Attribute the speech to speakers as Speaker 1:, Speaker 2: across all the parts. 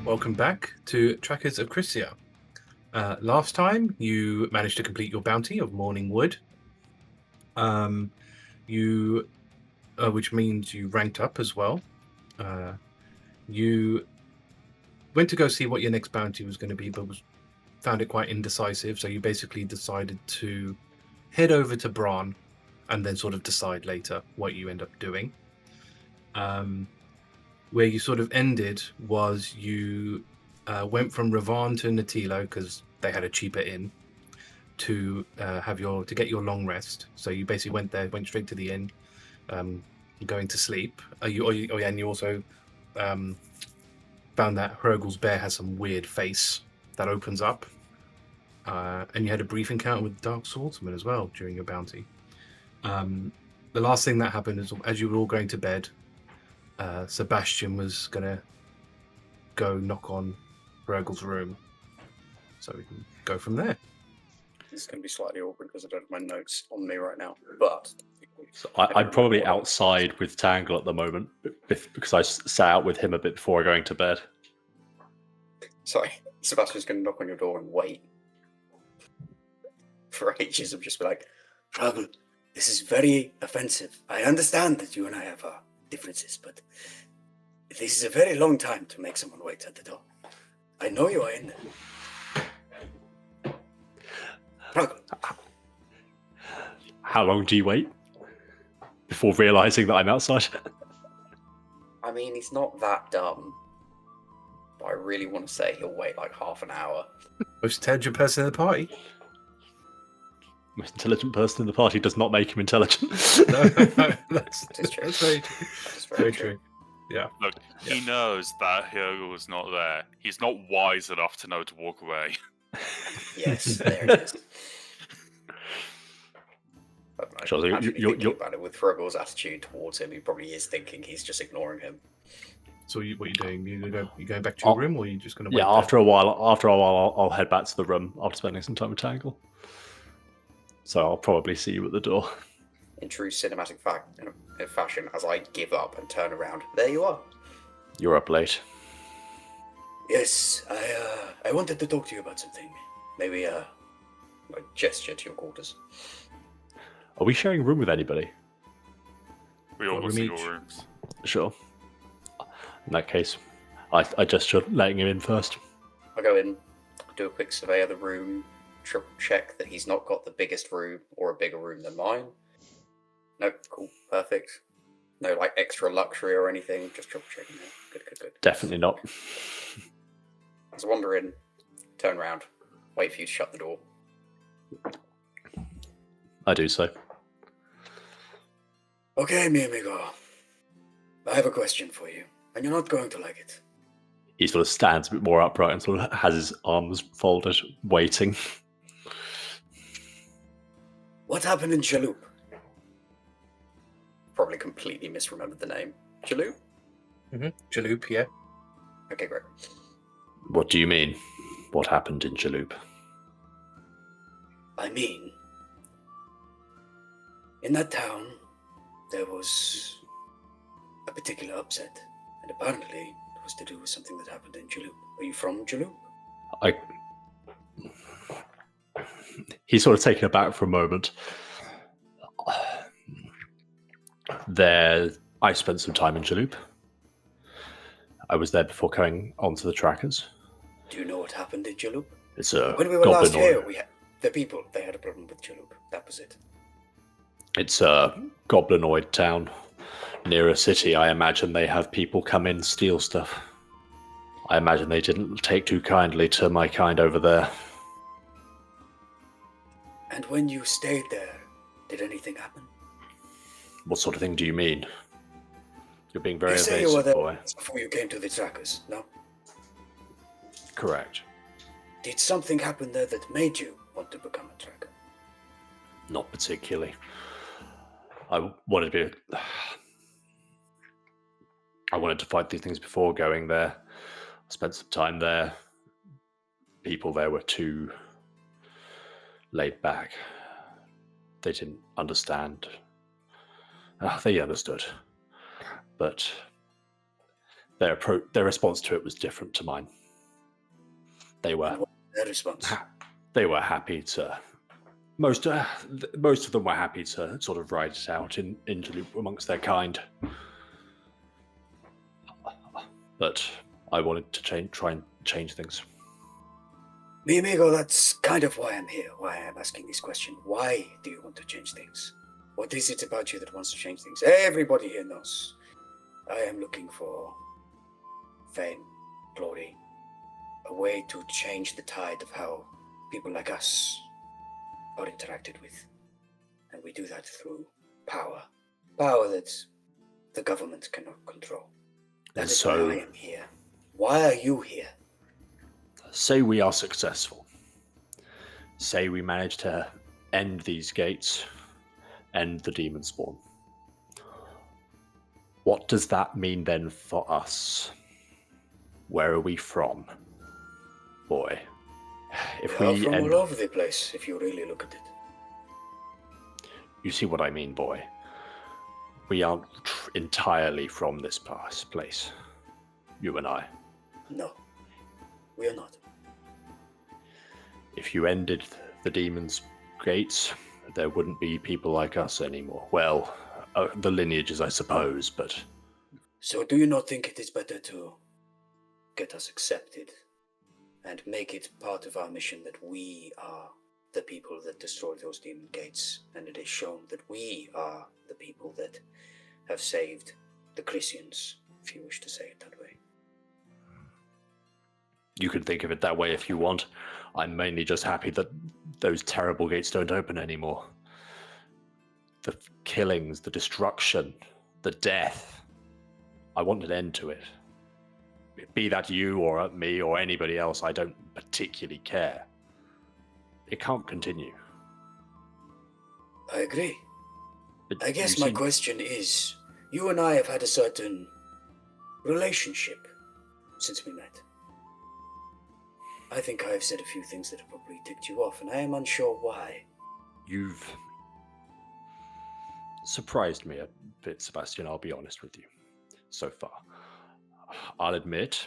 Speaker 1: Welcome back to Tracas of Crisia. Last time you managed to complete your bounty of Morning Wood. Which means you ranked up as well. You went to go see what your next bounty was going to be, but found it quite indecisive. So you basically decided to head over to Bran and then sort of decide later what you end up doing. Where you sort of ended was you went from Ravan to Natilo because they had a cheaper inn to get your long rest. So you basically went straight to the inn, going to sleep. And you also found that Hrugguhl's bear has some weird face that opens up, and you had a brief encounter with the Dark Swordsman as well during your bounty. The last thing that happened is, as you were all going to bed, Sebastian was gonna go knock on Hrugguhl's room, so we can go from there.
Speaker 2: It's going to be slightly awkward because I don't have my notes on me right now, but...
Speaker 3: So I'm probably outside with Tangle at the moment because I sat out with him a bit before going to bed.
Speaker 2: Sorry, Sebastian's going to knock on your door and wait for ages. I'm just be like, Hrugguhl, this is very offensive. I understand that you and I have differences, but this is a very long time to make someone wait at the door. I know you are in there. Hrugguhl.
Speaker 3: How long do you wait before realizing that I'm outside?
Speaker 2: I mean, he's not that dumb, but I really want to say he'll wait like half an hour.
Speaker 1: Most intelligent person in the party.
Speaker 3: Most intelligent person in the party does not make him intelligent.
Speaker 1: No, that's very true. Yeah.
Speaker 4: Look, he knows that Hrugguhl is not there. He's not wise enough to know to walk away.
Speaker 2: Yes, there it is.
Speaker 3: Sure, so
Speaker 2: thinking about it with Hrugguhl's attitude towards him, he probably is thinking he's just ignoring him.
Speaker 1: So what are you doing? You going back to your room, or are you just going to wait?
Speaker 3: Yeah, after a while, I'll head back to the room after spending some time with Tangle. So I'll probably see you at the door.
Speaker 2: In true cinematic fashion, as I give up and turn around, there you are.
Speaker 3: You're up late.
Speaker 2: Yes, I wanted to talk to you about something. Maybe a gesture to your quarters.
Speaker 3: Are we sharing a room with anybody?
Speaker 4: We all got single rooms.
Speaker 3: Sure. In that case, I gesture letting him in first.
Speaker 2: I go in, do a quick survey of the room, triple check that he's not got the biggest room or a bigger room than mine. Nope, cool, perfect. No like extra luxury or anything, just triple checking there. Good.
Speaker 3: Definitely not.
Speaker 2: As I wander in, turn around, wait for you to shut the door.
Speaker 3: I do so.
Speaker 2: Okay, mi amigo. I have a question for you, and you're not going to like it.
Speaker 3: He sort of stands a bit more upright and sort of has his arms folded, waiting.
Speaker 2: What happened in Jaloop? Probably completely misremembered the name. Jaloop?
Speaker 1: Mm-hmm. Jaloop, yeah.
Speaker 2: Okay, great.
Speaker 3: What do you mean? What happened in Jaloop?
Speaker 2: I mean, in that town, there was a particular upset, and apparently it was to do with something that happened in Jaloop. Are you from Jaloop?
Speaker 3: He's sort of taken aback for a moment. I spent some time in Jaloop. I was there before going on to the Trackers.
Speaker 2: Do you know what happened in Jaloop?
Speaker 3: It's a
Speaker 2: when we were last here, they had a problem with Jaloop. That was it.
Speaker 3: It's a goblinoid town near a city. I imagine they have people come in, steal stuff. I imagine they didn't take too kindly to my kind over there.
Speaker 2: And when you stayed there, did anything happen?
Speaker 3: What sort of thing do you mean? You're being very evasive,
Speaker 2: you were there
Speaker 3: boy.
Speaker 2: Before you came to the Trackers, no?
Speaker 3: Correct.
Speaker 2: Did something happen there that made you want to become a Tracker?
Speaker 3: Not particularly. I wanted to fight these things before going there. I spent some time there. People there were too laid back. They didn't understand. They understood. But their response to it was different to mine. They were
Speaker 2: And what was their response?
Speaker 3: they were happy to. Most of them were happy to sort of ride it out amongst their kind. But I wanted to try and change things.
Speaker 2: Mi amigo, that's kind of why I'm here, why I'm asking this question. Why do you want to change things? What is it about you that wants to change things? Everybody here knows. I am looking for fame, glory, a way to change the tide of how people like us are interacted with. And we do that through power. Power that the government cannot control. That is why I am here. Why are you here?
Speaker 3: Say we are successful. Say we manage to end these gates, end the demon spawn. What does that mean then for us? Where are we from? Boy. If
Speaker 2: We are
Speaker 3: we
Speaker 2: from
Speaker 3: end...
Speaker 2: all over the place, if you really look at it.
Speaker 3: You see what I mean, boy? We aren't entirely from this place. You and I.
Speaker 2: No, we are not.
Speaker 3: If you ended the demon's gates, there wouldn't be people like us anymore. Well, the lineages, I suppose, but...
Speaker 2: So do you not think it is better to get us accepted and make it part of our mission that we are the people that destroyed those demon gates, and it is shown that we are the people that have saved the Crisians, if you wish to say it that way?
Speaker 3: You could think of it that way if you want. I'm mainly just happy that those terrible gates don't open anymore. The killings, the destruction, the death. I want an end to it. Be that you or me or anybody else, I don't particularly care. It can't continue.
Speaker 2: I agree.
Speaker 3: But
Speaker 2: I guess
Speaker 3: you
Speaker 2: my
Speaker 3: seem-
Speaker 2: question is, you and I have had a certain relationship since we met. I think I have said a few things that have probably ticked you off, and I am unsure why.
Speaker 3: You've surprised me a bit, Sebastian, I'll be honest with you, so far. I'll admit,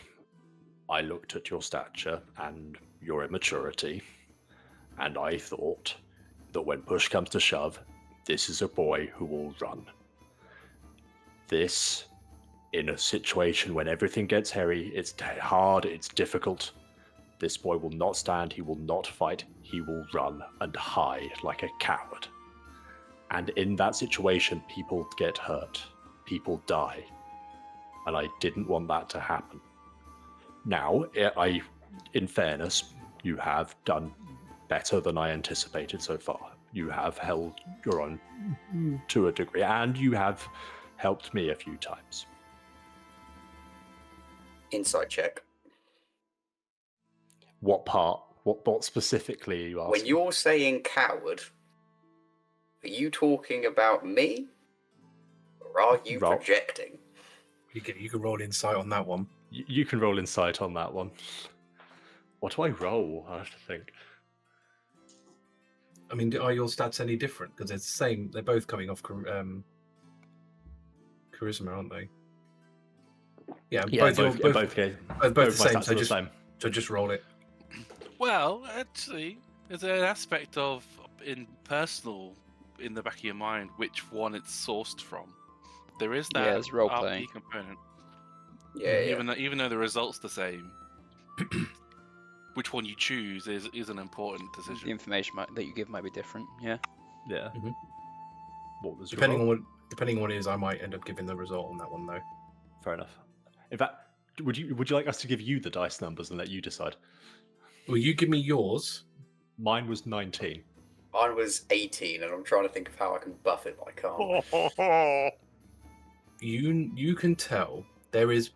Speaker 3: I looked at your stature and your immaturity, and I thought that when push comes to shove, this is a boy who will run. This, in a situation when everything gets hairy, it's hard, it's difficult, this boy will not stand, he will not fight, he will run and hide like a coward. And in that situation, people get hurt, people die. And I didn't want that to happen. Now, in fairness, you have done better than I anticipated so far. You have held your own to a degree, and you have helped me a few times.
Speaker 2: Insight check.
Speaker 3: What part? What specifically are you asking?
Speaker 2: When you're saying coward, are you talking about me? Or are you
Speaker 3: Roll.
Speaker 2: projecting?
Speaker 1: You can roll insight on that one.
Speaker 3: You can roll insight on that one. What do I roll? I have to think.
Speaker 1: I mean, are your stats any different? Because it's the same. They're both coming off charisma, aren't they? Yeah, both
Speaker 3: both
Speaker 1: the
Speaker 3: my
Speaker 1: same.
Speaker 3: stats are the same.
Speaker 1: So just roll it.
Speaker 4: Well, actually, there's an aspect of in the back of your mind which one it's sourced from. There is that
Speaker 5: there's role play.
Speaker 4: RP component.
Speaker 2: Yeah.
Speaker 4: Even though the result's the same, which one you choose is an important
Speaker 5: The
Speaker 4: decision.
Speaker 5: information that you give might be different. Yeah.
Speaker 3: Yeah.
Speaker 1: Mhm.
Speaker 3: What was your
Speaker 1: Depending
Speaker 3: roll?
Speaker 1: on what it is, I might end up giving the result on that one though.
Speaker 3: Fair enough. In fact, would you like us to give you the dice numbers and let you decide?
Speaker 1: Well, you give me yours.
Speaker 3: Mine was 19.
Speaker 2: Mine was 18, and I'm trying to think of how I can buff it, but I can't.
Speaker 1: You can tell there is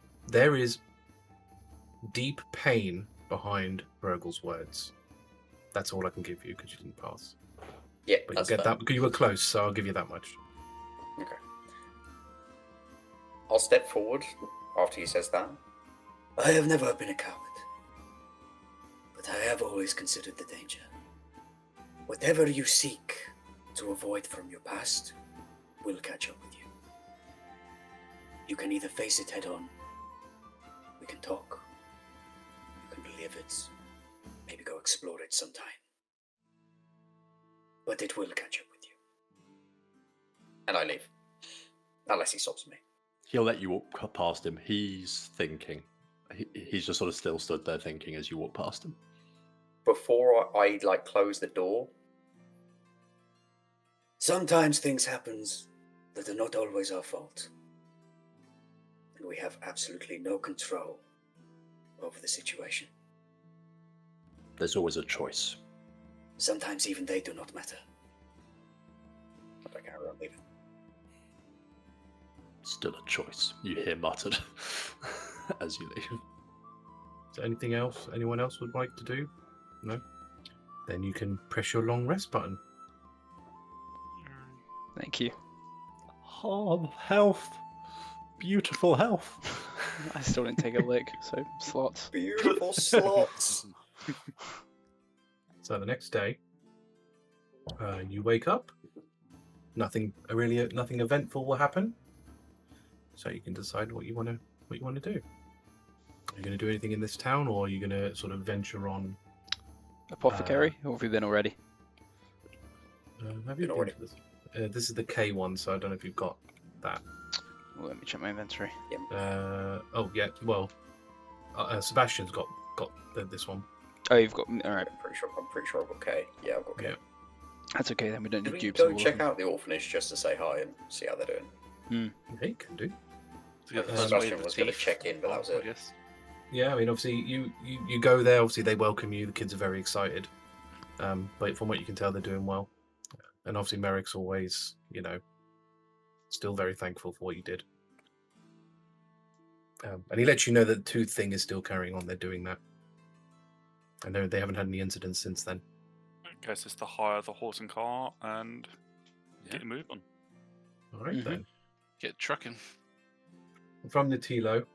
Speaker 1: deep pain behind Hrugguhl's words. That's all I can give you because you didn't pass.
Speaker 2: Yeah,
Speaker 1: But
Speaker 2: that's
Speaker 1: you get
Speaker 2: fair.
Speaker 1: that because you were close, so I'll give you that much.
Speaker 2: Okay. I'll step forward after he says that. I have never been a coward, but I have always considered the danger. Whatever you seek to avoid from your past will catch up with you. You can either face it head on, can talk. You can live it. Maybe go explore it sometime. But it will catch up with you. And I leave. Unless he stops me.
Speaker 3: He'll let you walk past him. He's thinking. He's just sort of still stood there thinking as you walk past him.
Speaker 2: Before I close the door, sometimes things happen that are not always our fault. And we have absolutely no control over the situation.
Speaker 3: There's always a choice.
Speaker 2: Sometimes even they do not matter. But I carry on leaving.
Speaker 3: Still a choice. You hear muttered as you leave.
Speaker 1: Is there anything else anyone else would like to do? No? Then you can press your long rest button.
Speaker 5: Thank you.
Speaker 3: Oh, health. Beautiful health.
Speaker 5: I still didn't take a lick, so slots.
Speaker 2: Beautiful slots.
Speaker 1: So the next day, you wake up. Nothing eventful will happen. So you can decide what you want to do. Are you going to do anything in this town, or are you going to sort of venture on?
Speaker 5: Apothecary, or have you been already?
Speaker 1: Have you
Speaker 2: Been already.
Speaker 1: been to this? This is the K one, so I don't know if you've got that.
Speaker 5: Well, let me check my inventory.
Speaker 1: Oh yeah. Well, Sebastian's got this one.
Speaker 5: Oh, you've got. All right,
Speaker 2: I'm pretty sure I've got K. Yeah, I've got K.
Speaker 1: Yeah.
Speaker 5: that's okay. Then we don't
Speaker 2: Did
Speaker 5: need
Speaker 2: we
Speaker 5: dupes.
Speaker 2: go
Speaker 5: of all of
Speaker 2: check
Speaker 5: them.
Speaker 2: out the orphanage just to say hi and see how they're doing?
Speaker 1: Yeah, you can do.
Speaker 4: To get the
Speaker 1: Sebastian
Speaker 4: first wave of
Speaker 2: was gonna
Speaker 4: teeth
Speaker 2: check in, but that was
Speaker 4: off,
Speaker 2: it.
Speaker 4: I guess.
Speaker 1: Yeah, I mean, obviously, you go there. Obviously, they welcome you. The kids are very excited. But from what you can tell, they're doing well. And obviously, Merrick's always, still very thankful for what you did. And he lets you know that the tooth thing is still carrying on. They're doing that. I know they haven't had any incidents since then.
Speaker 6: I guess it's to hire the horse and cart and
Speaker 4: Yeah.
Speaker 6: get moving.
Speaker 1: All right, then.
Speaker 4: Get trucking.
Speaker 1: From the Tilo.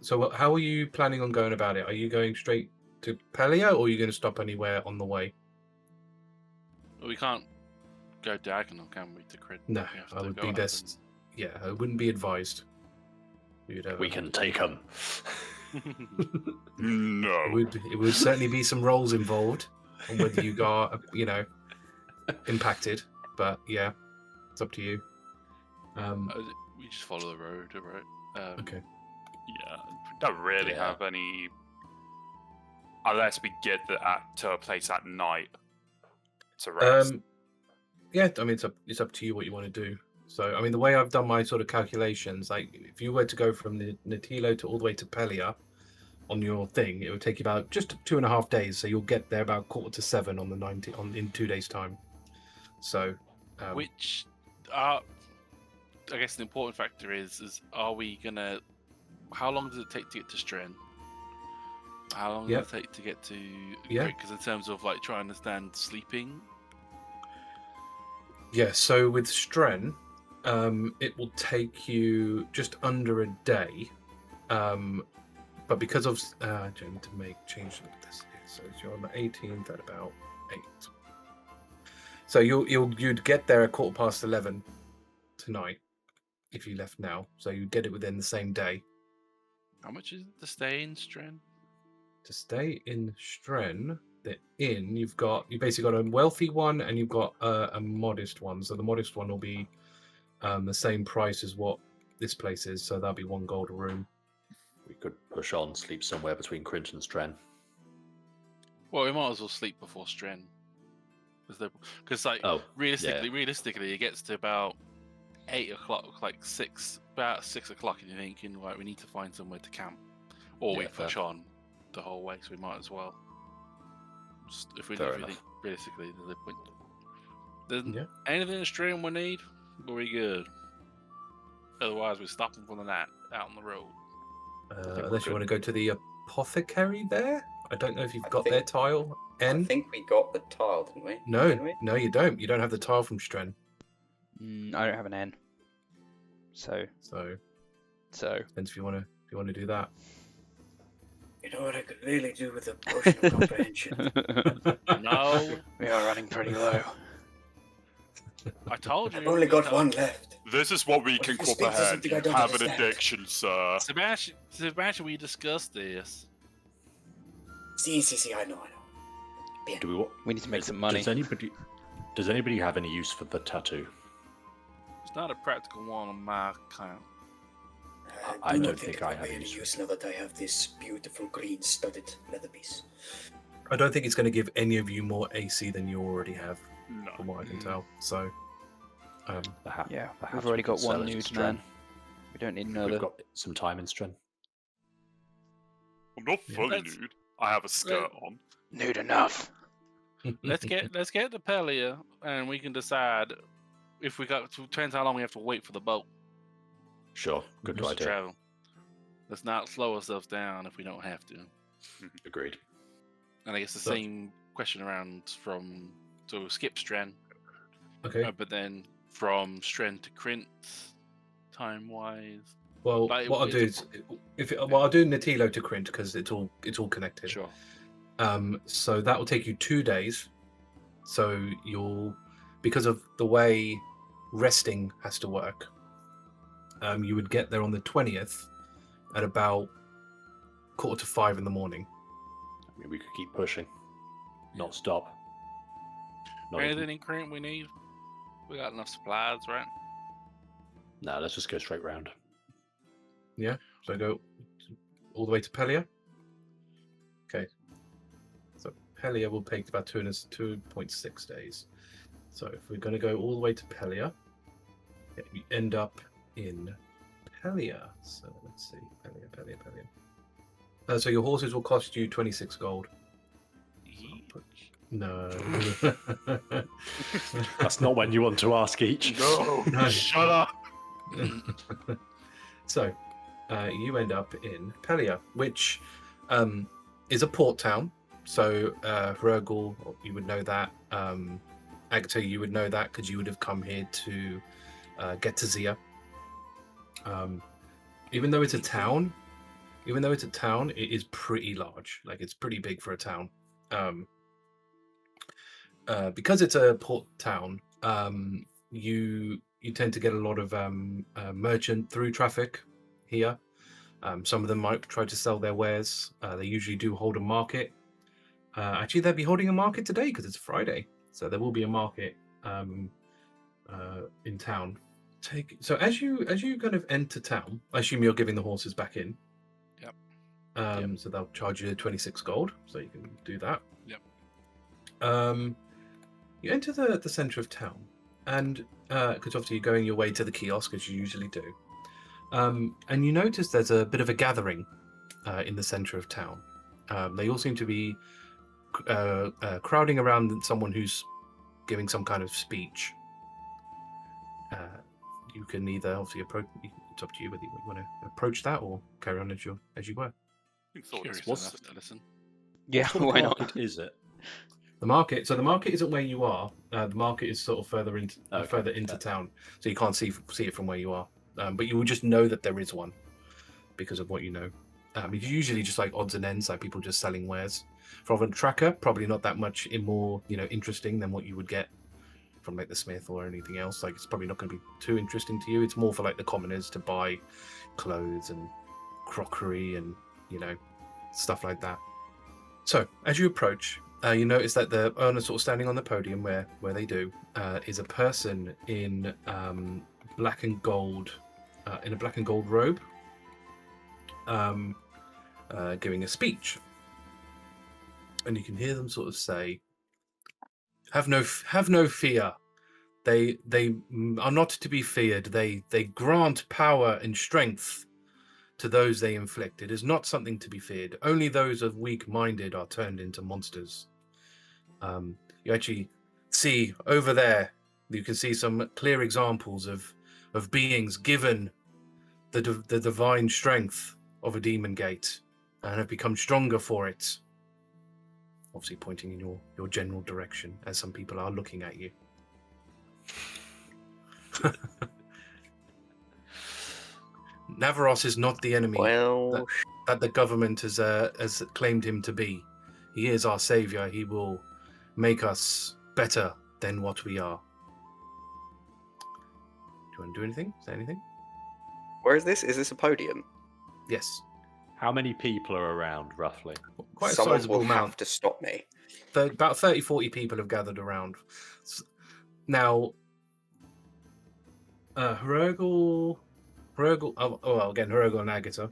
Speaker 1: So how are you planning on going about it? Are you going straight to Pelia, or are you going to stop anywhere on the way?
Speaker 4: Well, we can't go diagonal, can we, to Crid?
Speaker 1: No,
Speaker 4: We have
Speaker 1: I
Speaker 4: to
Speaker 1: would
Speaker 4: go
Speaker 1: be
Speaker 4: up
Speaker 1: best. Yeah, I wouldn't be advised.
Speaker 3: We can take him.
Speaker 6: No.
Speaker 1: It would certainly be some roles involved on whether you got, impacted. But yeah, it's up to you.
Speaker 4: We just follow the road, right?
Speaker 1: Okay.
Speaker 6: Yeah, we don't really
Speaker 3: Yeah.
Speaker 6: have any. Unless we get to a place at night to rest.
Speaker 1: Yeah, I mean it's up to you what you want to do. So I mean the way I've done my sort of calculations, like if you were to go from the Natilo to all the way to Pelia on your thing, it would take you about just 2.5 days. So you'll get there about 6:45 on the 19 in 2 days time. So
Speaker 4: Which, I guess the important factor is are we gonna? How long does it take to get to Stren? How long
Speaker 1: Yeah.
Speaker 4: does it take to get to?
Speaker 1: Yeah.
Speaker 4: Because in terms of trying to understand sleeping.
Speaker 1: yeah, so with Stren, it will take you just under a day. But because of I need to change this. So you're on the 18th at about 8. So you'd get there at 11:15 tonight if you left now. So you'd get it within the same day.
Speaker 4: How much is it to stay in Stren?
Speaker 1: To stay in Stren, the inn you basically got a wealthy one and you've got a modest one. So the modest one will be the same price as what this place is. So that'll be 1 gold a room.
Speaker 3: We could push on, sleep somewhere between Crint and Stren.
Speaker 4: Well, we might as well sleep before Stren. Because
Speaker 3: Oh,
Speaker 4: realistically, it gets to about 8 o'clock, about 6 o'clock, and you're thinking, right, we need to find somewhere to camp, or we
Speaker 3: Yeah,
Speaker 4: push
Speaker 3: fair.
Speaker 4: on the whole way, so we might as well. If we
Speaker 3: Fair
Speaker 4: think
Speaker 3: enough.
Speaker 4: realistically, there's a point. There's
Speaker 1: Yeah.
Speaker 4: anything in Stren we need, we're good. Otherwise, we're stopping for the night out on the road.
Speaker 3: we're
Speaker 1: Unless you
Speaker 3: good.
Speaker 1: want to go to the apothecary there. I don't know if you've
Speaker 2: I
Speaker 1: got
Speaker 2: think-
Speaker 1: their tile.
Speaker 2: I
Speaker 1: N.
Speaker 2: think we got the tile, didn't we?
Speaker 1: No,
Speaker 2: Didn't we?
Speaker 1: no, you don't. You don't have the tile from Stren.
Speaker 5: I don't have an N. So
Speaker 1: So depends if you want to do that.
Speaker 2: You know what I could really do with a potion of comprehension?
Speaker 4: No,
Speaker 5: we are running pretty low.
Speaker 4: I told you.
Speaker 2: I've only got one left.
Speaker 6: This is what we
Speaker 2: What
Speaker 6: can
Speaker 2: if you speak to
Speaker 6: comprehend.
Speaker 2: something I
Speaker 6: You
Speaker 2: don't
Speaker 6: have an
Speaker 2: understand?
Speaker 6: addiction, sir.
Speaker 4: Sebastian, we discussed this.
Speaker 2: See, I know.
Speaker 3: Do we?
Speaker 5: We need to make some money.
Speaker 3: Does anybody have any use for the tattoo?
Speaker 4: It's not a practical one on my account.
Speaker 3: I
Speaker 2: do
Speaker 3: don't
Speaker 2: not
Speaker 3: think
Speaker 2: it
Speaker 3: I
Speaker 2: will
Speaker 3: have
Speaker 2: be any
Speaker 3: use for
Speaker 2: use now that I have this beautiful green studded leather piece.
Speaker 1: I don't think it's going to give any of you more AC than you already have,
Speaker 6: No.
Speaker 1: from what I can tell. So,
Speaker 5: Yeah,
Speaker 3: Perhaps
Speaker 5: we've
Speaker 3: we
Speaker 5: already
Speaker 3: can
Speaker 5: got
Speaker 3: sell
Speaker 5: one
Speaker 3: it as
Speaker 5: nude
Speaker 3: Stren.
Speaker 5: man. We don't need another.
Speaker 3: We've got some time in Stren.
Speaker 6: I'm not fully
Speaker 4: Let's-
Speaker 6: nude. I have a skirt on.
Speaker 5: Nude enough.
Speaker 4: Let's get to Pelia, and we can decide if we got. Depends how long we have to wait for the boat
Speaker 3: Sure, good
Speaker 4: to
Speaker 3: idea.
Speaker 4: travel. Let's not slow ourselves down if we don't have to.
Speaker 3: Agreed.
Speaker 4: And I guess the
Speaker 1: So-
Speaker 4: same question around from skip Stren,
Speaker 1: okay.
Speaker 4: but then from Stren to Krint, time wise.
Speaker 1: Well,
Speaker 4: like,
Speaker 1: what I'll do is, I'll do Natilo to Krint because it's all connected.
Speaker 4: Sure.
Speaker 1: So that will take you 2 days. So because of the way resting has to work, you would get there on the 20th at about 4:45 in the morning.
Speaker 3: I mean, we could keep pushing, not stop. Not
Speaker 4: Anything
Speaker 3: even-
Speaker 4: in Krint we need? We got enough supplies, right?
Speaker 3: No, let's just go straight round.
Speaker 1: So go all the way to Pelia. Okay. So Pelia will take about 2.6 days. So if we're going to go all the way to Pelia, we end up in Pelia. So let's see, Pelia. So your horses will cost you 26 gold. No.
Speaker 3: That's not when you want to ask each.
Speaker 6: No,
Speaker 1: No.
Speaker 6: shut up.
Speaker 1: So you end up in Pelia, which is a port town. So Hrugguhl, you would know that. Agata, you would know that because you would have come here to get to Zia. Even though it's a town, it is pretty large. Like, it's pretty big for a town. Because it's a port town, you tend to get a lot of merchant through traffic here. Some of them might try to sell their wares. They usually do hold a market. Actually, they'll be holding a market today because it's Friday, so there will be a market in town. So as you kind of enter town, I assume you're giving the horses back in.
Speaker 4: Yep.
Speaker 1: So they'll charge you 26 gold, so you can do that.
Speaker 4: Yep.
Speaker 1: You enter the center of town, and because obviously you're going your way to the kiosk as you usually do, and you notice there's a bit of a gathering in the center of town. They all seem to be crowding around someone who's giving some kind of speech. You can either obviously approach. It's up to you whether you want to approach that or carry on as you were.
Speaker 4: Curious
Speaker 3: what's-
Speaker 4: enough to listen.
Speaker 5: Yeah,
Speaker 3: What sort of
Speaker 5: why not?
Speaker 3: market is it?
Speaker 1: The market. So the market isn't where you are. The market is sort of further into
Speaker 3: Okay.
Speaker 1: town, so you can't see it from where you are. But you will just know that there is one because of what you know. It's usually just like odds and ends, like people just selling wares. From a tracker, probably not that much more interesting than what you would get from like the smith or anything else. Like, it's probably not going to be too interesting to you. It's more for like the commoners to buy clothes and crockery and stuff like that. So as you approach, you notice that the owner sort of standing on the podium where they do is a person in black and gold, in a black and gold robe, giving a speech, and you can hear them sort of say, "Have no fear. They are not to be feared. They grant power and strength to those they inflict. It is not something to be feared. Only those of weak-minded are turned into monsters." You actually see over there, you can see some clear examples of beings given the divine strength of a demon gate and have become stronger for it. Obviously pointing in your general direction, as some people are looking at you. Navaros is not the enemy
Speaker 2: Well,
Speaker 1: that the government has claimed him to be. He is our savior. He will make us better than what we are. you want to do anything? Say anything?
Speaker 2: Where is this? Is this a podium?
Speaker 1: Yes.
Speaker 3: How many people are around, roughly?
Speaker 1: Quite a
Speaker 2: Someone
Speaker 1: sizable
Speaker 2: will
Speaker 1: amount.
Speaker 2: have to stop me.
Speaker 1: About 30, 40 people have gathered around. Now, Hrugguhl, Hrugguhl and Agata,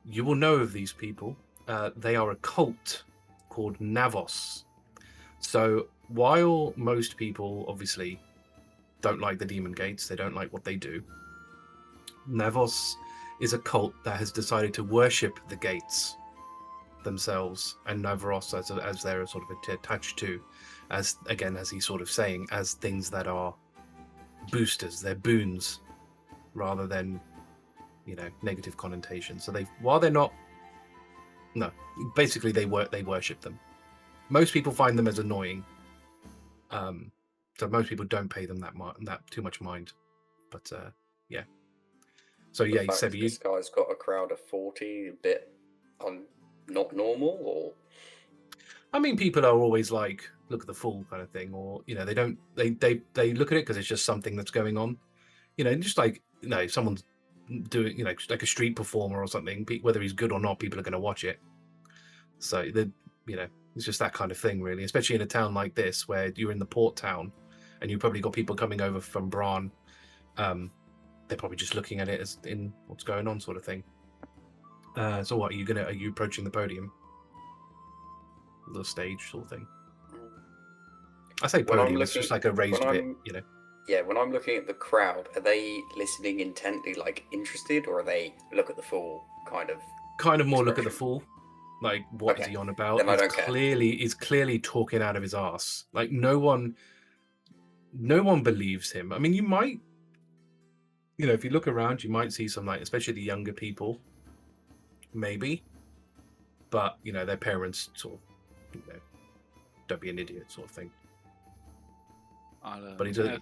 Speaker 1: you will know of these people. They are a cult called Navos. So while most people obviously don't like the Demon Gates, they don't like what they do, Navos is a cult that has decided to worship the gates themselves and Navros as they're sort of attached to, as he's sort of saying, as things that are boosters, they're boons rather than, negative connotations. So basically they worship them. Most people find them as annoying, so most people don't pay them that too much mind. But yeah. So
Speaker 2: The fact
Speaker 1: Seb,
Speaker 2: this guy's got a crowd of 40, a bit not normal, or
Speaker 1: I mean, people are always like, look at the fool kind of thing, or they look at it because it's just something that's going on, just like someone's doing like a street performer or something, whether he's good or not, people are going to watch it. So it's just that kind of thing, really, especially in a town like this where you're in the port town and you've probably got people coming over from Bran. They're probably just looking at it as in what's going on sort of thing. So what, are you approaching the podium? The stage sort of thing. I say podium, it's just like a raised bit,
Speaker 2: Yeah, when I'm looking at the crowd, are they listening intently, like interested, or are they look at the fool kind of?
Speaker 1: Kind of more look at the
Speaker 2: expression?
Speaker 1: fool. Like, what is
Speaker 2: Okay,
Speaker 1: he on about?
Speaker 2: then I don't care.
Speaker 1: He's clearly talking out of his arse. Like, no one believes him. I mean, you might, if you look around, you might see some, like, especially the younger people, maybe. But, their parents sort of, don't be an idiot sort of thing. But he's
Speaker 4: we'll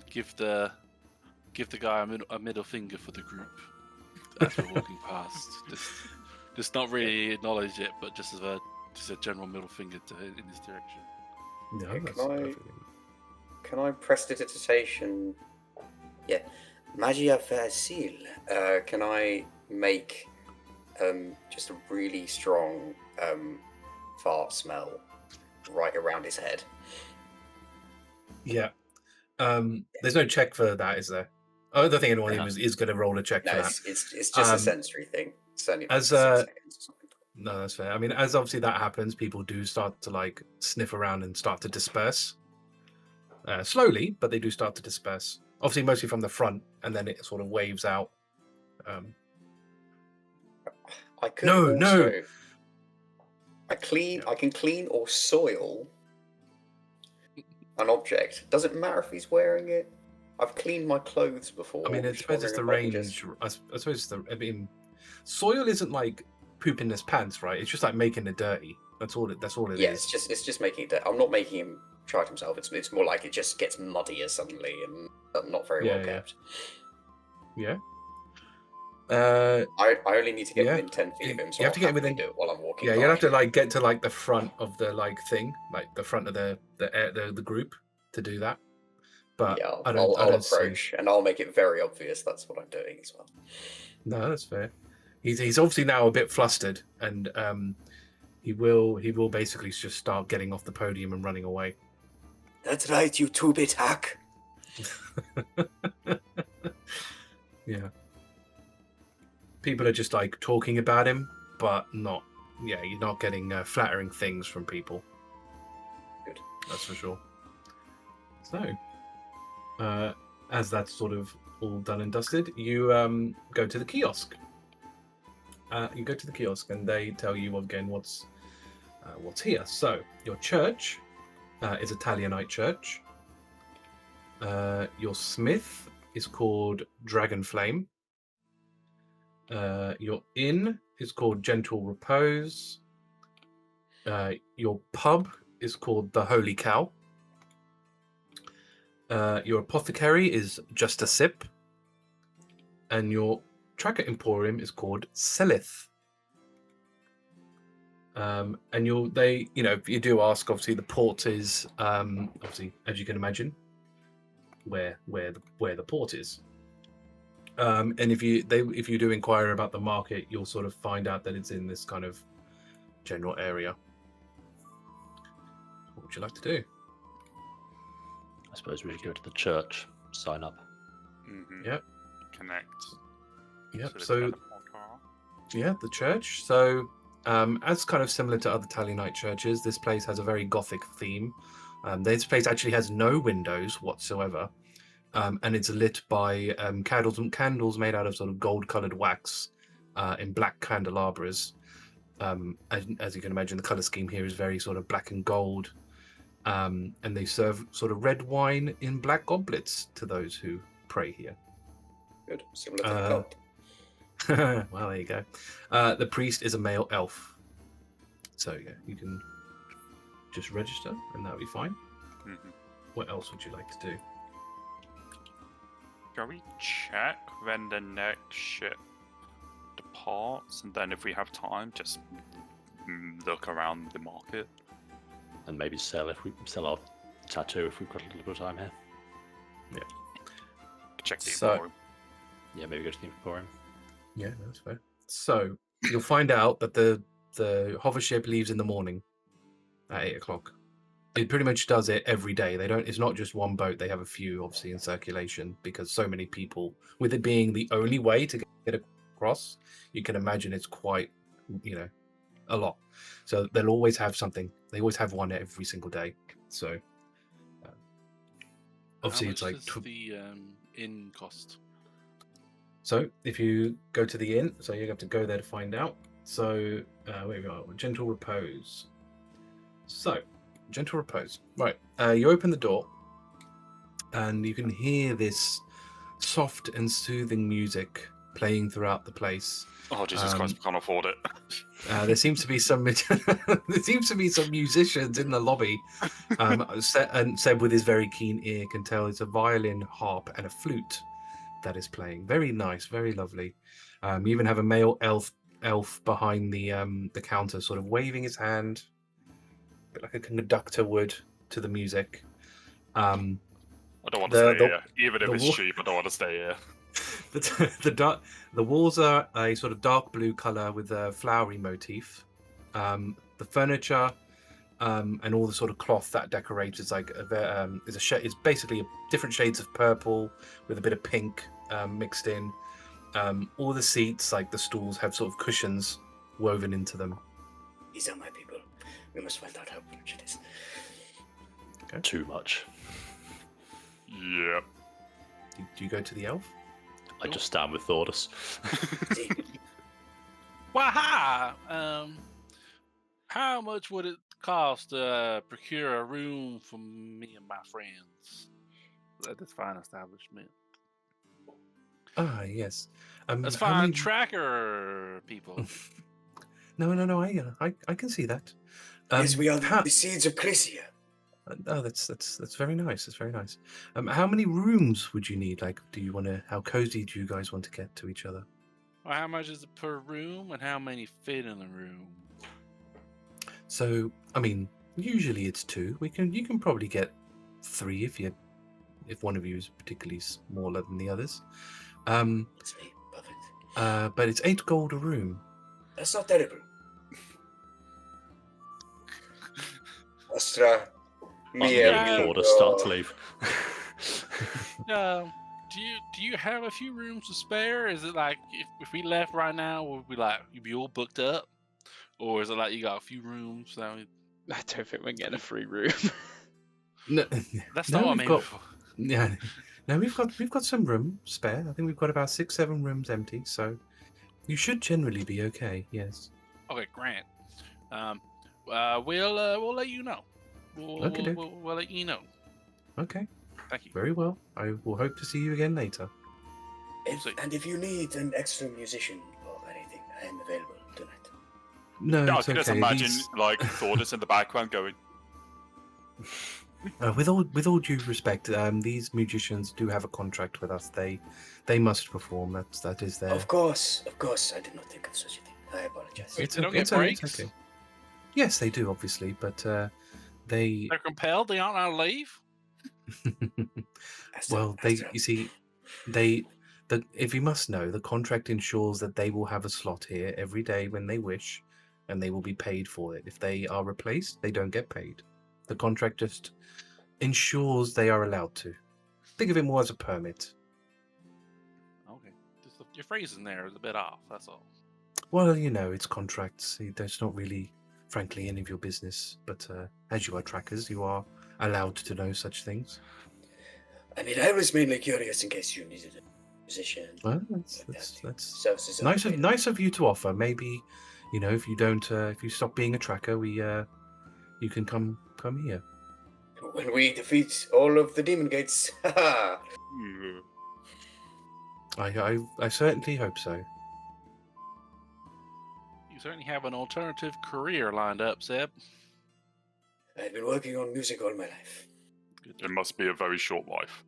Speaker 4: give the guy a middle finger for the group as we're walking past. Just not really acknowledge it, but just a general middle finger in this direction.
Speaker 1: No, that's perfect.
Speaker 2: Can I prestidigitation? Yeah, magia facile. Can I make just a really strong fart smell right around his head?
Speaker 1: Yeah. There's no check for that, is there? I don't think anyone is going to roll a check for that.
Speaker 2: It's just a sensory thing. It's only like
Speaker 1: as
Speaker 2: 6 seconds or something.
Speaker 1: No, that's fair. I mean, as obviously that happens, people do start to like sniff around and start to disperse. Slowly, but they do start to disperse. Obviously, mostly from the front, and then it sort of waves out.
Speaker 2: I could
Speaker 1: No.
Speaker 2: I can clean or soil an object. Doesn't matter if he's wearing it. I've cleaned my clothes before.
Speaker 1: I mean, I suppose it's the range. I suppose I mean, soil isn't like pooping his pants, right? It's just like making it dirty. That's all it is.
Speaker 2: Yeah, it's just making it dirty. I'm not making him try it himself. It's more like it just gets muddier suddenly and not very well kept.
Speaker 1: Yeah.
Speaker 2: I only need to get within 10 feet of him, so
Speaker 1: you have to get within.
Speaker 2: Do it while I'm walking.
Speaker 1: Yeah, you have to like get to like the front of the like thing, like the front of the group to do that. But
Speaker 2: yeah,
Speaker 1: I don't
Speaker 2: approach and I'll make it very obvious that's what I'm doing as well.
Speaker 1: No, that's fair. He's obviously now a bit flustered, and he will basically just start getting off the podium and running away.
Speaker 2: That's right, you 2-bit hack.
Speaker 1: Yeah. People are just like talking about him, but not. Yeah, you're not getting flattering things from people.
Speaker 2: Good.
Speaker 1: That's for sure. So, as that's sort of all done and dusted, you go to the kiosk. You go to the kiosk, and they tell you again what's here. So, your church is Italianite church. Your smith is called Dragonflame. Your inn is called Gentle Repose. Your pub is called the Holy Cow. Your apothecary is Just a Sip. And your tracker emporium is called Selith. And if you do ask, obviously the port is obviously, as you can imagine, where the port is. And if you do inquire about the market, you'll sort of find out that it's in this kind of general area. What would you like to do?
Speaker 3: I suppose we should go to the church, sign up.
Speaker 6: Mm-hmm.
Speaker 1: Yep.
Speaker 6: Connect.
Speaker 1: Yep.
Speaker 6: to the
Speaker 1: So
Speaker 6: teleporter.
Speaker 1: yeah, the church. So as kind of similar to other Talionite churches, this place has a very gothic theme. This place actually has no windows whatsoever. And it's lit by candles made out of sort of gold-colored wax in black candelabras. As you can imagine, the color scheme here is very sort of black and gold. And they serve sort of red wine in black goblets to those who pray here.
Speaker 2: Good. Similar to the cult.
Speaker 1: Well, there you go. The priest is a male elf. So yeah, you can just register and that'll be fine.
Speaker 6: Mm-hmm.
Speaker 1: What else would you like to do?
Speaker 6: Shall we check when the next ship departs, and then if we have time, just look around the market?
Speaker 3: And maybe sell our tattoo if we've got a little bit of time here.
Speaker 6: Check the
Speaker 1: So-
Speaker 6: Emporium.
Speaker 3: Yeah, maybe go to the Emporium.
Speaker 1: Yeah, that's fair. So you'll find out that the hover ship leaves in the morning at 8 o'clock. It pretty much does it every day. They don't. It's not just one boat. They have a few, obviously, in circulation because so many people. With it being the only way to get across, you can imagine it's quite, a lot. So they'll always have something. They always have one every single day. So obviously,
Speaker 4: How
Speaker 1: it's
Speaker 4: much
Speaker 1: like.
Speaker 4: does the inn cost?
Speaker 1: So if you go to the inn, so you have to go there to find out. So where we are, gentle repose. So gentle repose. Right, you open the door, and you can hear this soft and soothing music playing throughout the place.
Speaker 6: Oh Jesus Christ, we can't afford it.
Speaker 1: There seems to be some musicians in the lobby. And Seb, with his very keen ear, can tell it's a violin, harp, and a flute that is playing. Very nice, very lovely. You even have a male elf behind the counter, sort of waving his hand, a bit like a conductor would to the music.
Speaker 6: I don't want to stay here. Even if
Speaker 1: the
Speaker 6: it's
Speaker 1: wa-
Speaker 6: cheap, I don't want to stay here.
Speaker 1: The walls are a sort of dark blue color with a flowery motif. The furniture and all the sort of cloth that decorates is like it's basically different shades of purple with a bit of pink mixed in. All the seats, like the stools, have sort of cushions woven into them.
Speaker 2: These are my people. We must find out how much it is.
Speaker 3: Too much.
Speaker 6: Yep.
Speaker 1: Do you go to the elf?
Speaker 3: I just stand with Thordas.
Speaker 4: Waha! How much would it cost to procure a room for me and my friends at this fine establishment?
Speaker 1: Ah, yes.
Speaker 4: Let's
Speaker 1: how
Speaker 4: find
Speaker 1: many-
Speaker 4: tracker people.
Speaker 1: No. I can see that.
Speaker 2: Yes, we are
Speaker 1: how-
Speaker 2: the seeds of Crisia.
Speaker 1: Oh, that's very nice. That's very nice. How many rooms would you need? Like, how cozy do you guys want to get to each other?
Speaker 4: Well, how much is it per room, and how many fit in the room?
Speaker 1: So, I mean, usually it's 2. You can probably get 3 if one of you is particularly smaller than the others.
Speaker 2: That's me. Perfect.
Speaker 1: But it's 8 gold a room.
Speaker 2: That's not terrible. Astra. Me
Speaker 3: Yeah,
Speaker 2: and
Speaker 3: Thordas start to leave.
Speaker 4: Do you have a few rooms to spare? Is it like if we left right now, would we you'd be all booked up, or is it like you got a few rooms? That
Speaker 5: I don't think we're getting a free room.
Speaker 1: No,
Speaker 4: that's
Speaker 1: no,
Speaker 4: not what I
Speaker 1: we've
Speaker 4: mean.
Speaker 1: got-
Speaker 4: Before.
Speaker 1: yeah. No, we've got some room spare. I think we've got about 6-7 rooms empty. So you should generally be okay. Yes.
Speaker 4: Okay, Grant. We'll let you know. We'll let you know.
Speaker 1: Okay.
Speaker 4: Thank you.
Speaker 1: Very well. I will hope to see you again later.
Speaker 2: And if you need an extra musician or anything, I am available tonight.
Speaker 1: No,
Speaker 6: I
Speaker 1: it's
Speaker 6: can just
Speaker 1: okay.
Speaker 6: imagine
Speaker 1: These-
Speaker 6: like Thordas in the background going,
Speaker 1: with all due respect, these musicians do have a contract with us. They must perform. That is their.
Speaker 2: Of course, I did not think of such a thing. I apologize.
Speaker 4: Wait, they don't get
Speaker 1: it's okay.
Speaker 4: breaks?
Speaker 1: Yes, they do, obviously, but they.
Speaker 4: They're compelled. They aren't allowed to leave.
Speaker 1: Well, you see, if you must know, the contract ensures that they will have a slot here every day when they wish, and they will be paid for it. If they are replaced, they don't get paid. The contract just ensures they are allowed to. Think of it more as a permit.
Speaker 4: Okay. Your phrasing there is a bit off, that's all.
Speaker 1: Well, it's contracts. That's not really, frankly, any of your business. But as you are trackers, you are allowed to know such things.
Speaker 2: I mean, I was mainly curious in case you needed a position.
Speaker 1: Well, that's nice of you to offer. Maybe, if you don't, if you stop being a tracker, you can come here.
Speaker 2: When we defeat all of the demon gates.
Speaker 1: I certainly hope so.
Speaker 4: You certainly have an alternative career lined up, Seb.
Speaker 2: I've been working on music all my life.
Speaker 6: It must be a very short life.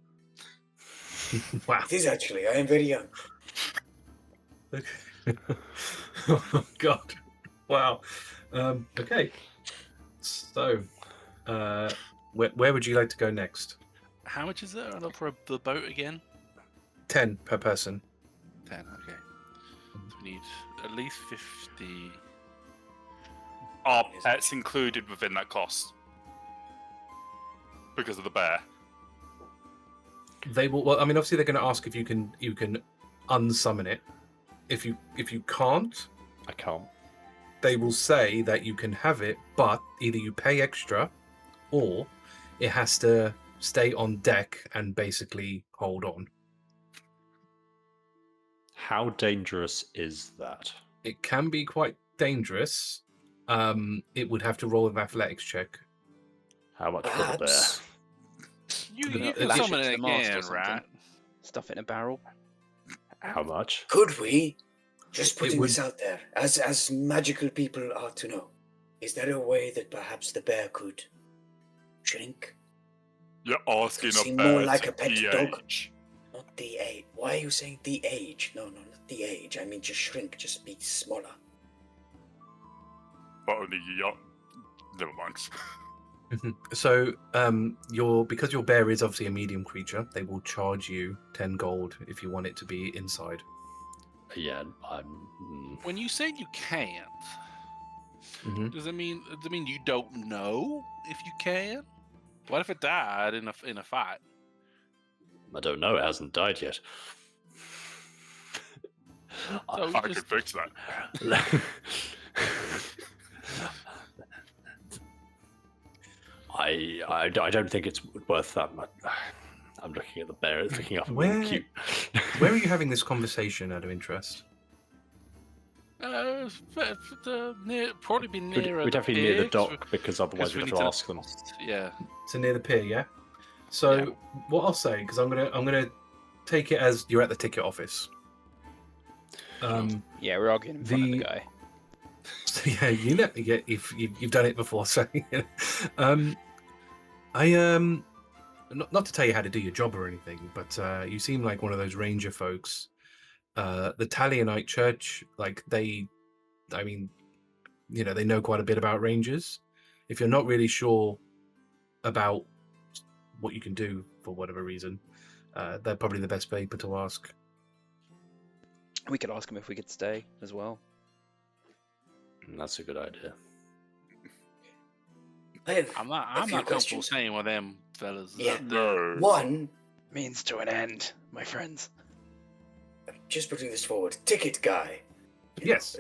Speaker 1: Wow.
Speaker 2: It is actually. I am very young.
Speaker 1: Oh God! Wow. Okay. So, where would you like to go next?
Speaker 4: How much is it for the boat again?
Speaker 1: 10 per person.
Speaker 4: 10, okay. So we need at least 50.
Speaker 6: Are pets included within that cost? Because of the bear.
Speaker 1: They will. Well, I mean, obviously, they're going to ask if you can unsummon it. If you can't,
Speaker 3: I can't.
Speaker 1: they will say that you can have it, but either you pay extra, or it has to stay on deck and basically hold on.
Speaker 3: How dangerous is that?
Speaker 1: It can be quite dangerous. It would have to roll an athletics check.
Speaker 3: How much for the bear?
Speaker 2: Perhaps.
Speaker 4: You
Speaker 1: Lash
Speaker 4: can
Speaker 5: it
Speaker 4: summon
Speaker 5: to
Speaker 4: it
Speaker 5: the mast or
Speaker 4: again,
Speaker 5: something.
Speaker 4: right?
Speaker 5: Stuff it in a barrel.
Speaker 3: How much?
Speaker 2: Could we, just putting
Speaker 1: would-
Speaker 2: this out there, as magical people are to know, is there a way that perhaps the bear could shrink?
Speaker 6: You're asking
Speaker 2: Seem
Speaker 6: a
Speaker 2: more
Speaker 6: bear
Speaker 2: like
Speaker 6: to
Speaker 2: a pet dog.
Speaker 6: de-age.
Speaker 2: Not the age. Why are you saying the age? No, not the age. I mean just shrink, just be smaller.
Speaker 6: But only young. Never mind.
Speaker 1: So, because your bear is obviously a medium creature, they will charge you 10 gold if you want it to be inside.
Speaker 3: Yeah,
Speaker 4: When you say you can't,
Speaker 1: Mm-hmm.
Speaker 4: does it mean you don't know if you can? What if it died in a fight?
Speaker 3: I don't know. It hasn't died yet.
Speaker 4: So
Speaker 6: I could fix that.
Speaker 3: I don't think it's worth that much. I'm looking at the bear. It's looking up at me.
Speaker 1: Where-
Speaker 3: Cute.
Speaker 1: Where are you having this conversation out of interest?
Speaker 4: Probably be near.
Speaker 3: We'd have to be near the dock because otherwise we'd have to ask them.
Speaker 4: Yeah.
Speaker 1: So near the pier, yeah? So
Speaker 4: Yeah.
Speaker 1: what I'll say, because I'm gonna take it as you're at the ticket office.
Speaker 5: Yeah, we're arguing in front of the
Speaker 1: The-
Speaker 5: guy.
Speaker 1: So yeah, if you've done it before, so not to tell you how to do your job or anything, but you seem like one of those ranger folks. The Talionite Church, they know quite a bit about rangers. If you're not really sure about what you can do for whatever reason, they're probably the best people to ask.
Speaker 5: We could ask him if we could stay as well.
Speaker 3: That's a good idea.
Speaker 2: I have
Speaker 4: I'm
Speaker 2: a
Speaker 4: not
Speaker 2: few
Speaker 4: comfortable
Speaker 2: questions.
Speaker 4: saying with them fellas.
Speaker 2: Yeah.
Speaker 6: No.
Speaker 2: One,
Speaker 5: Means to an end, my friends.
Speaker 2: just putting this forward, ticket guy.
Speaker 1: Yes.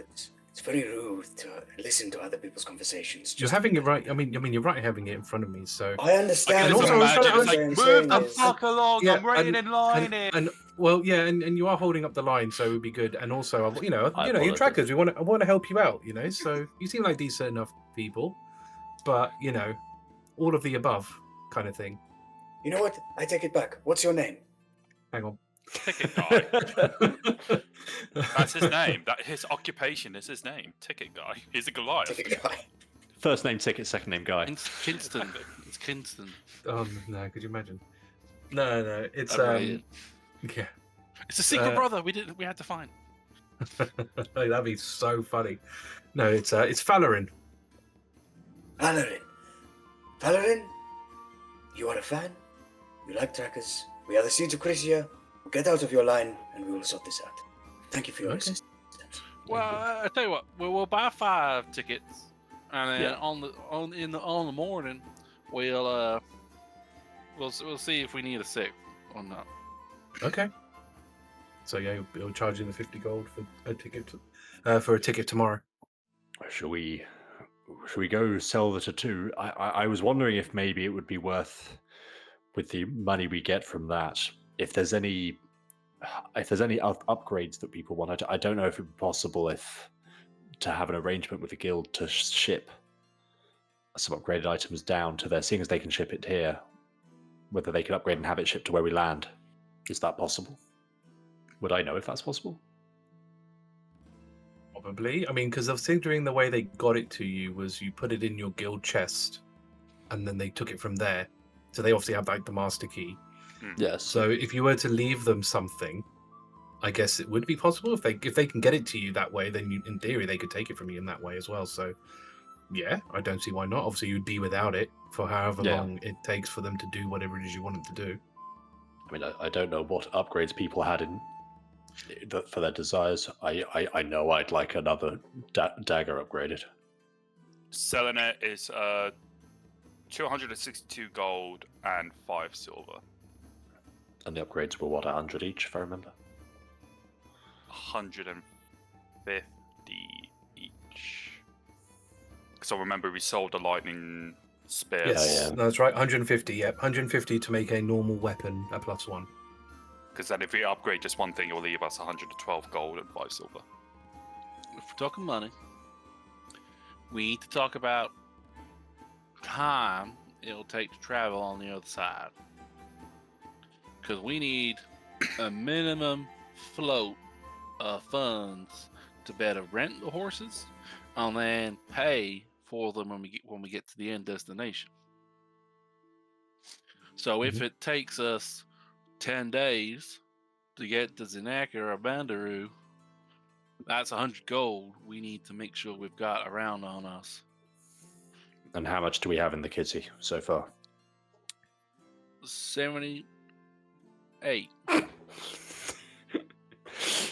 Speaker 2: It's very rude to listen to other people's conversations.
Speaker 1: You're having it right. I mean, you're right having it in front of me. So
Speaker 2: I understand.
Speaker 1: And also,
Speaker 2: what
Speaker 1: I was
Speaker 2: I'm
Speaker 1: trying to-
Speaker 2: saying,
Speaker 6: Move
Speaker 2: saying
Speaker 6: the
Speaker 2: is-
Speaker 6: fuck along!
Speaker 1: Yeah,
Speaker 6: I'm waiting in line here.
Speaker 1: and well, yeah, and you are holding up the line, so it would be good. And also, you're
Speaker 3: apologize.
Speaker 1: trackers. We want to help you out. So you seem like decent enough people, but all of the above kind of thing.
Speaker 2: You know what? I take it back. What's your name?
Speaker 1: Hang on.
Speaker 6: Ticket guy. That's his name. His occupation is his name. Ticket guy. He's a Goliath.
Speaker 2: Ticket guy.
Speaker 3: First name ticket, second name guy.
Speaker 4: It's Kinston. It's Kinston.
Speaker 1: Oh no! Could you imagine? No. It's
Speaker 4: Right.
Speaker 1: yeah.
Speaker 4: It's a secret
Speaker 1: Uh,
Speaker 4: brother. We had to find.
Speaker 1: That'd be so funny. No, it's Falarin.
Speaker 2: Paladin. Paladin? You are a fan? You like trackers? We are the Seeds of Crisia. Get out of your line, and we will sort this out. Thank you for your
Speaker 1: Okay.
Speaker 2: assistance.
Speaker 4: Well, I tell you what, we'll buy 5 tickets, and then
Speaker 3: Yeah.
Speaker 4: on the morning, we'll see if we need a 6th or not.
Speaker 1: Okay. So yeah, you'll charge you the 50 gold for a ticket tomorrow.
Speaker 3: Should we go sell the tattoo? I was wondering if maybe it would be worth, with the money we get from that, if there's any upgrades that people want. I don't know if it would be possible to have an arrangement with the guild to ship some upgraded items down to there, seeing as they can ship it here, whether they can upgrade and have it shipped to where we land. Is that possible? Would I know if that's possible?
Speaker 1: Probably. I mean, because considering the way they got it to you was you put it in your guild chest, and then they took it from there. So they obviously have like the master key.
Speaker 3: Yes.
Speaker 1: So if you were to leave them something, I guess it would be possible. If they can get it to you that way, then in theory they could take it from you in that way as well. So yeah, I don't see why not. Obviously you'd be without it for however long it takes for them to do whatever it is you want them to do.
Speaker 3: I mean, I don't know what upgrades people had for their desires. I know I'd like another dagger upgraded.
Speaker 6: Selling it is 262 gold and 5 silver.
Speaker 3: And the upgrades were what, 100 each, if I remember?
Speaker 6: 150 each. Because I remember we sold the lightning spears.
Speaker 1: Yes, no, that's right. 150. Yep, 150 to make a normal weapon a +1.
Speaker 6: Because then if we upgrade just one thing, it will leave us 112 gold and 5 silver.
Speaker 4: If we're talking money, we need to talk about time it'll take to travel on the other side. Because we need a minimum float of funds to better rent the horses and then pay for them when we get to the end destination. So if it takes us 10 days to get to Zinaka or Bandaroo, that's 100 gold we need to make sure we've got around on us.
Speaker 3: And how much do we have in the kitty so far?
Speaker 4: 78.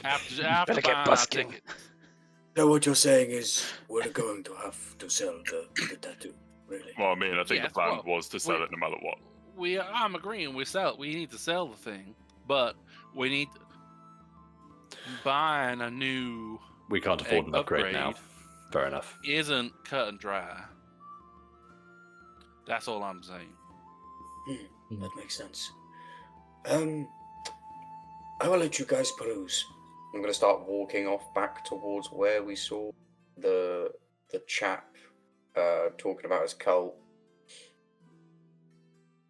Speaker 4: After
Speaker 5: Better get
Speaker 4: buying our
Speaker 5: busking.
Speaker 4: ticket.
Speaker 2: So what you're saying is we're going to have to sell the tattoo, really?
Speaker 6: Well, I mean, I think
Speaker 4: Yes,
Speaker 6: the plan
Speaker 4: well,
Speaker 6: was to sell it no matter what.
Speaker 4: I'm agreeing. We need to sell the thing, but we need buying a new
Speaker 3: We can't afford an upgrade now.
Speaker 4: upgrade.
Speaker 3: Fair enough.
Speaker 4: Isn't cut and dry. That's all I'm saying.
Speaker 2: That makes sense. I will let you guys peruse. I'm going to start walking off back towards where we saw the chap talking about his cult.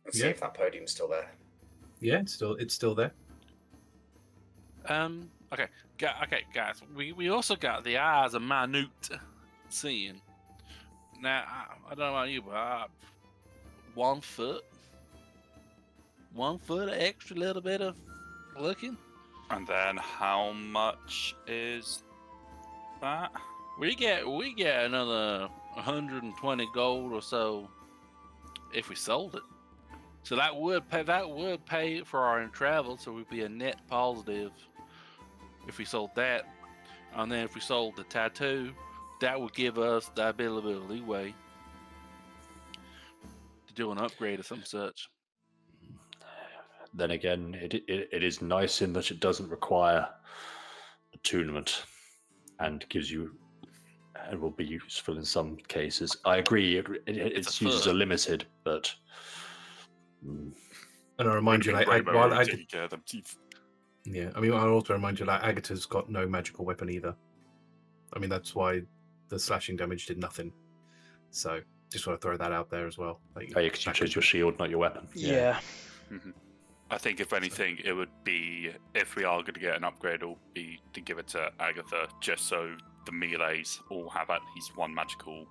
Speaker 2: Let's see
Speaker 1: Yeah.
Speaker 2: if that podium's still there.
Speaker 1: Yeah, it's still there.
Speaker 4: Okay, guys. We also got the eyes of minute seeing. Now I don't know about you, but 1 foot extra little bit of looking.
Speaker 6: And then how much is that?
Speaker 4: We get another 120 gold or so if we sold it. So that would pay for our travel, so we'd be a net positive if we sold that. And then if we sold the tattoo, that would give us that bit of leeway to do an upgrade or some such.
Speaker 3: Then again, it is nice in that it doesn't require attunement and gives you, and will be useful in some cases. I agree, its
Speaker 4: a
Speaker 3: uses
Speaker 4: foot.
Speaker 3: are limited, but
Speaker 1: And I remind you, like,
Speaker 6: Rainbow
Speaker 1: while
Speaker 6: already taking care of them teeth.
Speaker 1: yeah, I mean, I'll also remind you, like, Agata's got no magical weapon either. I mean, that's why the slashing damage did nothing. So, just want to throw that out there as well. Like,
Speaker 3: oh, yeah, because you chose your shield, not your weapon.
Speaker 5: Yeah.
Speaker 6: I think if anything, it would be, if we are going to get an upgrade, it will be to give it to Agatha, just so the melees all have at least one magical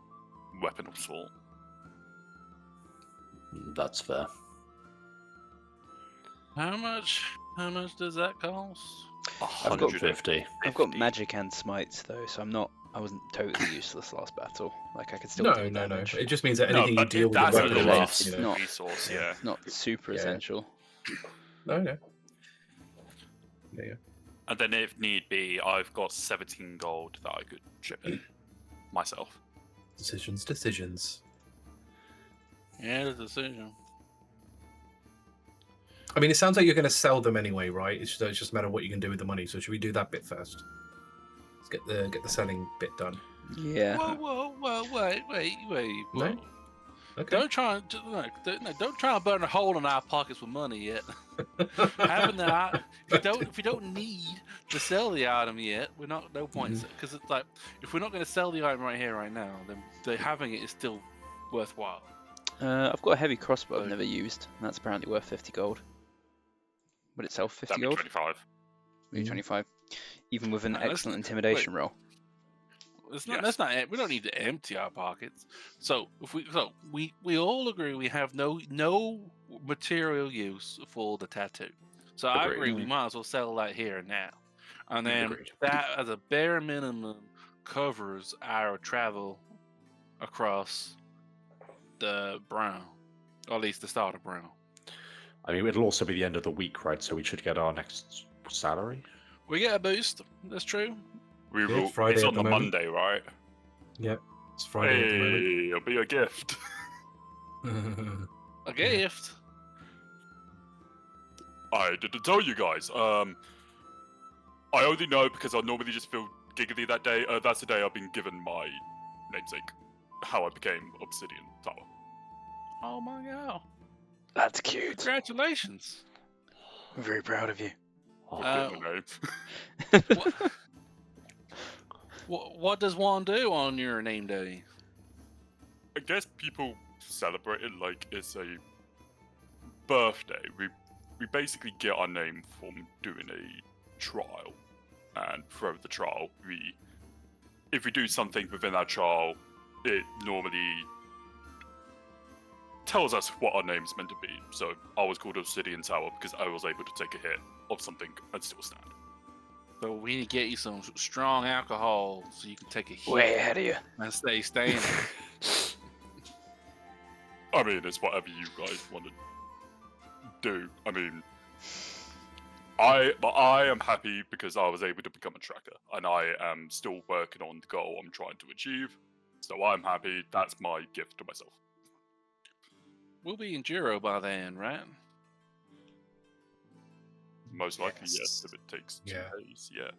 Speaker 6: weapon of sort.
Speaker 3: That's fair.
Speaker 4: How much does that cost?
Speaker 5: I've got
Speaker 3: 150.
Speaker 5: I've got magic and smites though, so I wasn't totally useless last battle. Like I could still
Speaker 1: no.
Speaker 5: do damage.
Speaker 1: It just means that anything you
Speaker 6: but
Speaker 1: deal with
Speaker 6: that's
Speaker 1: the
Speaker 6: a
Speaker 1: weapon
Speaker 6: lot.
Speaker 1: is, you know,
Speaker 6: Resource, yeah.
Speaker 5: It's not super
Speaker 1: Yeah.
Speaker 5: essential.
Speaker 1: Okay. Yeah.
Speaker 6: And then, if need be, I've got 17 gold that I could chip in myself.
Speaker 1: Decisions.
Speaker 4: Yeah, the decision.
Speaker 1: I mean, it sounds like you're going to sell them anyway, right? It's just a matter of what you can do with the money. So should we do that bit first? Let's get the selling bit done.
Speaker 5: Yeah.
Speaker 4: Whoa, wait.
Speaker 1: No?
Speaker 4: Whoa.
Speaker 1: Okay.
Speaker 4: Don't try and burn a hole in our pockets with money yet. Having that, if we don't need to sell the item yet, we're not no point because it's like if we're not going to sell the item right here, right now, then having it is still worthwhile.
Speaker 5: I've got a heavy crossbow I've never used, and that's apparently worth 50 gold. Would it sell 50
Speaker 6: That'd be
Speaker 5: gold?
Speaker 6: 25.
Speaker 5: Maybe 25. Even with an
Speaker 4: Nah, that's-
Speaker 5: excellent intimidation roll.
Speaker 4: It's not.
Speaker 6: Yes.
Speaker 4: That's not. We don't need to empty our pockets. So if we all agree we have no material use for the tattoo. So I
Speaker 3: Agreed.
Speaker 4: agree we might as well sell that here and now, and then
Speaker 3: Agreed.
Speaker 4: that as a bare minimum covers our travel across the Brown, or at least the start of Brown.
Speaker 3: I mean, it'll also be the end of the week, right? So we should get our next salary.
Speaker 4: We get a boost. That's true.
Speaker 6: We
Speaker 1: Yeah,
Speaker 6: will.
Speaker 1: it's Friday
Speaker 6: It's
Speaker 1: at
Speaker 6: on
Speaker 1: the
Speaker 6: the
Speaker 1: moment.
Speaker 6: Monday, right?
Speaker 1: Yep. It's Friday at the moment.
Speaker 6: Hey, it'll be a gift.
Speaker 4: A gift.
Speaker 6: I didn't tell you guys. I only know because I normally just feel giggly that day. That's the day I've been given my namesake. How I became Obsidian Tower.
Speaker 4: Oh my god!
Speaker 5: That's cute.
Speaker 4: Congratulations.
Speaker 5: I'm very proud of you.
Speaker 6: You'll
Speaker 4: Uh,
Speaker 6: get my name.
Speaker 4: What does one do on your name day?
Speaker 6: I guess people celebrate it like it's a birthday. We basically get our name from doing a trial, and throughout the trial, if we do something within that trial, it normally tells us what our name's meant to be. So I was called Obsidian Tower because I was able to take a hit of something and still stand.
Speaker 4: So we need to get you some strong alcohol so you can take a hit
Speaker 5: Way ahead of you.
Speaker 4: and stay standing.
Speaker 6: I mean, it's whatever you guys want to do. I mean, I am happy because I was able to become a tracker, and I am still working on the goal I'm trying to achieve. So I'm happy. That's my gift to myself.
Speaker 4: We'll be in Jiro by then, right?
Speaker 6: Most likely, yes,
Speaker 1: Yes.
Speaker 6: if it takes 2
Speaker 1: Yeah.
Speaker 6: days, yeah.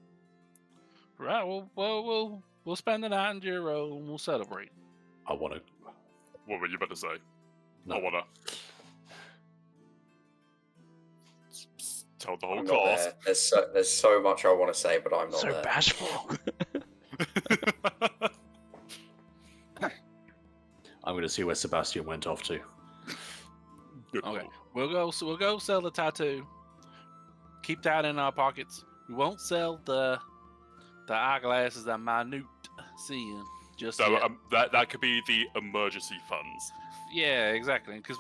Speaker 4: Right. We'll spend the night in Jiro and we'll celebrate.
Speaker 3: I want to.
Speaker 6: What were you about to say?
Speaker 3: No.
Speaker 6: I wanna tell the whole
Speaker 2: I'm not
Speaker 6: class.
Speaker 2: there. There's so much I want to say, but I'm not
Speaker 5: So
Speaker 2: there.
Speaker 5: bashful.
Speaker 3: I'm going to see where Sebastian went off to.
Speaker 6: Good
Speaker 4: Okay.
Speaker 6: call.
Speaker 4: We'll go sell the tattoo. Keep that in our pockets. We won't sell the eyeglasses that Minute seeing just
Speaker 6: So
Speaker 4: yet.
Speaker 6: that could be the emergency funds.
Speaker 4: Yeah, exactly. Because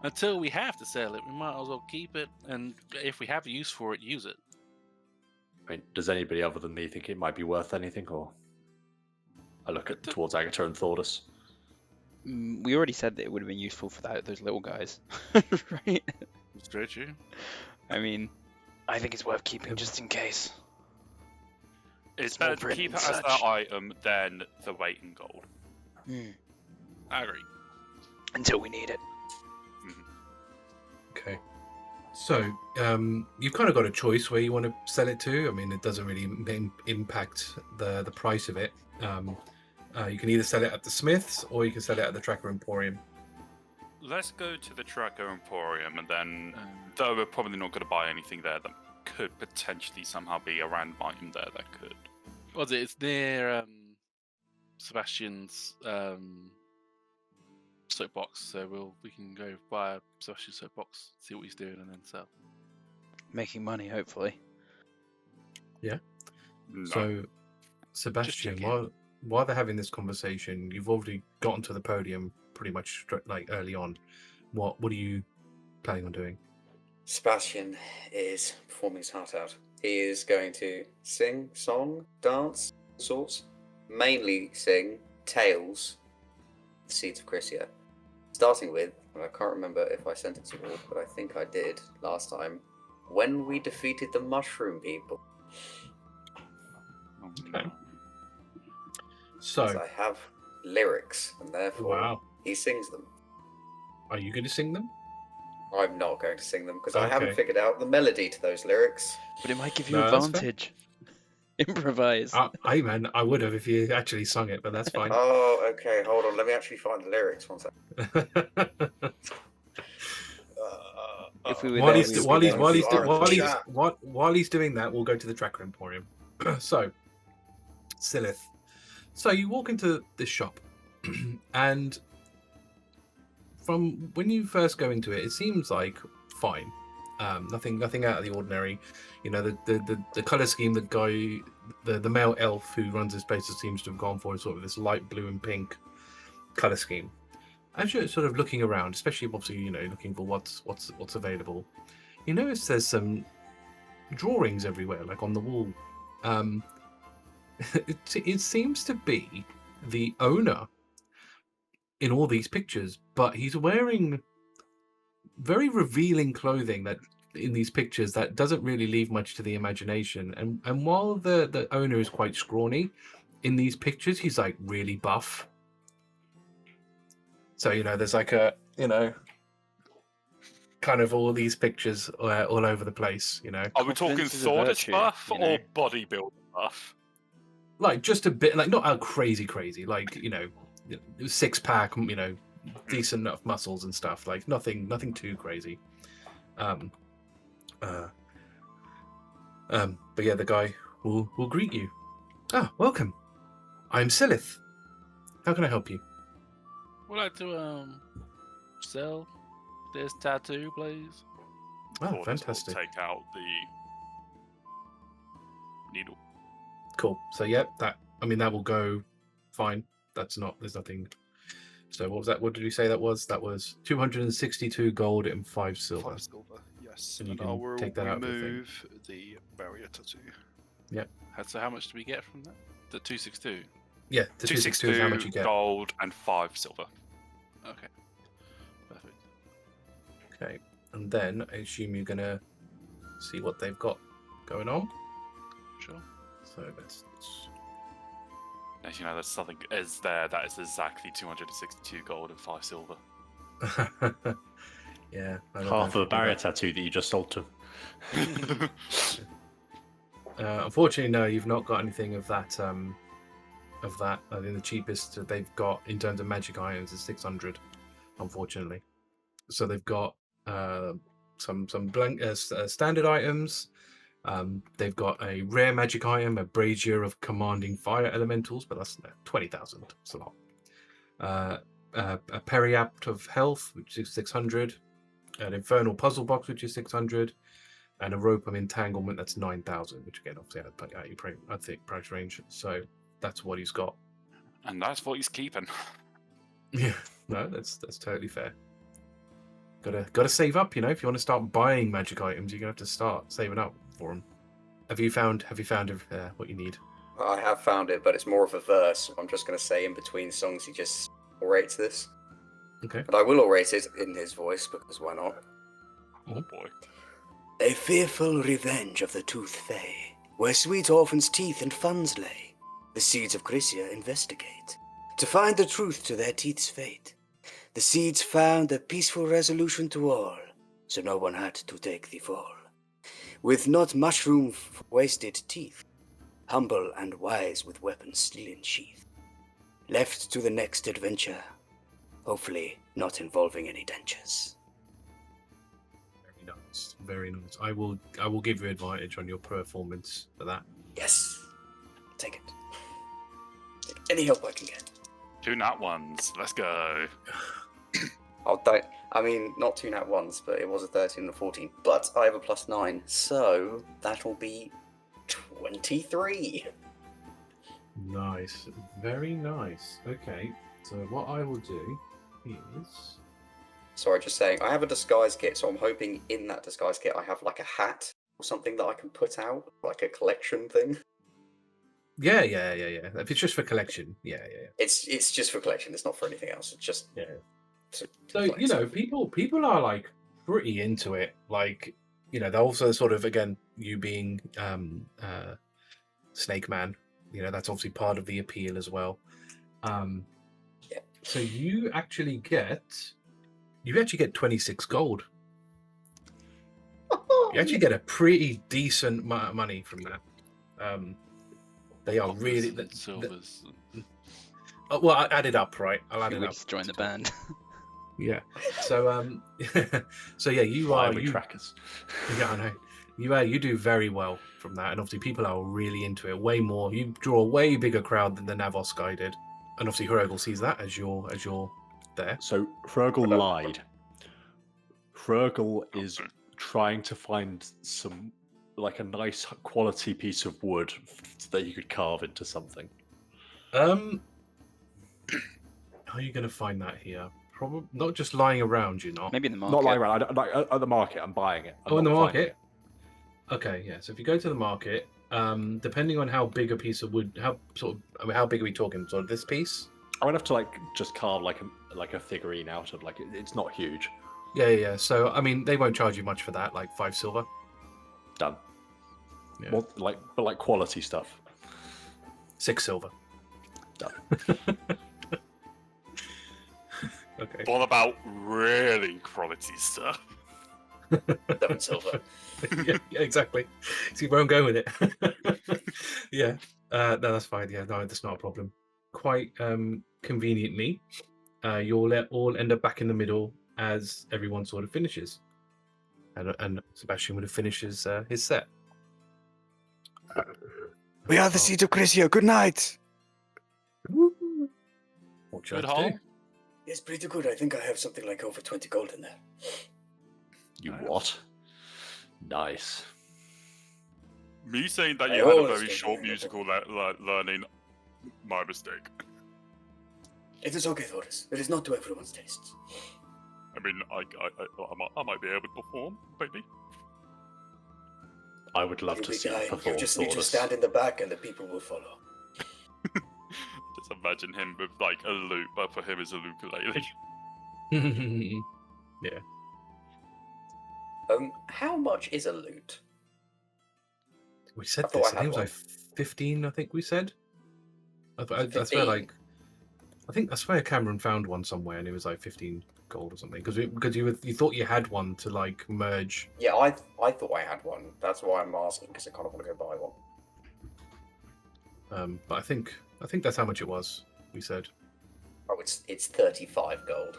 Speaker 4: until we have to sell it, we might as well keep it, and if we have a use for it, use it.
Speaker 3: I mean, does anybody other than me think it might be worth anything, or I look towards Agata and Thordas?
Speaker 5: We already said that it would have been useful for those little guys, right?
Speaker 4: It's very true.
Speaker 5: I mean, I think it's worth keeping just in case.
Speaker 6: It's
Speaker 5: Small
Speaker 6: better to
Speaker 5: print
Speaker 6: keep
Speaker 5: and
Speaker 6: it as
Speaker 5: such.
Speaker 6: that item than the weight in gold.
Speaker 4: I agree.
Speaker 5: Until we need it.
Speaker 1: Okay. So, you've kind of got a choice where you want to sell it to. I mean, it doesn't really impact the price of it. You can either sell it at the Smiths or you can sell it at the Tracker Emporium.
Speaker 6: Let's go to the Tracker Emporium, and then, though we're probably not going to buy anything there that could potentially somehow be a random item there that could.
Speaker 4: Was it? It's near Sebastian's soapbox, so we can go buy Sebastian's soapbox, see what he's doing, and then sell.
Speaker 5: Making money, hopefully.
Speaker 6: No.
Speaker 1: So, Sebastian,
Speaker 4: checking.
Speaker 1: while they're having this conversation, you've already gotten to the podium pretty much like early on. What are you planning on doing?
Speaker 2: Sebastian is performing his heart out. He is going to sing, song, dance, sorts. Mainly sing Tales, the Seeds of Crisia. Starting with And I can't remember if I sent it to all, but I think I did last time. When we defeated the mushroom people.
Speaker 1: Okay.
Speaker 2: So
Speaker 1: So,
Speaker 2: I have lyrics, and therefore
Speaker 1: wow.
Speaker 2: he sings them.
Speaker 1: Are you going to sing them?
Speaker 2: I'm not going to sing them because I haven't
Speaker 1: Okay.
Speaker 2: figured out the melody to those lyrics.
Speaker 5: But it might give you
Speaker 1: No, that's fair.
Speaker 5: advantage. Improvise.
Speaker 1: Hey, man, I would have if you actually sung it, but that's fine.
Speaker 2: Oh, okay. Hold on. Let me actually find the lyrics. One second.
Speaker 5: If we were
Speaker 1: While
Speaker 5: there,
Speaker 1: he's
Speaker 5: we would be
Speaker 1: while he's doing that, we'll go to the Tracker Emporium. So, Silith. So you walk into this shop, and from when you first go into it, it seems like fine. Nothing out of the ordinary. You know, the color scheme, the male elf who runs this place seems to have gone for is sort of this light blue and pink color scheme. As you're sort of looking around, especially obviously, you know, looking for what's available, you notice there's some drawings everywhere, like on the wall. It seems to be the owner in all these pictures, but he's wearing very revealing clothing that in these pictures that doesn't really leave much to the imagination. And while the owner is quite scrawny, in these pictures he's like really buff. So, you know, there's like a, you know, kind of all these pictures all over the place, you know.
Speaker 6: Are we talking
Speaker 5: Confidence is a
Speaker 6: Thordas
Speaker 5: virtue,
Speaker 6: buff
Speaker 5: you know.
Speaker 6: or bodybuilding buff?
Speaker 1: Like just a bit, like not out crazy, like, you know, 6-pack, you know, decent enough muscles and stuff. Like nothing too crazy. But yeah, the guy will greet you. Ah, welcome. I'm Silith. How can I help you?
Speaker 4: Would like to sell this tattoo, please?
Speaker 1: Oh,
Speaker 6: Thordas will
Speaker 1: fantastic.
Speaker 6: Take out the needle.
Speaker 1: Cool. So yeah, that will go fine. There's nothing. So what was that? What did you say that was? That was 262 gold and 5 silver.
Speaker 7: 5 silver, yes.
Speaker 1: And you
Speaker 7: And I
Speaker 1: can
Speaker 7: will
Speaker 1: take that out of the thing.
Speaker 7: remove the barrier tattoo.
Speaker 4: So how much do we get from that? The 262.
Speaker 1: Yeah, the 262 is how much you get.
Speaker 6: Gold and 5 silver.
Speaker 4: Okay. Perfect.
Speaker 1: Okay, and then I assume you're gonna see what they've got going on.
Speaker 4: Sure.
Speaker 1: So let's.
Speaker 6: As you know, there's something is there that is exactly 262 gold and 5 silver.
Speaker 1: Yeah. I don't know
Speaker 3: Half
Speaker 1: if
Speaker 3: of a
Speaker 1: you do
Speaker 3: barrier
Speaker 1: that.
Speaker 3: tattoo that you just sold to.
Speaker 1: Unfortunately, no, you've not got anything of that. I think the cheapest they've got in terms of magic items is 600. Unfortunately, so they've got some blank standard items. They've got a rare magic item, a brazier of commanding fire elementals, but that's 20,000. It's a lot. A periapt of health, which is 600. An infernal puzzle box, which is 600. And a rope of entanglement, that's 9,000, which again, obviously, out your price range. So that's what he's got.
Speaker 6: And that's what he's keeping.
Speaker 1: Yeah, no, that's totally fair. Gotta save up, you know. If you want to start buying magic items, you're gonna have to start saving up for them. Have you found what you need?
Speaker 2: I have found it, but it's more of a verse. I'm just going to say in between songs he just orates this.
Speaker 1: Okay.
Speaker 2: But I will orate it in his voice, because why not?
Speaker 6: Oh boy.
Speaker 2: A fearful revenge of the Tooth Fae, where sweet orphans' teeth and funds lay. The seeds of Crisia investigate, to find the truth to their teeth's fate. The seeds found a peaceful resolution to all, so no one had to take the fall. With not mushroom wasted teeth, humble and wise with weapons still in sheath. Left to the next adventure, hopefully not involving any dentures.
Speaker 1: Very nice, very nice. I will give you advantage on your performance for that.
Speaker 2: Yes, take it. Take any help I can get.
Speaker 6: 2 nat ones. Let's go.
Speaker 2: Not 2 nat ones, but it was a 13 and a 14. But I have a +9, so that'll be 23.
Speaker 1: Nice, very nice. Okay, so what I will do is.
Speaker 2: Sorry, just saying, I have a disguise kit, so I'm hoping in that disguise kit I have like a hat or something that I can put out, like a collection thing.
Speaker 1: Yeah. If it's just for collection, yeah.
Speaker 2: It's just for collection. It's not for anything else. It's just
Speaker 1: Yeah.
Speaker 2: to
Speaker 1: So
Speaker 2: fight
Speaker 1: you know,
Speaker 2: something.
Speaker 1: people are like pretty into it. Like they're also sort of again, you being Snake Man. That's obviously part of the appeal as well.
Speaker 2: Yeah.
Speaker 1: So you actually get 26 gold. You actually get a pretty decent money from that. They are
Speaker 4: Coppers
Speaker 1: really
Speaker 4: and silvers.
Speaker 1: well. I add it up, right? I'll add
Speaker 5: You
Speaker 1: it
Speaker 5: would
Speaker 1: up.
Speaker 5: just join the band.
Speaker 1: Yeah. So so yeah, you
Speaker 3: Fly
Speaker 1: are
Speaker 3: with
Speaker 1: you.
Speaker 3: trackers.
Speaker 1: Yeah, I know. You do very well from that, and obviously people are really into it. Way more. You draw a way bigger crowd than the Navos guy did, and obviously Hrugguhl sees that as you're there.
Speaker 3: So Hrugguhl lied. Hrugguhl is
Speaker 6: Okay.
Speaker 3: trying to find some, like a nice quality piece of wood that you could carve into something.
Speaker 1: How are you going to find that here? Probably not just lying around. You're not.
Speaker 5: Maybe in the market.
Speaker 3: Not lying around. Like at the market, I'm buying it. I'm
Speaker 1: Oh, in the
Speaker 3: not finding
Speaker 1: market. Okay, yeah. So if you go to the market, depending on how big a piece of wood, how big are we talking? Sort of this piece?
Speaker 3: I would have to just carve like a figurine out of it's not huge.
Speaker 1: Yeah. So I mean, they won't charge you much for that, like 5 silver.
Speaker 3: Done.
Speaker 1: Yeah.
Speaker 3: Well, but quality stuff.
Speaker 1: 6 silver.
Speaker 3: Done.
Speaker 1: Okay.
Speaker 6: What about really quality stuff?
Speaker 2: 7 silver.
Speaker 1: yeah, exactly. See where I'm going with it. Yeah. No, that's fine. Yeah, no, that's not a problem. Quite conveniently, you'll all end up back in the middle as everyone sort of finishes, and Sebastian would have finished his set.
Speaker 7: We are the seed of Crisia. Good night.
Speaker 1: What
Speaker 4: Good
Speaker 1: do?
Speaker 4: haul.
Speaker 2: Yes, pretty good. I think I have something like over 20 gold in there.
Speaker 3: You what? Nice.
Speaker 6: Me saying that
Speaker 2: I
Speaker 6: you had a
Speaker 2: always
Speaker 6: very
Speaker 2: think
Speaker 6: short
Speaker 2: you're
Speaker 6: musical learning, my mistake.
Speaker 2: It is okay, Thordas. It is not to everyone's tastes.
Speaker 6: I mean, I might be able to perform, maybe.
Speaker 3: I would love to
Speaker 2: You'll be
Speaker 3: see you
Speaker 2: fine.
Speaker 3: perform.
Speaker 2: You just need to
Speaker 3: Thordas.
Speaker 2: stand in the back and the people will follow.
Speaker 6: Just imagine him with a lute, but for him it's a ukulele.
Speaker 1: Yeah.
Speaker 2: How much is a lute?
Speaker 1: We said
Speaker 2: I thought
Speaker 1: this.
Speaker 2: I
Speaker 1: I think
Speaker 2: had
Speaker 1: it was
Speaker 2: one.
Speaker 1: like 15. I think we said. I swear,
Speaker 2: 15?
Speaker 1: I swear Cameron found one somewhere, and it was like 15 gold or something. Because you thought you had one to merge.
Speaker 2: Yeah, I thought I had one. That's why I'm asking, because I kind of want to go buy one.
Speaker 1: But I think that's how much it was. We said.
Speaker 2: Oh, it's 35 gold.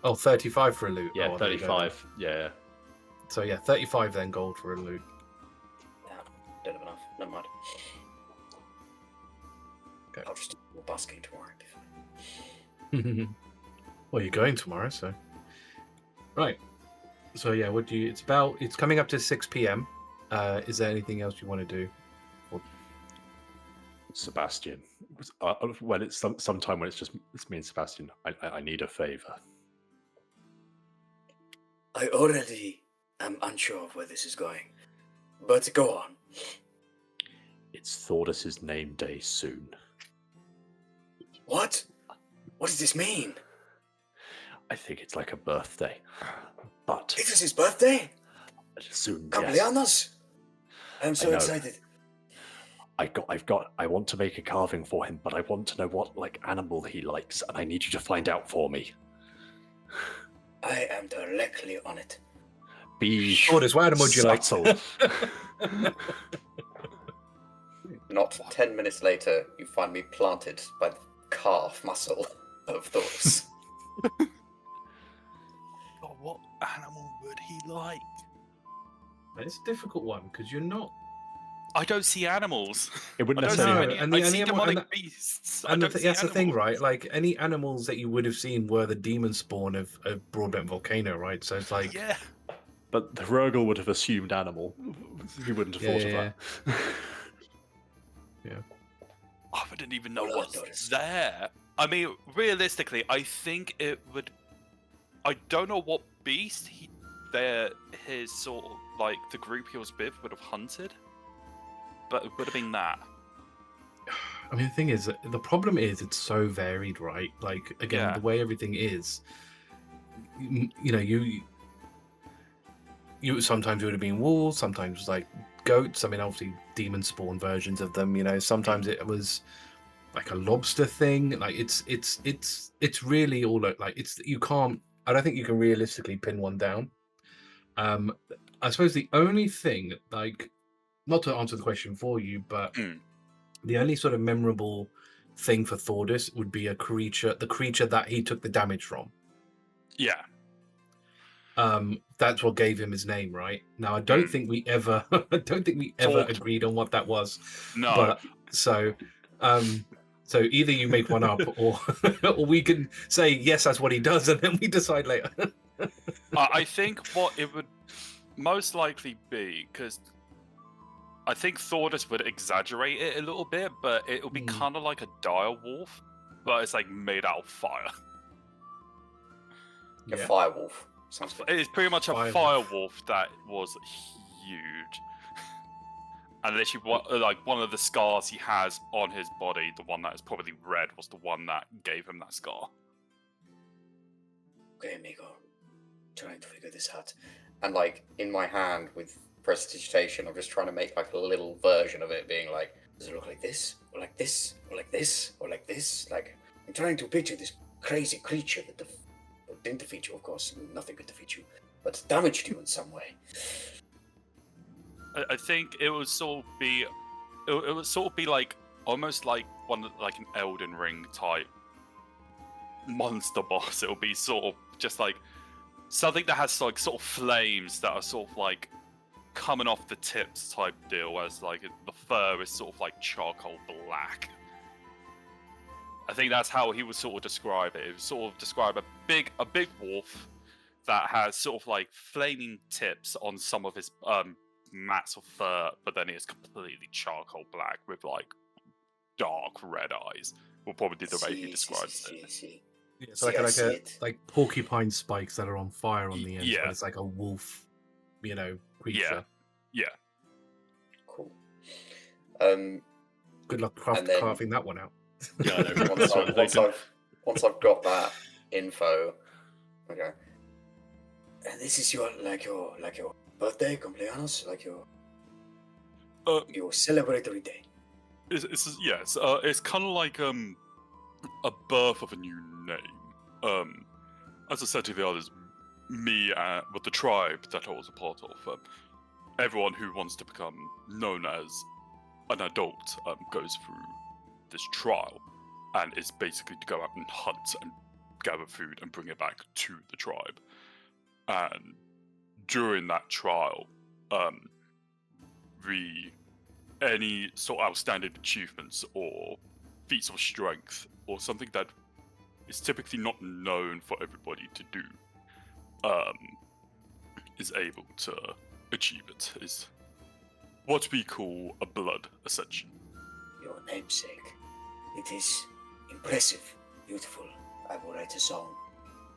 Speaker 1: Oh, 35 for a loot.
Speaker 3: Yeah,
Speaker 1: Oh, there you go then.
Speaker 3: 35. Yeah.
Speaker 1: So yeah, 35 then gold for a loot.
Speaker 2: Yeah, don't have enough. Never mind.
Speaker 1: Okay.
Speaker 2: I'll just do more busking tomorrow. It'll be fine.
Speaker 1: Well, you're going tomorrow, so. Right. So yeah, it's coming up to 6 p.m. Is there anything else you want to do?
Speaker 3: Sebastian. When it's sometime when it's me and Sebastian, I need a favor.
Speaker 2: I already am unsure of where this is going, but go on.
Speaker 3: It's Thordas' Nameday soon.
Speaker 2: What? What does this mean?
Speaker 3: I think it's like a birthday, but
Speaker 2: It is his birthday?
Speaker 3: soon. Yes.
Speaker 2: Cumpleaños? I am so
Speaker 3: know.
Speaker 2: excited.
Speaker 3: I want to make a carving for him, but I want to know what animal he likes, and I need you to find out for me.
Speaker 2: I am directly on it.
Speaker 3: Be
Speaker 1: Thordas, what animal would you like?
Speaker 3: subtle.
Speaker 2: Not 10 minutes later, you find me planted by the calf muscle of Thordas.
Speaker 7: Oh, what animal would he like?
Speaker 1: It's a difficult one because you're not.
Speaker 6: I don't see animals.
Speaker 3: It wouldn't
Speaker 6: I don't
Speaker 3: necessarily.
Speaker 6: see
Speaker 1: No,
Speaker 6: any.
Speaker 1: and
Speaker 6: I see
Speaker 1: the
Speaker 6: demonic
Speaker 1: and
Speaker 6: beasts.
Speaker 1: And
Speaker 6: I don't see
Speaker 1: that's the thing,
Speaker 6: animals.
Speaker 1: right? Like any animals that you would have seen were the demon spawn of Broadbent Volcano, right? So it's like,
Speaker 6: Yeah.
Speaker 3: But the Hrugguhl would have assumed animal. He wouldn't have thought of that.
Speaker 6: I wouldn't even know
Speaker 2: Well,
Speaker 6: what's
Speaker 2: Thordas.
Speaker 6: there. I mean, realistically, I think it would. I don't know what beast his sort of the group he was with would have hunted, but it would have been that.
Speaker 1: I mean, the thing is, the problem is it's so varied, right? Like again,
Speaker 6: Yeah.
Speaker 1: the way everything is, you sometimes it would have been wolves, sometimes like goats. I mean, obviously demon spawn versions of them. Sometimes it was like a lobster thing. Like it's really all like it's you can't. I don't think you can realistically pin one down. I suppose the only thing, like, not to answer the question for you, but the only sort of memorable thing for Thordas would be the creature that he took the damage from.
Speaker 6: Yeah.
Speaker 1: That's what gave him his name, right? Now I don't think we ever agreed on what that was.
Speaker 6: No.
Speaker 1: But so either you make one up or or we can say yes, that's what he does, and then we decide later.
Speaker 6: I think what it would most likely be, because I think Thordas would exaggerate it a little bit, but it would be kind of like a dire wolf, but it's like made out of fire.
Speaker 2: A fire wolf. Sounds good.
Speaker 6: It's pretty much a fire wolf that was huge. And literally, like one of the scars he has on his body, the one that is probably red, was the one that gave him that scar.
Speaker 2: Okay, amigo. Trying to figure this out. And like in my hand with prestidigitation, I'm just trying to make like a little version of it, being like, does it look like this, or like this, or like this, or like this? Like, I'm trying to picture this crazy creature that didn't defeat you, of course. Nothing could defeat you, but damaged you in some way.
Speaker 6: I think it would sort of be, it would sort of be like almost like like an Elden Ring type monster boss. It will be sort of just like something that has like sort of flames that are sort of like coming off the tips type deal, whereas like the fur is sort of like charcoal black. I think that's how he would sort of describe it. He would sort of describe a big wolf that has sort of like flaming tips on some of his mats of fur, but then it's completely charcoal black with like dark red eyes. Will probably be the way he describes it.
Speaker 1: Yeah, it's like porcupine spikes that are on fire on the end, but it's like a wolf, creature.
Speaker 6: Yeah.
Speaker 2: Cool.
Speaker 1: Good luck carving that one out.
Speaker 3: Yeah, I know.
Speaker 2: Once I've got that info, okay. And this is your birthday, cumpleaños, like your celebratory day.
Speaker 6: It's kind of like a birth of a new name. As I said to the others, me with the tribe that I was a part of, everyone who wants to become known as an adult goes through this trial, and it's basically to go out and hunt and gather food and bring it back to the tribe. And during that trial, any sort of outstanding achievements or feats of strength or something that is typically not known for everybody to do, is able to achieve it. Is what we call a blood ascension.
Speaker 2: Your namesake. It is impressive, beautiful. I will write a song.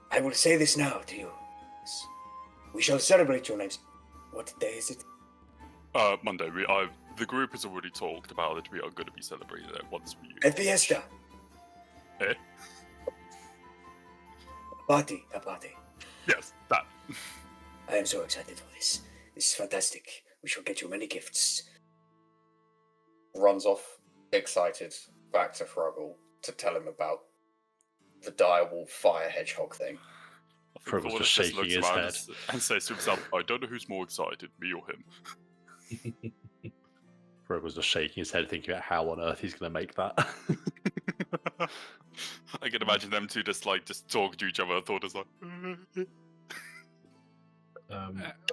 Speaker 2: I will say this now to you. We shall celebrate your names. What day is it?
Speaker 6: Monday. The group has already talked about it. We are going to be celebrating it once we...
Speaker 2: El fiesta.
Speaker 6: Eh?
Speaker 2: A party.
Speaker 6: Yes, that.
Speaker 2: I am so excited for this. This is fantastic. We shall get you many gifts. Runs off, excited, back to Hrugguhl to tell him about the direwolf fire hedgehog thing.
Speaker 3: Hrugguhl's just shaking his head
Speaker 6: and says to himself, I don't know who's more excited, me or him.
Speaker 3: Hrugguhl's just shaking his head thinking about how on earth he's going to make that.
Speaker 6: I can imagine them two just talking to each other. I thought it was like...
Speaker 4: I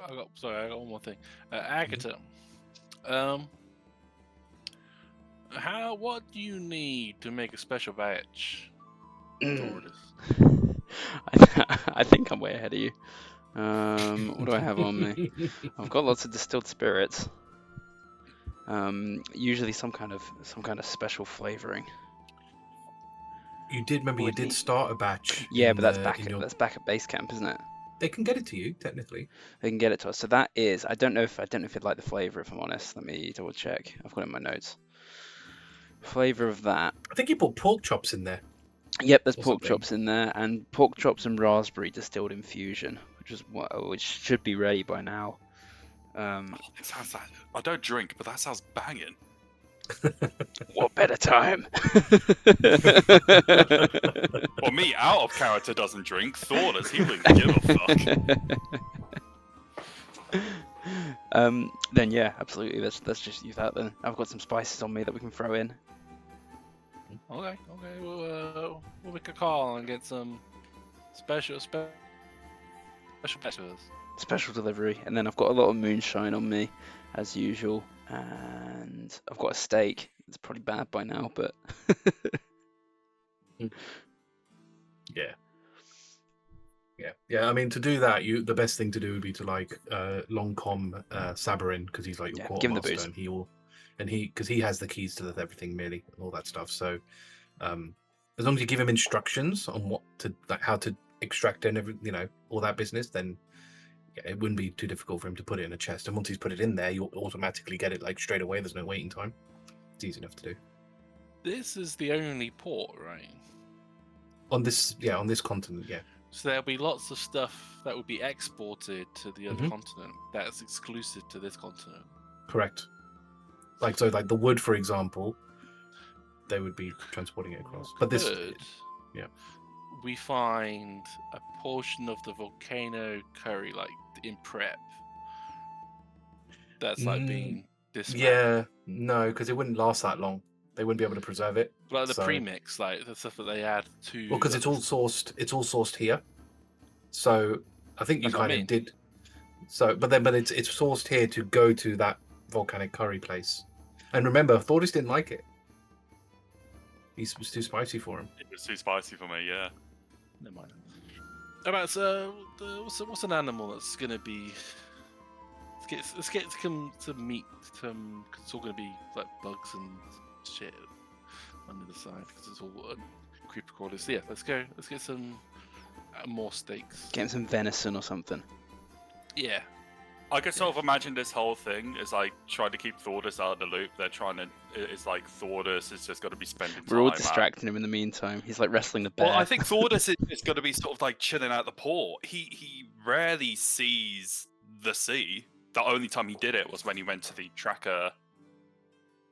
Speaker 4: got one more thing. Agata, what do you need to make a special batch?
Speaker 5: I think I'm way ahead of you. What do I have on me? I've got lots of distilled spirits. Usually some kind of special flavoring.
Speaker 1: You did start a batch.
Speaker 5: Yeah, but that's back at base camp, isn't it?
Speaker 1: They can get it to you, technically.
Speaker 5: They can get it to us. So that is, I don't know if you'd like the flavor, if I'm honest. Let me double check. I've got it in my notes. Flavor of that.
Speaker 1: I think you put pork chops in there.
Speaker 5: Yep, there's
Speaker 1: or
Speaker 5: pork
Speaker 1: something.
Speaker 5: chops in there, and pork chops and raspberry distilled infusion, which should be ready by now.
Speaker 6: It sounds like I don't drink, but that sounds banging.
Speaker 5: What better time?
Speaker 6: Well, me out of character doesn't drink. Thordas, he wouldn't give a fuck.
Speaker 5: Then yeah, absolutely. Let's just use that then. I've got some spices on me that we can throw in.
Speaker 4: Okay. We'll make a call and get some special specials.
Speaker 5: Special delivery, and then I've got a lot of moonshine on me, as usual, and I've got a steak. It's probably bad by now, but
Speaker 1: Yeah. I mean, to do that, the best thing to do would be to like long com Sabarin, because he's like your
Speaker 5: give him the
Speaker 1: quartermaster,
Speaker 5: booze.
Speaker 1: and because he has the keys to everything, merely all that stuff. So as long as you give him instructions on what to how to extract and all that business, then it wouldn't be too difficult for him to put it in a chest. And once he's put it in there, you'll automatically get it like straight away. There's no waiting time. It's easy enough to do.
Speaker 4: This is the only port, right?
Speaker 1: On this continent, yeah.
Speaker 4: So there'll be lots of stuff that will be exported to the other
Speaker 1: Mhm.
Speaker 4: continent that's exclusive to this continent.
Speaker 1: Correct. Like the wood, for example, they would be transporting it across. But this, yeah.
Speaker 4: We find a portion of the volcano curry, like in prep, that's like being dismantled.
Speaker 1: Yeah, no, because it wouldn't last that long. They wouldn't be able to preserve it.
Speaker 4: Like the
Speaker 1: so-
Speaker 4: premix, like the stuff that they add to.
Speaker 1: Well, because it's all sourced. It's all sourced here. So I think you
Speaker 4: That's what I
Speaker 1: kind of
Speaker 4: mean.
Speaker 1: did. So, but it's sourced here to go to that volcanic curry place. And remember, Thordas didn't like it. It was too spicy for him.
Speaker 6: It was too spicy for me, yeah.
Speaker 4: Never mind. About what's an animal that's gonna be? Let's get some meat. It's all gonna be like bugs and shit on the side because it's all creeper crawlers. Yeah, let's get some more steaks.
Speaker 5: Get him some venison or something.
Speaker 4: Yeah.
Speaker 6: I could sort of imagine this whole thing is like trying to keep Thordas out of the loop. They're trying to. It's like Thordas is just got to be spending time.
Speaker 5: We're all
Speaker 6: out.
Speaker 5: distracting him in the meantime. He's like wrestling the bear.
Speaker 6: Well, I think Thordas is going to be sort of like chilling out the port. He rarely sees the sea. The only time he did it was when he went to the Tracker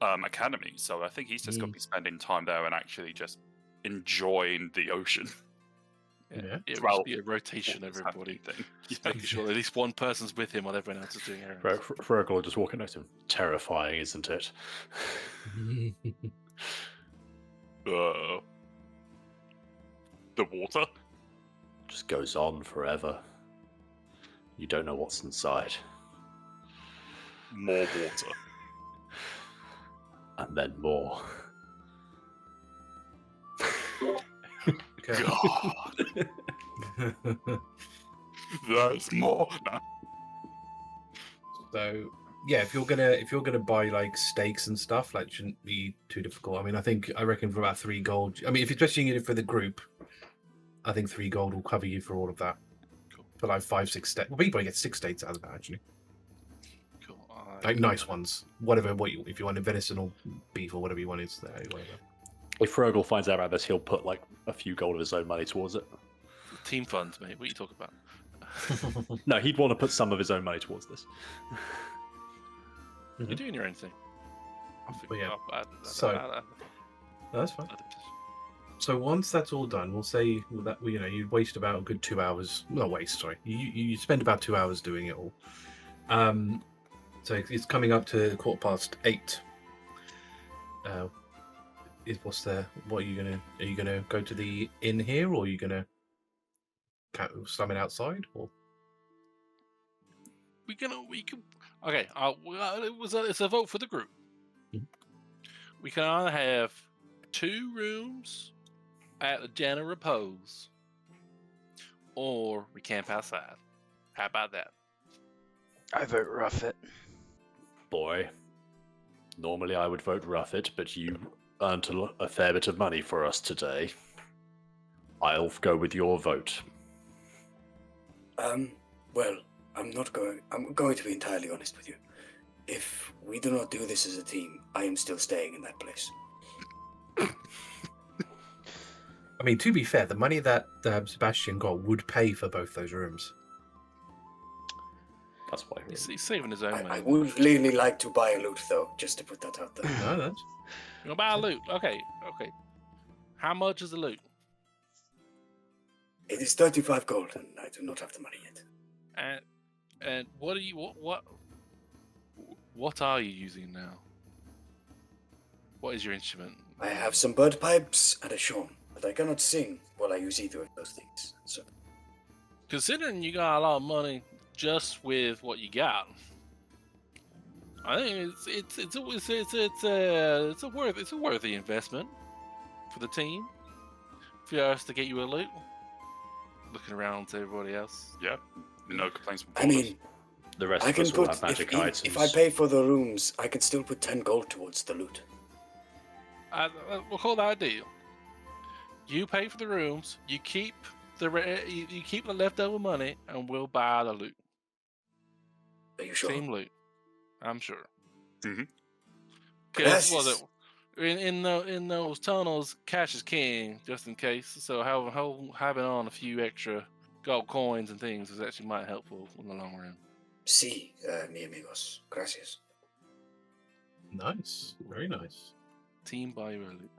Speaker 6: Academy. So I think he's just going to be spending time there and actually just enjoying the ocean.
Speaker 1: Yeah.
Speaker 4: It
Speaker 6: Well,
Speaker 4: must be a rotation, everybody.
Speaker 6: Thing.
Speaker 4: Just making sure at least one person's with him while everyone else is doing errands.
Speaker 3: Hrugguhl just walking next to him. Terrifying, isn't it?
Speaker 6: The water.
Speaker 3: Just goes on forever. You don't know what's inside.
Speaker 6: More water.
Speaker 3: And then more.
Speaker 1: Okay.
Speaker 6: God, there's more. No.
Speaker 1: So yeah, if you're gonna buy like steaks and stuff, like shouldn't be too difficult. I mean, I reckon for about 3 gold. I mean, if you're especially it for the group, I think 3 gold will cover you for all of that.
Speaker 4: Cool.
Speaker 1: For like 5-6 steaks. Well, you probably get 6 steaks out of that actually.
Speaker 4: Cool.
Speaker 1: Like nice ones. Whatever if you wanted venison or beef or whatever you wanted, whatever.
Speaker 3: If Hrugguhl finds out about this, he'll put like a few gold of his own money towards it.
Speaker 4: Team funds, mate. What are you talking about?
Speaker 3: No, he'd want to put some of his own money towards this.
Speaker 4: You're doing your own thing.
Speaker 1: But yeah.
Speaker 4: So
Speaker 1: That's fine. So once that's all done, we'll say that you waste about a good 2 hours. Not waste, sorry. You spend about 2 hours doing it all. So it's coming up to 8:15. What are you gonna go to the inn here, or are you gonna summon outside, or?
Speaker 4: we can. Okay. It's a vote for the group.
Speaker 1: Mhm.
Speaker 4: We can either have 2 rooms at the Den of Repose, or we camp outside. How about that?
Speaker 5: I vote rough it.
Speaker 3: Boy, normally I would vote rough it, but you earned a fair bit of money for us today. I'll go with your vote.
Speaker 8: Well, I'm going to be entirely honest with you. If we do not do this as a team, I am still staying in that place.
Speaker 1: I mean, to be fair, the money that Sebastian got would pay for both those rooms.
Speaker 3: That's why.
Speaker 4: He's saving his own money.
Speaker 8: I would really like to buy a loot, though, just to put that out there.
Speaker 1: No, that's
Speaker 4: You're gonna buy a loot. Okay. How much is the loot?
Speaker 8: It is 35 gold, and I do not have the money yet.
Speaker 4: And what are you what are you using now? What is your instrument?
Speaker 8: I have some bird pipes and a shawm, but I cannot sing while I use either of those things. So
Speaker 4: Considering you got a lot of money just with what you got, I think it's a worthy investment for the team. For us to get you a loot. Looking around to everybody else.
Speaker 6: Yeah, no complaints from
Speaker 8: I mean,
Speaker 3: The rest
Speaker 8: I
Speaker 3: of
Speaker 8: can
Speaker 3: us will
Speaker 8: put
Speaker 3: have magic items.
Speaker 8: if I pay for the rooms, I can still put 10 gold towards the loot.
Speaker 4: We'll call that a deal. You pay for the rooms. You keep you keep the leftover money, and we'll buy the loot.
Speaker 8: Are you sure?
Speaker 4: Team loot. I'm sure.
Speaker 6: Mhm.
Speaker 4: Because
Speaker 8: Gracias.
Speaker 4: in those tunnels, cash is king, just in case. So having on a few extra gold coins and things is actually might helpful in the long run.
Speaker 8: Sí, mi amigos. Gracias.
Speaker 1: nice. Very nice.
Speaker 4: Team buy you a loot.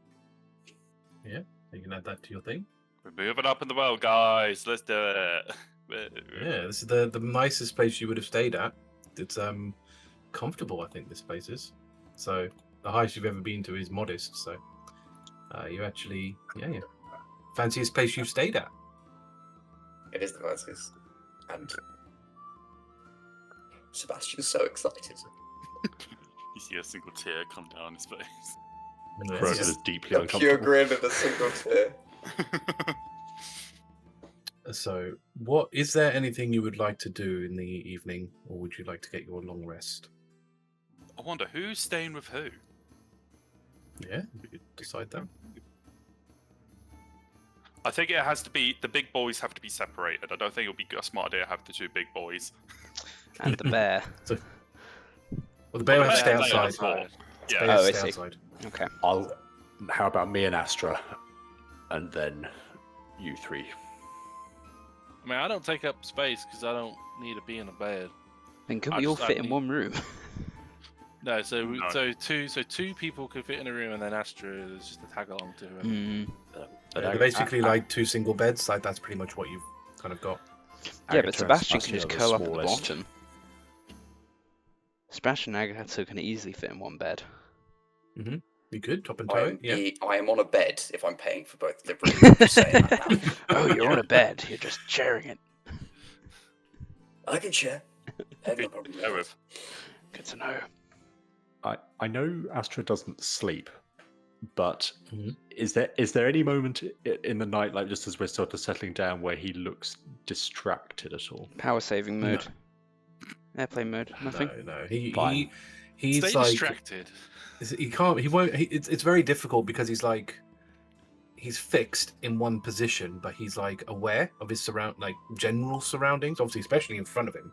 Speaker 1: You can add that to your thing.
Speaker 6: We're moving up in the world, guys. Let's do it.
Speaker 1: Yeah, this is the nicest place you would have stayed at. It's comfortable, I think this place is. So the highest you've ever been to is modest. So you actually, fanciest place you've stayed at.
Speaker 2: It is the nicest. And Sebastian's so excited.
Speaker 6: You see a single tear come down his face.
Speaker 3: Croton
Speaker 1: Yes.
Speaker 3: is deeply
Speaker 2: A pure
Speaker 3: uncomfortable.
Speaker 2: grin and a single tear.
Speaker 1: So, what is there anything you would like to do in the evening, or would you like to get your long rest?
Speaker 6: I wonder who's staying with who.
Speaker 1: Yeah, we could decide that.
Speaker 6: I think it has to be the big boys have to be separated. I don't think it'll be a smart idea to have the two big boys.
Speaker 5: And the bear.
Speaker 1: Well, the bear will have to stay
Speaker 6: Bear
Speaker 1: outside.
Speaker 6: outside.
Speaker 1: The
Speaker 6: Yeah.
Speaker 1: bear has
Speaker 5: Oh,
Speaker 1: to
Speaker 5: I
Speaker 1: stay
Speaker 5: see.
Speaker 1: outside.
Speaker 5: Okay.
Speaker 3: How about me and Astra, and then you three?
Speaker 4: I mean, I don't take up space because I don't need to be in a bed.
Speaker 5: Then can
Speaker 4: I
Speaker 5: we all
Speaker 4: just- I
Speaker 5: fit in
Speaker 4: need-
Speaker 5: one room?
Speaker 4: No, so
Speaker 6: No.
Speaker 4: two people could fit in a room, and then Astra is just a tag along to whoever.
Speaker 5: Mm.
Speaker 1: They're basically like two single beds. Like that's pretty much what you've kind of got.
Speaker 5: Yeah, but Sebastian can just
Speaker 3: are the
Speaker 5: curl up at the
Speaker 3: smallest.
Speaker 5: bottom. Sebastian and Agata can easily fit in one bed.
Speaker 1: You could top and toe. Yeah.
Speaker 2: I am on a bed if I'm paying for both the rooms. I'm just saying that now.
Speaker 5: Oh, you're on a bed. You're just sharing it.
Speaker 8: I can share. I have no problem with
Speaker 6: Go
Speaker 8: that.
Speaker 6: with.
Speaker 5: Good to know.
Speaker 3: I know Astra doesn't sleep, but
Speaker 1: Mhm.
Speaker 3: is there any moment in the night, like just as we're sort of settling down, where he looks distracted at all?
Speaker 5: Power saving
Speaker 1: No.
Speaker 5: mode. Airplane mode. Nothing.
Speaker 1: No.
Speaker 3: Fine.
Speaker 1: He's
Speaker 4: Stay
Speaker 1: like
Speaker 4: distracted.
Speaker 1: he can't. He won't. It's very difficult because he's fixed in one position, but he's like aware of his general surroundings, obviously, especially in front of him.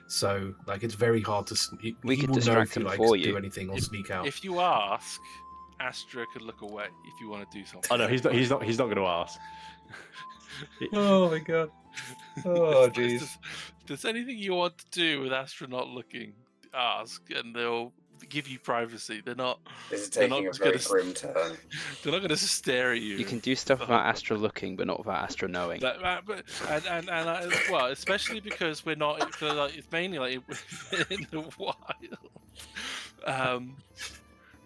Speaker 1: So like it's very hard to.
Speaker 5: We
Speaker 1: he
Speaker 5: could
Speaker 1: will know
Speaker 5: distract
Speaker 1: if you
Speaker 5: him
Speaker 1: like
Speaker 5: for
Speaker 1: do
Speaker 5: you.
Speaker 1: anything or sneak out.
Speaker 4: If you ask, Astra could look away if you want to do something.
Speaker 3: Oh no, he's not going to ask.
Speaker 1: Oh my god. Oh
Speaker 4: If there's anything you want to do with Astra not looking, ask, and they'll give you privacy. They're not.
Speaker 2: This is
Speaker 4: They're not
Speaker 2: taking a
Speaker 4: just
Speaker 2: very
Speaker 4: gonna
Speaker 2: grim turn.
Speaker 4: They're not going to stare at you.
Speaker 5: You can do stuff without Astra looking, but not without Astra knowing.
Speaker 4: Well, especially because we're not. It's mainly like in the wild.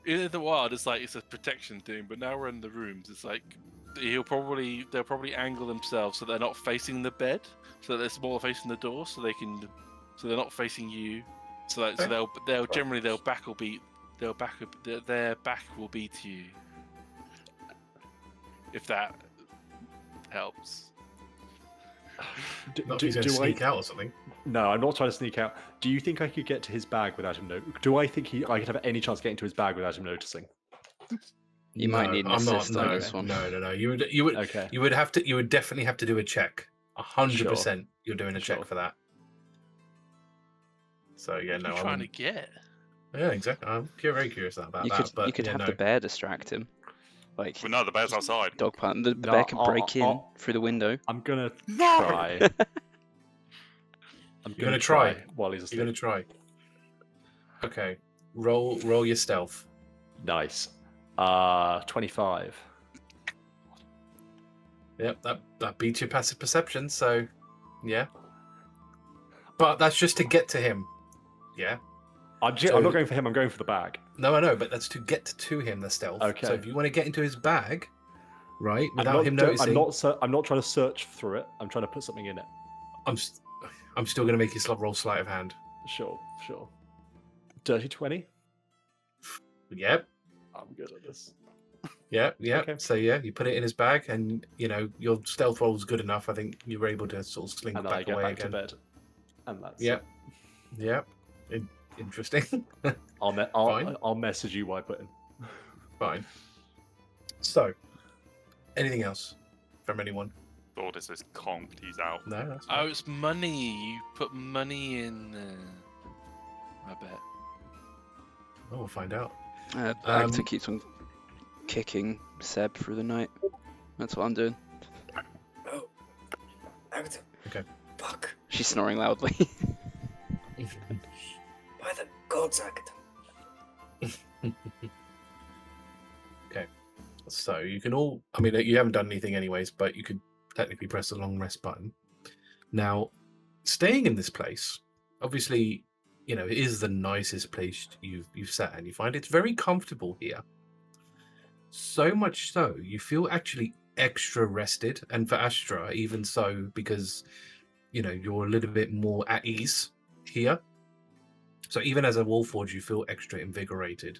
Speaker 4: In the wild, it's like it's a protection thing. But now we're in the rooms. It's like they'll probably angle themselves so they're not facing the bed, so they're more facing the door, so they're not facing you. So they'll generally their back will be to you. If that helps.
Speaker 1: Not if he's going to sneak out or something.
Speaker 3: No, I'm not trying to sneak out. Do you think I could get to his bag without him noticing? Do I think I could have any chance of getting to his bag without him noticing?
Speaker 5: You might need an assist on this one.
Speaker 1: No. You would.
Speaker 3: Okay.
Speaker 1: You would have to. You would definitely have to do a check. 100%. You're doing a check
Speaker 3: Sure.
Speaker 1: for that. So yeah,
Speaker 4: What
Speaker 1: no.
Speaker 4: are you
Speaker 1: I
Speaker 4: trying to
Speaker 1: wouldn't-
Speaker 4: get?
Speaker 1: Yeah, exactly. I'm very curious about
Speaker 5: You
Speaker 1: that.
Speaker 5: could
Speaker 1: but
Speaker 5: you could
Speaker 1: yeah,
Speaker 5: have
Speaker 1: no.
Speaker 5: the bear distract him. Like
Speaker 6: Well, no, the bear's outside.
Speaker 5: dog park. The
Speaker 3: No,
Speaker 5: bear can break in
Speaker 3: I'll-
Speaker 5: through the window.
Speaker 3: I'm gonna
Speaker 6: No!
Speaker 3: try. I'm
Speaker 1: You're
Speaker 3: gonna
Speaker 1: gonna try?
Speaker 3: while he's
Speaker 1: You're
Speaker 3: asleep.
Speaker 1: gonna try. Okay. Roll your stealth.
Speaker 3: Nice. 25.
Speaker 1: Yep, that beats your passive perception, so yeah. But that's just to get to him. Yeah.
Speaker 3: I'm
Speaker 1: So-
Speaker 3: not going for him. I'm going for the bag.
Speaker 1: No, I know, but that's to get to him, the stealth.
Speaker 3: Okay.
Speaker 1: So if you want to get into his bag, right,
Speaker 3: I'm
Speaker 1: without
Speaker 3: not
Speaker 1: him
Speaker 3: do-
Speaker 1: noticing,
Speaker 3: I'm not trying to search through it. I'm trying to put something in it.
Speaker 1: I'm still going to make you roll sleight of hand.
Speaker 3: Sure. Dirty 20.
Speaker 1: Yep.
Speaker 3: I'm good at this.
Speaker 1: Yep.
Speaker 3: Okay.
Speaker 1: So yeah, you put it in his bag, and your stealth roll is good enough. I think you were able to sort of slink
Speaker 3: And then I
Speaker 1: back
Speaker 3: get
Speaker 1: away
Speaker 3: back
Speaker 1: again.
Speaker 3: to bed. And that's
Speaker 1: Yep. Yep. Interesting. Fine.
Speaker 3: I'll message you while I put in.
Speaker 1: Fine. So, anything else from anyone?
Speaker 6: Thordas is comped. He's out.
Speaker 1: No. That's
Speaker 4: Oh, it's money. You put money in there. I bet.
Speaker 1: Oh, we'll find out.
Speaker 5: Agata keeps on kicking Seb through the night. That's what I'm doing.
Speaker 8: Oh, Agata.
Speaker 1: Okay.
Speaker 8: Fuck.
Speaker 5: She's snoring loudly.
Speaker 8: By the gods, Agata.
Speaker 1: Okay. So you can all. I mean, you haven't done anything anyways, but you could technically press the long rest button. Now, staying in this place, obviously, it is the nicest place you've sat, and you find it's very comfortable here. So much so, you feel actually extra rested, and for Astra, even so, because you're a little bit more at ease here. So even as a Warforged, you feel extra invigorated.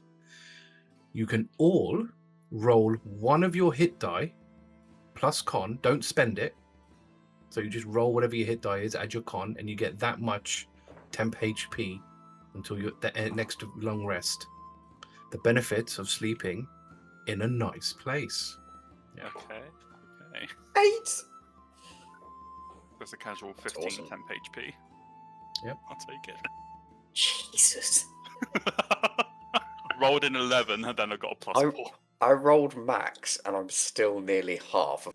Speaker 1: You can all roll one of your hit die plus con. Don't spend it. So you just roll whatever your hit die is, add your con, and you get that much temp HP until you're at the next long rest. The benefits of sleeping in a nice place. Yeah.
Speaker 6: Okay.
Speaker 8: 8.
Speaker 6: There's a casual 15
Speaker 2: awesome.
Speaker 6: temp HP.
Speaker 1: Yep.
Speaker 6: I'll take it.
Speaker 8: Jesus.
Speaker 6: Rolled an 11 and then I got a plus
Speaker 2: I-
Speaker 6: 4.
Speaker 2: I rolled max, and I'm still nearly half.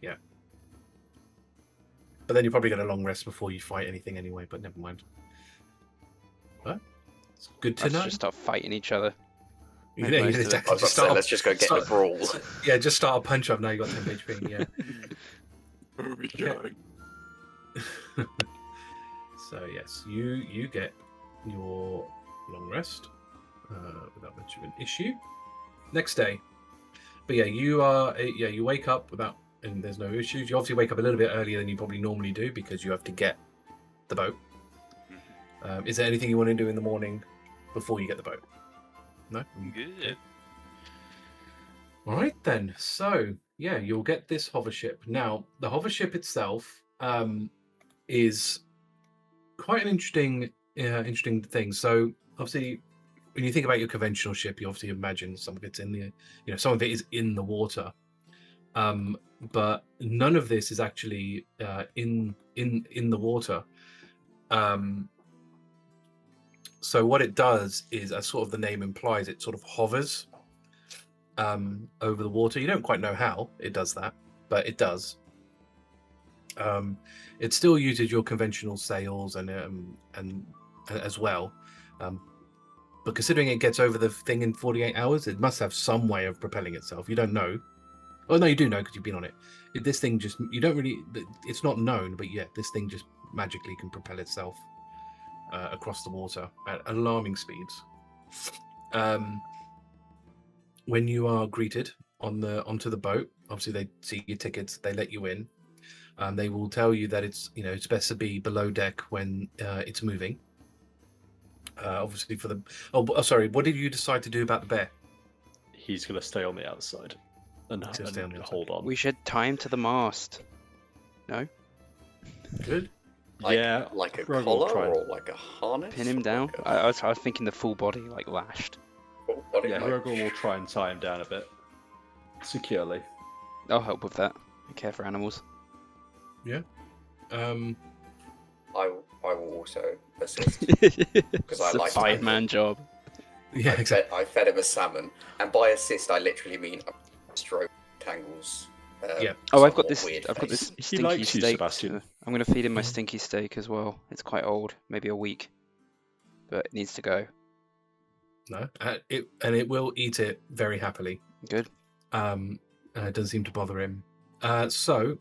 Speaker 1: Yeah. But then you probably get a long rest before you fight anything anyway, but never mind. But it's good to
Speaker 5: Let's
Speaker 1: know.
Speaker 5: just start fighting each other.
Speaker 1: You
Speaker 5: make
Speaker 1: know,
Speaker 5: most of it.
Speaker 1: exactly.
Speaker 2: I was about to say, let's just go get in a brawl.
Speaker 1: Yeah, just start a punch up now. You got 10 HP. Yeah.
Speaker 6: Where are we
Speaker 1: Okay.
Speaker 6: going?
Speaker 1: So yes, you get your long rest without much of an issue. Next day, but yeah, you wake up and there's no issues. You obviously wake up a little bit earlier than you probably normally do because you have to get the boat. Is there anything you want to do in the morning before you get the boat? No.
Speaker 6: Good.
Speaker 1: All right then. So yeah, you'll get this hover ship. Now, the hover ship itself is quite an interesting thing. So obviously, when you think about your conventional ship, you obviously imagine some of it's in the, some of it is in the water, but none of this is actually in the water. So what it does is, as sort of the name implies, it sort of hovers over the water. You don't quite know how it does that, but it does. It still uses your conventional sails and as well, but considering it gets over the thing in 48 hours, it must have some way of propelling itself. You don't know. Oh no, you do know because you've been on it. This thing just, you don't really. It's not known, but yeah, this thing just magically can propel itself across the water at alarming speeds. When you are greeted onto the boat, obviously they see your tickets, they let you in. They will tell you that it's best to be below deck when it's moving. Obviously for the sorry, what did you decide to do about the bear?
Speaker 3: He's going to stay on the outside and
Speaker 1: He's gonna stay on the outside.
Speaker 3: hold on.
Speaker 5: We should tie him to the mast. No?
Speaker 1: Good.
Speaker 3: Yeah,
Speaker 2: Like a
Speaker 3: Hrugguhl
Speaker 2: collar
Speaker 3: try and-
Speaker 2: or like a harness?
Speaker 5: Pin him
Speaker 2: or
Speaker 5: down?
Speaker 2: like a
Speaker 5: I was thinking the full body, like lashed.
Speaker 2: full body,
Speaker 3: Yeah,
Speaker 2: like-
Speaker 3: Hrugguhl will try and tie him down a bit securely.
Speaker 5: I'll help with that. I care for animals.
Speaker 2: I will also assist.
Speaker 5: It's
Speaker 2: I
Speaker 5: a
Speaker 2: like to-
Speaker 5: five-man job.
Speaker 1: Yeah, exactly.
Speaker 2: I fed him a salmon, and by assist I literally mean stroke tangles.
Speaker 1: Yeah.
Speaker 5: Oh, I've got
Speaker 2: somewhat
Speaker 5: this.
Speaker 2: weird
Speaker 5: I've got
Speaker 2: face.
Speaker 5: this
Speaker 3: He
Speaker 5: stinky
Speaker 3: likes you,
Speaker 5: steak.
Speaker 3: Sebastian.
Speaker 5: I'm gonna feed him my stinky steak as well. It's quite old, maybe a week, but it needs to go.
Speaker 1: No, it will eat it very happily.
Speaker 5: Good.
Speaker 1: It doesn't seem to bother him. So,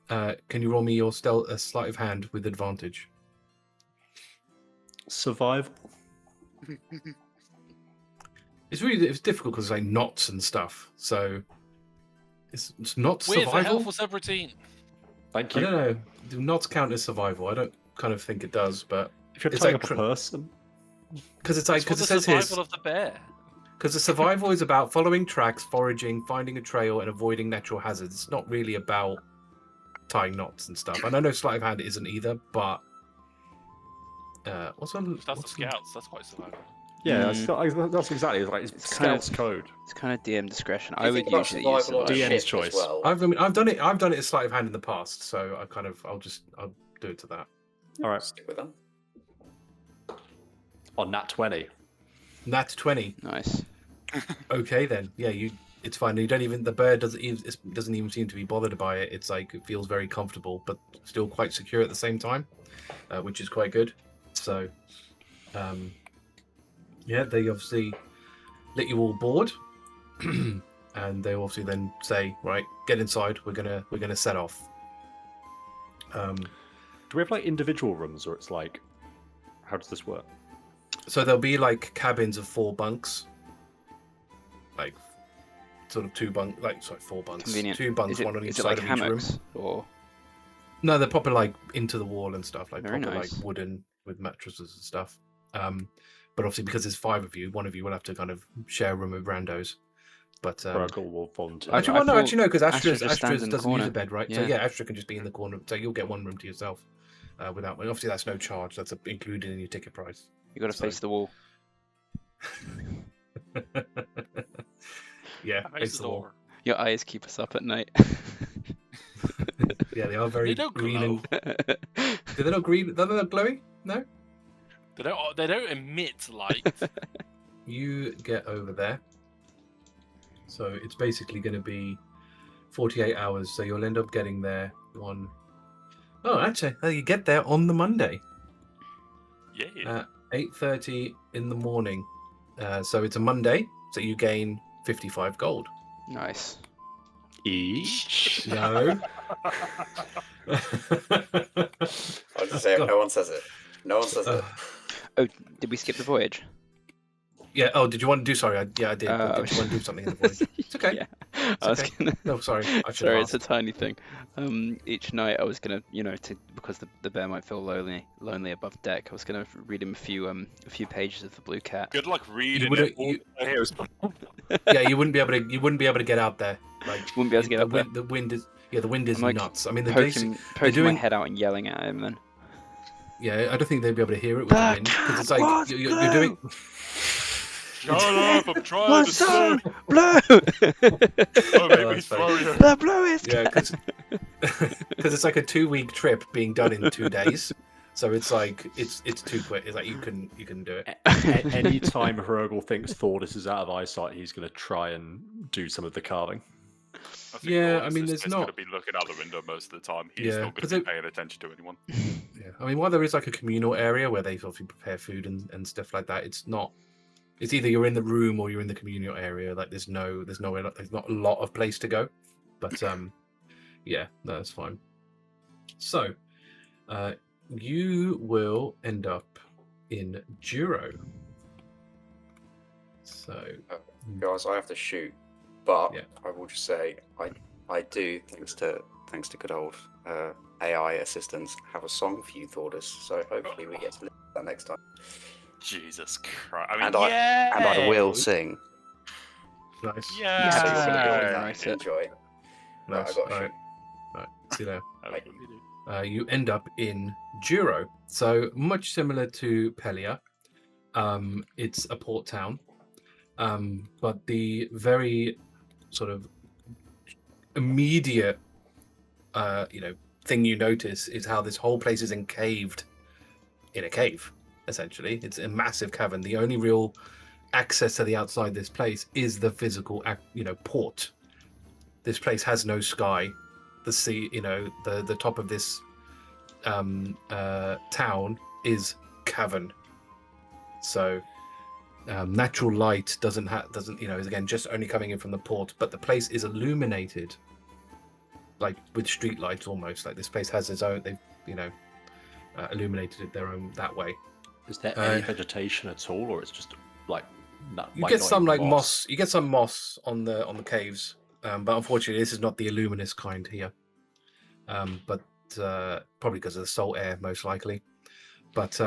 Speaker 1: can you roll me your a sleight of hand with advantage?
Speaker 3: Survival.
Speaker 1: It's difficult because it's like knots and stuff. So it's not
Speaker 4: Weird for
Speaker 1: survival.
Speaker 4: helpful sub-routine.
Speaker 3: Thank
Speaker 1: I
Speaker 3: you.
Speaker 1: don't know. Do knots count as survival? I don't kind of think it does, but
Speaker 3: If you're
Speaker 1: it's
Speaker 3: tying
Speaker 1: like
Speaker 3: up a person,
Speaker 1: because it's like
Speaker 4: It's for
Speaker 1: because
Speaker 4: the
Speaker 1: it says here
Speaker 4: survival of the bear.
Speaker 1: because the survival is about following tracks, foraging, finding a trail, and avoiding natural hazards. It's not really about tying knots and stuff. And I know sleight of hand isn't either, but what's on?
Speaker 4: If that's the
Speaker 1: what's
Speaker 4: scouts, that's quite survival.
Speaker 3: yeah,
Speaker 5: Mm.
Speaker 3: that's exactly. It's like
Speaker 5: It's kind
Speaker 3: Scout's
Speaker 5: of-
Speaker 3: code.
Speaker 5: It's kind of DM discretion.
Speaker 2: Do you
Speaker 5: I
Speaker 2: think
Speaker 5: would
Speaker 2: about
Speaker 5: usually use
Speaker 2: survival on a
Speaker 5: survival.
Speaker 3: DM's
Speaker 2: ship
Speaker 3: choice.
Speaker 2: as well?
Speaker 1: I've done it. I've done it as sleight of hand in the past, so I'll do it to that.
Speaker 3: All right,
Speaker 2: Stick with them.
Speaker 3: on nat 20.
Speaker 1: Nat 20.
Speaker 5: Nice.
Speaker 1: Okay then. Yeah, it's fine. You don't even the bird doesn't even seem to be bothered by it. It's like it feels very comfortable, but still quite secure at the same time, which is quite good. So, yeah, they obviously let you all board, and they obviously then say, right, get inside. We're gonna set off.
Speaker 3: Do we have like individual rooms, or it's like, how does this work?
Speaker 1: So there'll be like cabins of 4 bunks, like sort of 4 bunks,
Speaker 5: Convenient.
Speaker 1: 2 bunks,
Speaker 5: Is it,
Speaker 1: one on each
Speaker 5: is it
Speaker 1: side
Speaker 5: like
Speaker 1: of each room.
Speaker 5: hammocks or?
Speaker 1: No, they're proper like into the wall and stuff, like
Speaker 5: Very
Speaker 1: proper
Speaker 5: nice.
Speaker 1: like wooden with mattresses and stuff. But obviously because there's 5 of you, one of you will have to kind of share a room with randos. But
Speaker 3: Hrugguhl will volunteer.
Speaker 1: actually,
Speaker 5: I
Speaker 1: well, no,
Speaker 5: thought
Speaker 1: actually no, because
Speaker 5: Astra
Speaker 1: Astra
Speaker 5: just stands in the
Speaker 1: doesn't use
Speaker 5: corner.
Speaker 1: a bed, right? So
Speaker 5: Yeah.
Speaker 1: yeah, Astra can just be in the corner. So you'll get 1 room to yourself, without. And obviously that's no charge. That's included in your ticket price.
Speaker 5: You got to
Speaker 1: So-
Speaker 5: face the wall.
Speaker 1: Yeah,
Speaker 4: Face
Speaker 1: face
Speaker 4: the
Speaker 1: the wall.
Speaker 4: door.
Speaker 5: Your eyes keep us up at night.
Speaker 1: Yeah, they are very
Speaker 4: They don't
Speaker 1: green.
Speaker 4: glow.
Speaker 1: Do they not green? Are they not glowing? No.
Speaker 4: They don't emit light.
Speaker 1: You get over there. So it's basically going to be 48 hours. So you'll end up getting there one. Oh, actually, you get there on the Monday
Speaker 6: Yeah.
Speaker 1: at 8:30 in the morning. So it's a Monday. So you gain 55 gold.
Speaker 5: Nice.
Speaker 3: Each.
Speaker 1: No.
Speaker 2: I was just saying, no one says it. No one says it.
Speaker 5: Oh, did we skip the voyage?
Speaker 1: Yeah. Oh, did you want to do? Sorry, I did. But did you want to do something in the voice? It's okay.
Speaker 5: Yeah. I was
Speaker 1: okay.
Speaker 5: gonna.
Speaker 1: No, sorry. I should
Speaker 5: Sorry,
Speaker 1: have
Speaker 5: it's a tiny thing. Each night I was gonna, because the bear might feel lonely above deck. I was gonna read him a few pages of the Blue Cat.
Speaker 6: Good luck reading
Speaker 1: wouldn't-
Speaker 6: it. All I hear is-
Speaker 1: Yeah, you wouldn't be able to get out there. Like
Speaker 5: Wouldn't be able to get up there.
Speaker 1: The wind is
Speaker 5: I'm, like,
Speaker 1: nuts. I mean, the
Speaker 5: Poking my
Speaker 1: doing-
Speaker 5: head out and yelling at him. Then
Speaker 1: yeah, I don't think they'd be able to hear it with the wind because it's like you're doing.
Speaker 6: Shut up! I'm trying to
Speaker 5: son,
Speaker 6: sleep.
Speaker 5: blow!
Speaker 6: Oh, maybe
Speaker 1: that's
Speaker 6: throw
Speaker 1: funny.
Speaker 6: you.
Speaker 5: The blow is.
Speaker 1: Yeah, because it's like a 2-week trip being done in 2 days. So it's like it's too quick. It's like you can do it.
Speaker 3: Any time Hrugguhl thinks Thordas is out of eyesight, he's going to try and do some of the carving.
Speaker 6: I think
Speaker 1: Yeah,
Speaker 6: Thordas
Speaker 1: I mean,
Speaker 6: is
Speaker 1: there's
Speaker 6: just
Speaker 1: not-
Speaker 6: going to be looking out the window most of the time. He's
Speaker 1: Yeah,
Speaker 6: not going
Speaker 1: 'cause
Speaker 6: to be
Speaker 1: it-
Speaker 6: paying attention to anyone.
Speaker 1: Yeah, I mean, while there is like a communal area where they obviously prepare food and stuff like that, it's not. It's either you're in the room or you're in the communal area. Like there's not a lot of place to go. But yeah, no, that's fine. So, you will end up in Duro. So,
Speaker 2: Guys, I have to shoot, but
Speaker 1: Yeah.
Speaker 2: I will just say I do, thanks to good old AI assistants, have a song for you, Thordas. So hopefully we get to listen to that next time,
Speaker 6: Jesus Christ! I mean,
Speaker 2: and I will sing.
Speaker 1: nice.
Speaker 6: Yeah.
Speaker 2: So you're gonna go with
Speaker 5: Yeah.
Speaker 2: that.
Speaker 5: Write it.
Speaker 2: Enjoy.
Speaker 1: Nice.
Speaker 2: I got
Speaker 1: All
Speaker 2: to
Speaker 1: right. See you there.
Speaker 6: Oh,
Speaker 1: You end up in Duro. So much similar to Pelia. It's a port town. But the very sort of immediate thing you notice is how this whole place is encaved in a cave, essentially. It's a massive cavern. The only real access to the outside this place is the physical, port. This place has no sky. The sea, the top of this town is cavern. So natural light doesn't is again just only coming in from the port, but the place is illuminated, like with street lights almost. Like this place has its own. They've illuminated it their own that way.
Speaker 3: Is there any vegetation at all, or it's just like
Speaker 1: you get some like moss. You get some moss on the caves, but unfortunately, this is not the luminous kind here. But probably because of the salt air, most likely. But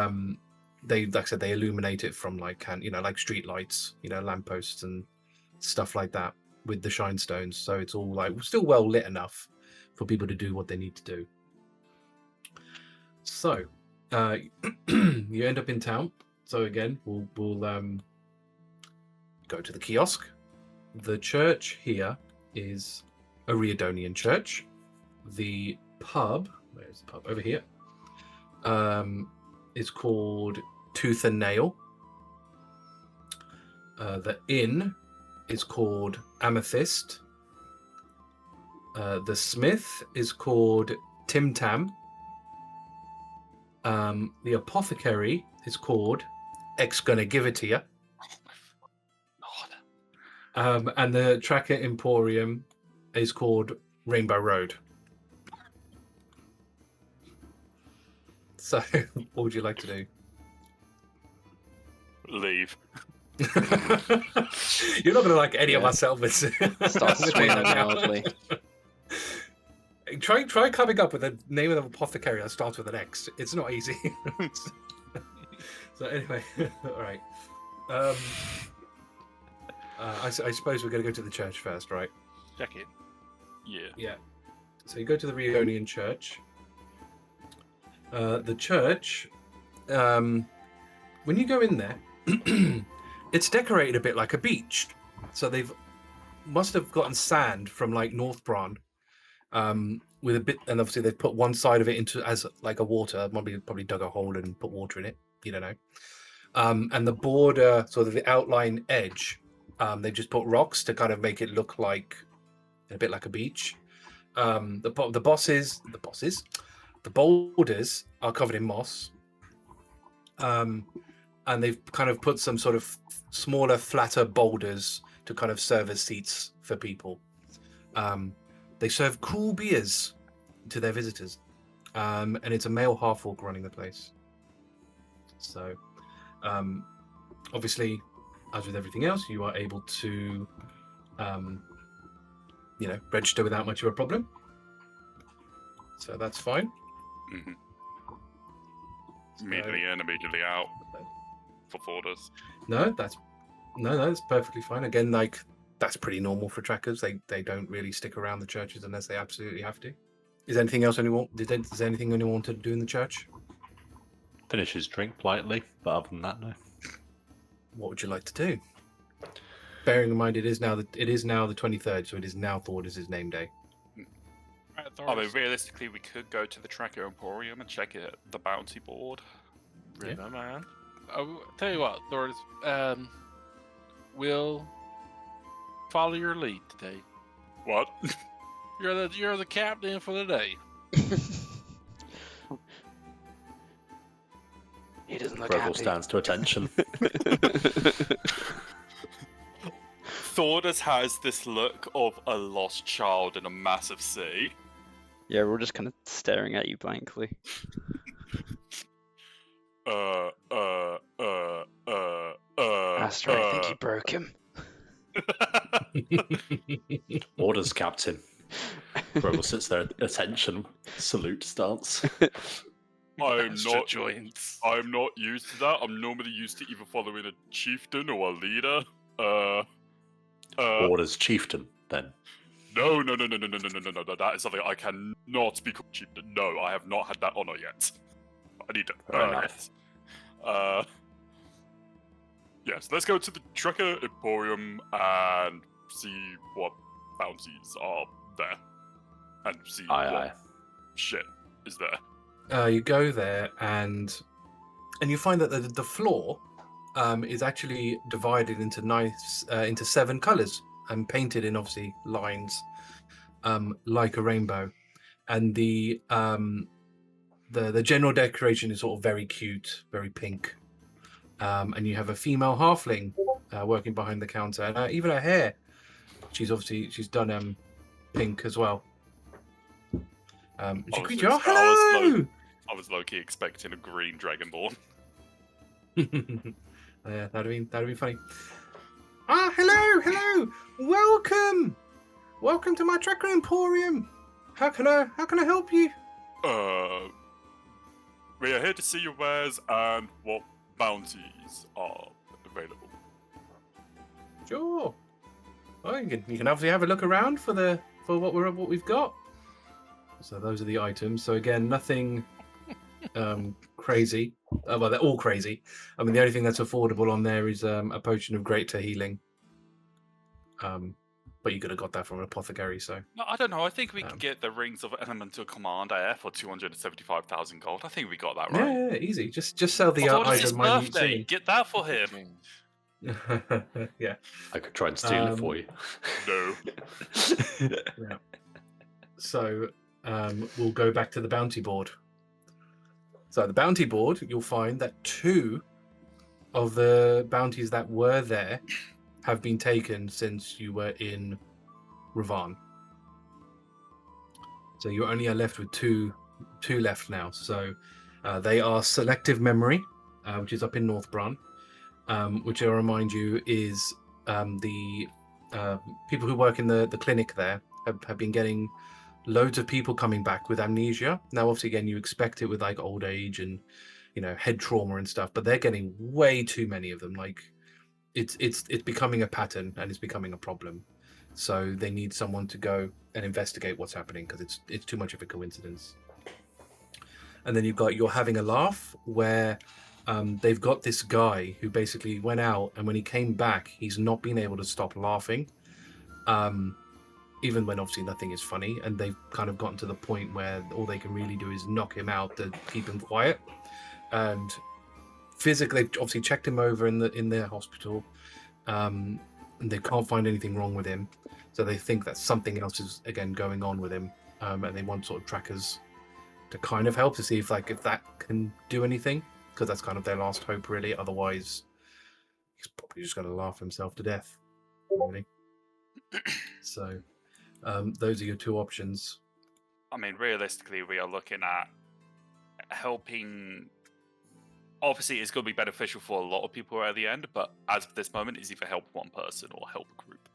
Speaker 1: they, like I said, they illuminate it from like street lights, lampposts and stuff like that with the shine stones. So it's all like still well lit enough for people to do what they need to do. So you end up in town. So again, we'll go to the kiosk. The church here is a Riodonian church. The pub, where's the pub? Over here. Is called Tooth and Nail. The inn is called Amethyst. The smith is called Tim Tam. The apothecary is called X Gonna Give It To Ya. And the tracker emporium is called Rainbow Road. So, what would you like to do?
Speaker 6: Leave.
Speaker 1: You're not going to like any of our settlements.
Speaker 5: Start swinging wildly.
Speaker 1: Try coming up with a name of an apothecary that starts with an X. It's not easy. So anyway, all right. I suppose we're going to go to the church first, right?
Speaker 4: Check it.
Speaker 6: Yeah.
Speaker 1: Yeah. So you go to the Riodonian church. The church, when you go in there, it's decorated a bit like a beach. So must have gotten sand from like North Bran, with a bit, and obviously they've put one side of it into as like a water. Probably dug a hole and put water in it. You don't know. And the border, sort of the outline edge, they just put rocks to kind of make it look like a bit like a beach. The boulders are covered in moss, and they've kind of put some sort of smaller, flatter boulders to kind of serve as seats for people. They serve cool beers to their visitors, and it's a male half-orc running the place. So, obviously, as with everything else, you are able to, register without much of a problem. So that's fine.
Speaker 6: Mm-hmm. Immediately in, immediately out for Thordas.
Speaker 1: No, that's perfectly fine. Again, like that's pretty normal for trackers. They don't really stick around the churches unless they absolutely have to. Is there anything else anyone wanted to do in the church?
Speaker 3: Finish his drink politely, but other than that, no.
Speaker 1: What would you like to do? Bearing in mind it is now the 23rd, so it is now Thordas' name day.
Speaker 6: I mean, realistically, we could go to the Tracker Emporium and check it, the bounty board.
Speaker 4: Yeah, man. I'll tell you what, Thordas, we'll follow your lead today.
Speaker 6: What?
Speaker 4: You're the captain for the day.
Speaker 5: He doesn't look
Speaker 3: Hrugguhl
Speaker 5: happy.
Speaker 3: stands to attention.
Speaker 6: Thordas has this look of a lost child in a massive sea.
Speaker 5: Yeah, we're just kind of staring at you blankly. Astra, I think you broke him.
Speaker 3: Orders, Captain. Hrugguhl sits there at attention, salute stance.
Speaker 6: I'm
Speaker 4: Extra joints.
Speaker 6: I'm not used to that. I'm normally used to either following a chieftain or a leader.
Speaker 3: Orders, chieftain, then.
Speaker 6: No. That is something I cannot be called chieftain. No, I have not had that honor yet. I need to earn it. Yes, let's go to the Tracker Emporium and see what bounties are there. And see what shit is there.
Speaker 1: You go there and you find that the floor is actually divided into 7 colors and painted in obviously lines, like a rainbow. And the general decoration is sort of very cute, very pink. And you have a female halfling working behind the counter, and even her hair. She's done pink as well. She greets you. Oh, hello!
Speaker 6: I was low-key expecting a green dragonborn.
Speaker 1: Yeah, that'd be funny. Ah, hello! Welcome to my tracker emporium. How can I help you?
Speaker 6: We are here to see your wares and what bounties are available.
Speaker 1: Sure. Well, you can obviously have a look around for what we've got. So those are the items. So again, nothing crazy. Well, they're all crazy. I mean, the only thing that's affordable on there is a potion of greater healing. But you could have got that from an apothecary. So
Speaker 6: No, I don't know. I think we could get the Rings of Elemental Command AF for 275,000 gold. I think we got that right.
Speaker 1: yeah, easy. Just sell the
Speaker 6: Oh, it's his
Speaker 1: item minute
Speaker 6: birthday.
Speaker 1: singing.
Speaker 6: Get that for him.
Speaker 1: Yeah.
Speaker 3: I could try and steal it for you.
Speaker 6: No.
Speaker 1: Yeah. So we'll go back to the bounty board. So the bounty board, you'll find that 2 of the bounties that were there have been taken since you were in Ravan. So you only are left with two left now. So they are Selective Memory, which is up in North Bran, which I'll remind you is the people who work in the clinic there have been getting loads of people coming back with amnesia. Now, obviously, again, you expect it with like old age and head trauma and stuff, but they're getting way too many of them. Like it's becoming a pattern and it's becoming a problem. So they need someone to go and investigate what's happening because it's too much of a coincidence. And then you've got You're Having a Laugh, where they've got this guy who basically went out, and when he came back, he's not been able to stop laughing, even when obviously nothing is funny. And they've kind of gotten to the point where all they can really do is knock him out to keep him quiet. And physically, they've obviously checked him over in their hospital, and they can't find anything wrong with him. So they think that something else is again going on with him, and they want sort of trackers to kind of help to see if that can do anything, because that's kind of their last hope, really. Otherwise, he's probably just going to laugh himself to death, really. So those are your 2 options.
Speaker 6: I mean, realistically, we are looking at helping. Obviously, it's going to be beneficial for a lot of people at the end, but as of this moment, it's either help one person or help a group.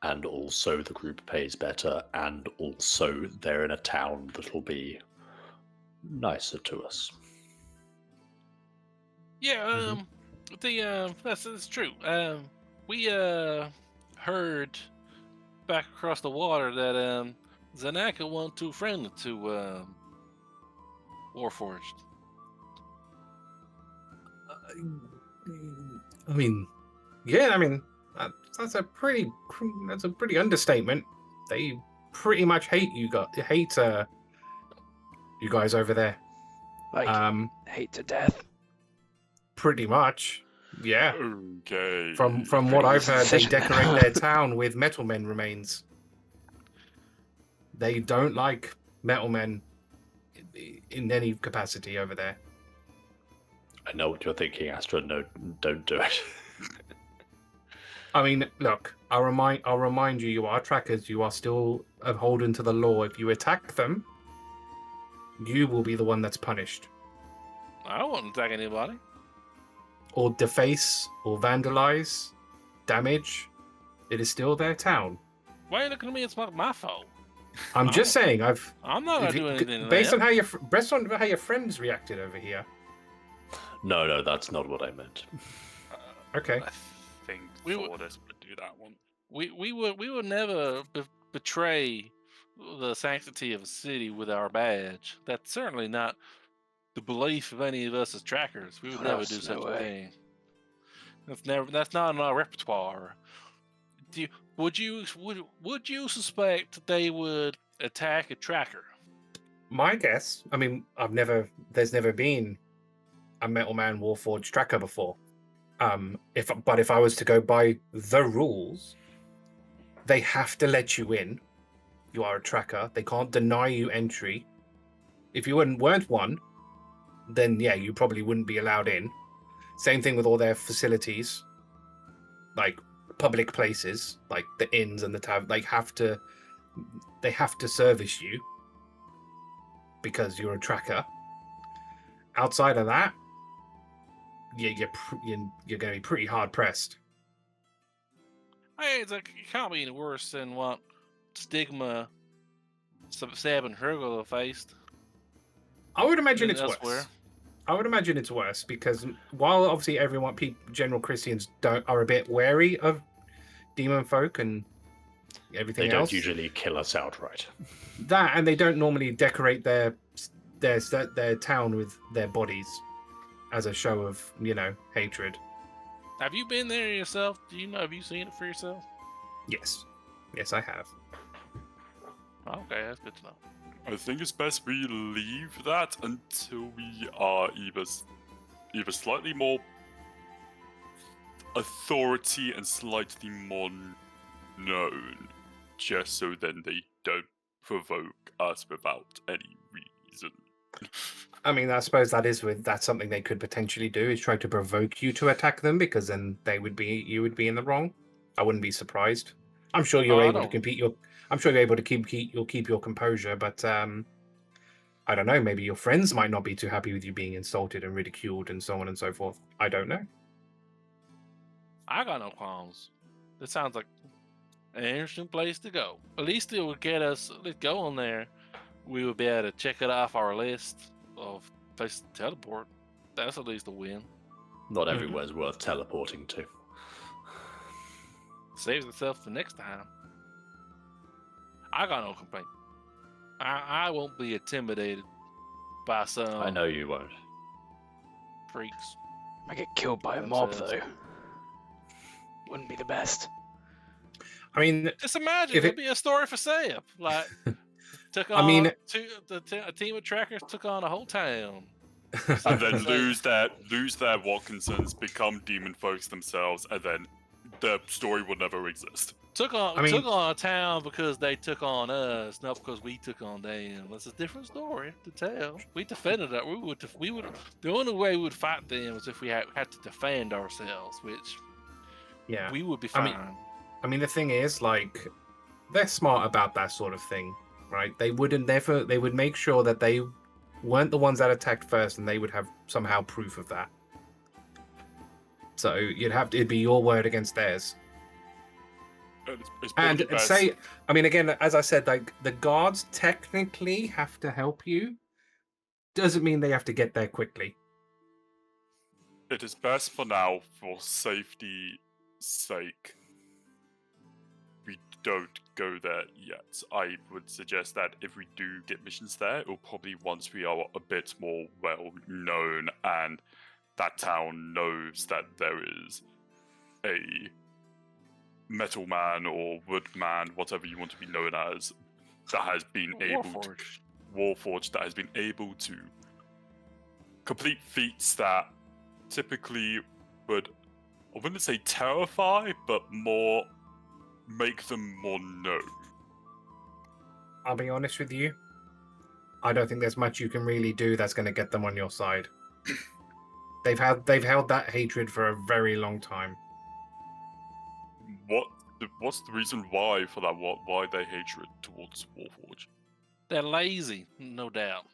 Speaker 3: And also the group pays better, and also they're in a town that'll be nicer to us.
Speaker 4: Yeah, that's true. We heard back across the water that Zanaka wasn't too friendly to Warforged.
Speaker 1: I mean, yeah, I mean that's a pretty understatement. They pretty much hate you guys over there.
Speaker 5: Like, hate to death.
Speaker 1: Pretty much, yeah.
Speaker 6: Okay.
Speaker 1: From what I've heard, they decorate their town with metal men remains. They don't like metal men in any capacity over there.
Speaker 3: I know what you're thinking, Astra. No, don't do it.
Speaker 1: I mean, look, I'll remind you, you are trackers. You are still beholden to the law. If you attack them, you will be the one that's punished.
Speaker 4: I won't attack anybody.
Speaker 1: Or deface, or vandalize, damage. It is still their town.
Speaker 4: Why are you looking at me? It's not my fault.
Speaker 1: I'm just saying.
Speaker 4: I'm not gonna do anything.
Speaker 1: Based on how your friends reacted over here.
Speaker 3: No, that's not what I meant.
Speaker 1: Okay.
Speaker 6: I think
Speaker 4: We would-
Speaker 6: Thordas would do that one.
Speaker 4: We would never betray the sanctity of a city with our badge. That's certainly not the belief of any of us as trackers. We would never do such a thing. That's not in our repertoire. Would you suspect that they would attack a tracker?
Speaker 1: My guess. I mean, there's never been a Metal Man Warforged tracker before. If I was to go by the rules, they have to let you in. You are a tracker. They can't deny you entry. If you weren't one, then yeah, you probably wouldn't be allowed in. Same thing with all their facilities, like public places, like the inns and the tavern. They have to service you because you're a tracker. Outside of that, you're going to be pretty hard pressed.
Speaker 4: Hey, it's like, it can't be any worse than what stigma Seb and Hrugguhl have faced.
Speaker 1: I would imagine it's
Speaker 4: elsewhere.
Speaker 1: worse. I would imagine it's worse because while obviously everyone, general Christians are a bit wary of demon folk and everything else.
Speaker 3: They don't usually kill us outright.
Speaker 1: That, and they don't normally decorate their town with their bodies as a show of, hatred.
Speaker 4: Have you been there yourself? Do you know? Have you seen it for yourself?
Speaker 1: Yes, I have.
Speaker 4: Okay, that's good to know.
Speaker 6: I think it's best we leave that until we are either slightly more authority and slightly more known, just so then they don't provoke us without any reason.
Speaker 1: I mean, I suppose that's something they could potentially do, is try to provoke you to attack them, because then you would be in the wrong. I wouldn't be surprised. I'm sure you're able to compete. I'm sure you're able to keep your composure, but I don't know. Maybe your friends might not be too happy with you being insulted and ridiculed and so on and so forth. I don't know.
Speaker 4: I got no qualms. This sounds like an interesting place to go. At least it would get us. Let's go on there. We would be able to check it off our list of places to teleport. That's at least a win.
Speaker 3: Not everywhere's worth teleporting to.
Speaker 4: Saves itself for next time. I got no complaint. I won't be intimidated by some.
Speaker 3: I know you won't.
Speaker 4: Freaks.
Speaker 5: I get killed by a mob though. Wouldn't be the best.
Speaker 1: I mean,
Speaker 4: just imagine it'd be a story for Seb. Like, took on. A team of trackers took on a whole town.
Speaker 6: And then lose their Watkinsons, become demon folks themselves, and then the story will never exist.
Speaker 4: Took on a town because they took on us, not because we took on them. That's a different story to tell. We defended it. We would. The only way we would fight them was if we had to defend ourselves, which we would be fine.
Speaker 1: I mean, the thing is, like, they're smart about that sort of thing, right? They would make sure that they weren't the ones that attacked first, and they would have somehow proof of that. So it'd be your word against theirs. And say, I mean, again, as I said, like, the guards technically have to help you. Doesn't mean they have to get there quickly.
Speaker 6: It is best for now, for safety's sake, we don't go there yet. I would suggest that if we do get missions there, it will probably once we are a bit more well known and that town knows that there is a metal man or wood man, whatever you want to be known as, that has been Warforged, that has been able to complete feats that typically would, I wouldn't say terrify, but more make them more known.
Speaker 1: I'll be honest with you. I don't think there's much you can really do that's going to get them on your side. They've held that hatred for a very long time.
Speaker 6: What's the reason why for that? Why their hatred towards Warforged?
Speaker 4: They're lazy, no doubt.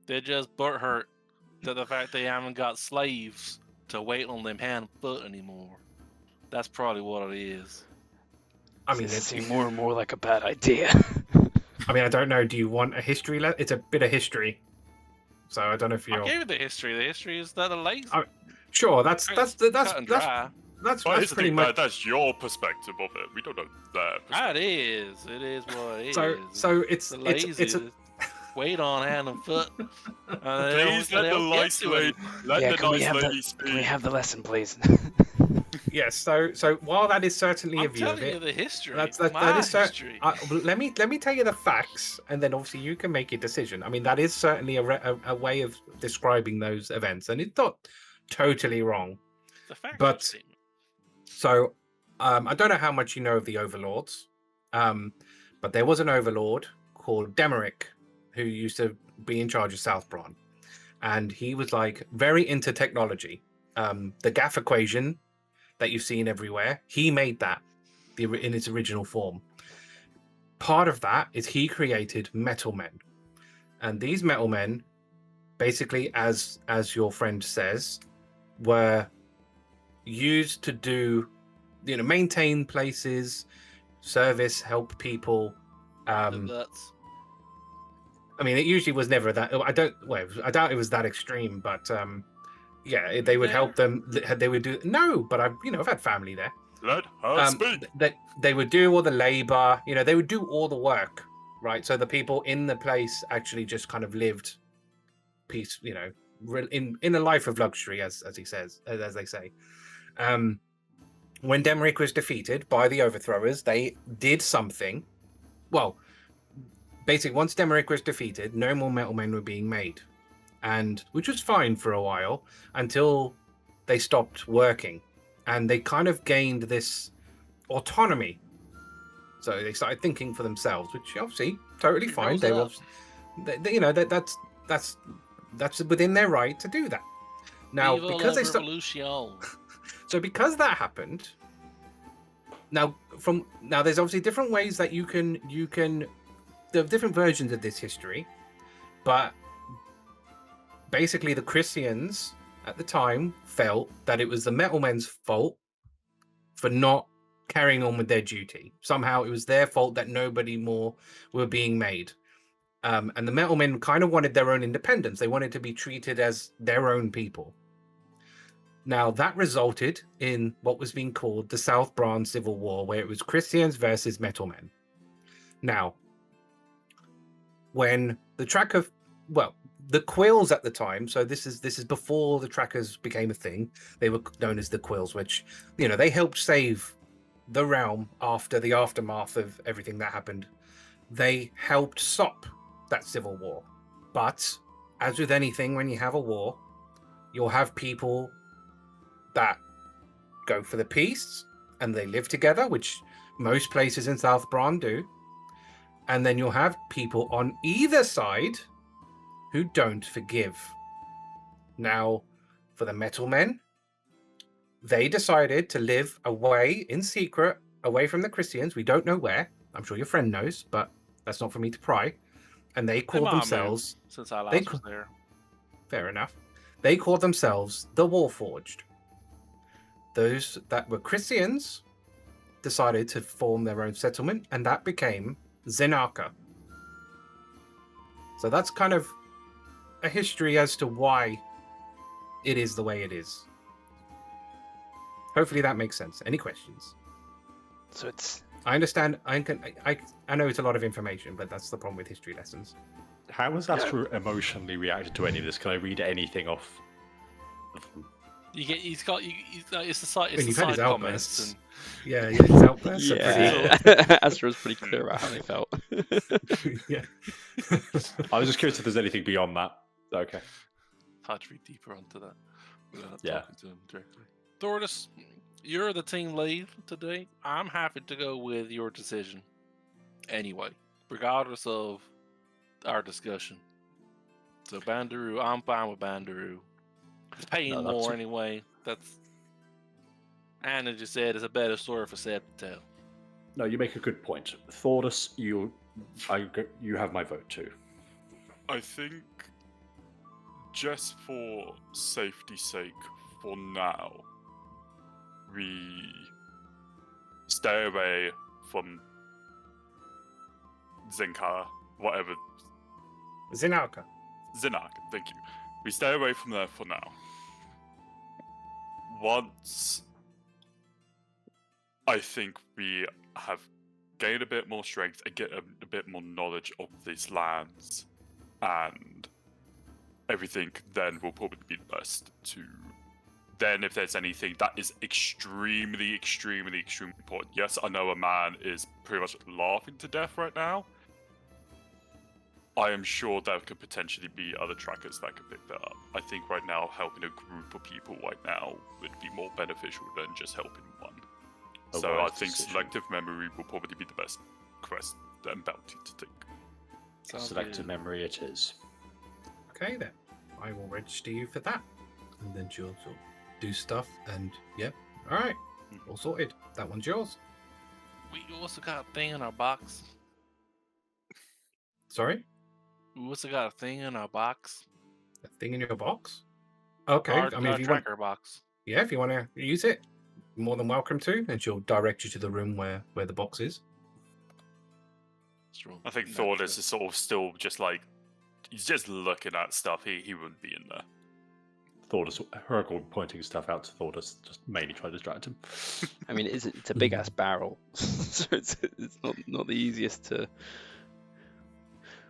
Speaker 4: They're just butthurt to the fact they haven't got slaves to wait on them hand and foot anymore. That's probably what it is.
Speaker 5: I mean, it seems more and more like a bad idea.
Speaker 1: I mean, I don't know. Do you want a history? It's a bit of history. So I don't know if you're.
Speaker 4: I gave you the history. The history is that they're lazy.
Speaker 1: Sure, that's pretty much.
Speaker 6: That's your perspective of it. We don't know that.
Speaker 4: It is. It is what it is.
Speaker 1: So it's
Speaker 4: wait on hand and foot.
Speaker 6: Please let the nice lady speak.
Speaker 5: Can we have the lesson, please?
Speaker 1: Yes. So while that is certainly a view of it,
Speaker 4: you the history.
Speaker 1: That is history. Let me tell you the facts, and then obviously you can make a decision. I mean, that is certainly a way of describing those events, and it's not totally wrong.
Speaker 4: It's a factual
Speaker 1: But
Speaker 4: statement.
Speaker 1: so I don't know how much you know of the overlords, but there was an overlord called Demeric who used to be in charge of South Bron, and he was like very into technology. The Gaff equation that you've seen everywhere, he made that in its original form. Part of that is he created metal men, and these metal men, basically, as your friend says, were used to do, maintain places, service, help people.
Speaker 4: That's
Speaker 1: I mean, it usually was never that. I doubt it was that extreme, but yeah, they would help them. They would do but I've had family there.
Speaker 6: Let her speak.
Speaker 1: They would do all the labor. They would do all the work, right? So the people in the place actually just kind of lived peace, in a life of luxury, as he says, as they say. When Demeric was defeated by the overthrowers, they did something. Well, basically, once Demeric was defeated, no more metal men were being made, and which was fine for a while until they stopped working, and they kind of gained this autonomy. So they started thinking for themselves, which obviously totally fine. They were, that's within their right to do that. Now, because they so because that happened, now there's obviously different ways that you can there are different versions of this history, but basically the Crisians at the time felt that it was the metal men's fault for not carrying on with their duty. Somehow it was their fault that nobody more were being made. And the metal men kind of wanted their own independence. They wanted to be treated as their own people. Now, that resulted in what was being called the South Bron Civil War, where it was Crisians versus metal men. Now, when the the Quills at the time, so this is before the Trackers became a thing. They were known as the Quills, which, they helped save the realm after the aftermath of everything that happened. They helped stop that civil war. But as with anything, when you have a war, you'll have people that go for the peace and they live together, which most places in South Bron do. And then you'll have people on either side who don't forgive. Now, for the metal men, they decided to live away in secret, away from the Crisians. We don't know where. I'm sure your friend knows, but that's not for me to pry. And they called themselves...
Speaker 4: Since I last was there.
Speaker 1: Fair enough. They called themselves the Warforged. Those that were Crisians decided to form their own settlement, and that became Zenaka. So that's kind of a history as to why it is the way it is. Hopefully that makes sense. Any questions?
Speaker 5: So it's...
Speaker 1: I understand. I know it's a lot of information, but that's the problem with history lessons.
Speaker 3: How has Astra emotionally reacted to any of this? Can I read anything off?
Speaker 4: It's the side.
Speaker 1: When you've had his
Speaker 4: side
Speaker 1: outbursts.
Speaker 4: comments.
Speaker 1: Yeah, his outbursts.
Speaker 5: Yeah. Astra was pretty clear about how they felt.
Speaker 1: Yeah.
Speaker 3: I was just curious if there's anything beyond that. Okay.
Speaker 4: Hard to read deeper onto that without
Speaker 3: Yeah.
Speaker 4: talking to him directly. Thordas, you're the team lead today. I'm happy to go with your decision. Anyway, regardless of our discussion. So Bandaroo, I'm fine with Bandaroo. It's paying more anyway. That's Anna just said it's a better story for Seb to tell.
Speaker 3: No, you make a good point. Thordas, you have my vote too.
Speaker 6: I think just for safety's sake, for now, we stay away from Zenka, whatever.
Speaker 1: Zenaka,
Speaker 6: thank you. We stay away from there for now. Once I think we have gained a bit more strength and get a bit more knowledge of these lands and everything, then we'll probably be the best to... Then if there's anything that is extremely, extremely, extremely important. Yes, I know a man is pretty much laughing to death right now. I am sure there could potentially be other trackers that could pick that up. I think right now helping a group of people right now would be more beneficial than just helping one.
Speaker 3: A
Speaker 6: So I
Speaker 3: wise
Speaker 6: think
Speaker 3: decision.
Speaker 6: selective memory will probably be the best quest and bounty to take.
Speaker 4: Sounds
Speaker 3: Selective
Speaker 4: good.
Speaker 3: memory it is.
Speaker 1: Okay then, I will register you for that, and then she'll do stuff. And yeah, all right, all sorted. That one's yours.
Speaker 4: We also got a thing in our box.
Speaker 1: Sorry,
Speaker 4: We also got a thing in our box.
Speaker 1: a thing in your box. Okay,
Speaker 4: Our,
Speaker 1: I mean,
Speaker 4: our
Speaker 1: if you want,
Speaker 4: tracker box.
Speaker 1: yeah, if you want to use it, more than welcome to. And she'll direct you to the room where the box is.
Speaker 4: Strong.
Speaker 6: I think
Speaker 4: Not
Speaker 6: Thordas
Speaker 4: sure.
Speaker 6: is sort of still just like he's just looking at stuff. He wouldn't be in there.
Speaker 3: Thordas, Hrugguhl pointing stuff out to Thordas, just mainly trying to distract him.
Speaker 5: I mean, it's a big ass barrel, so it's not the easiest to.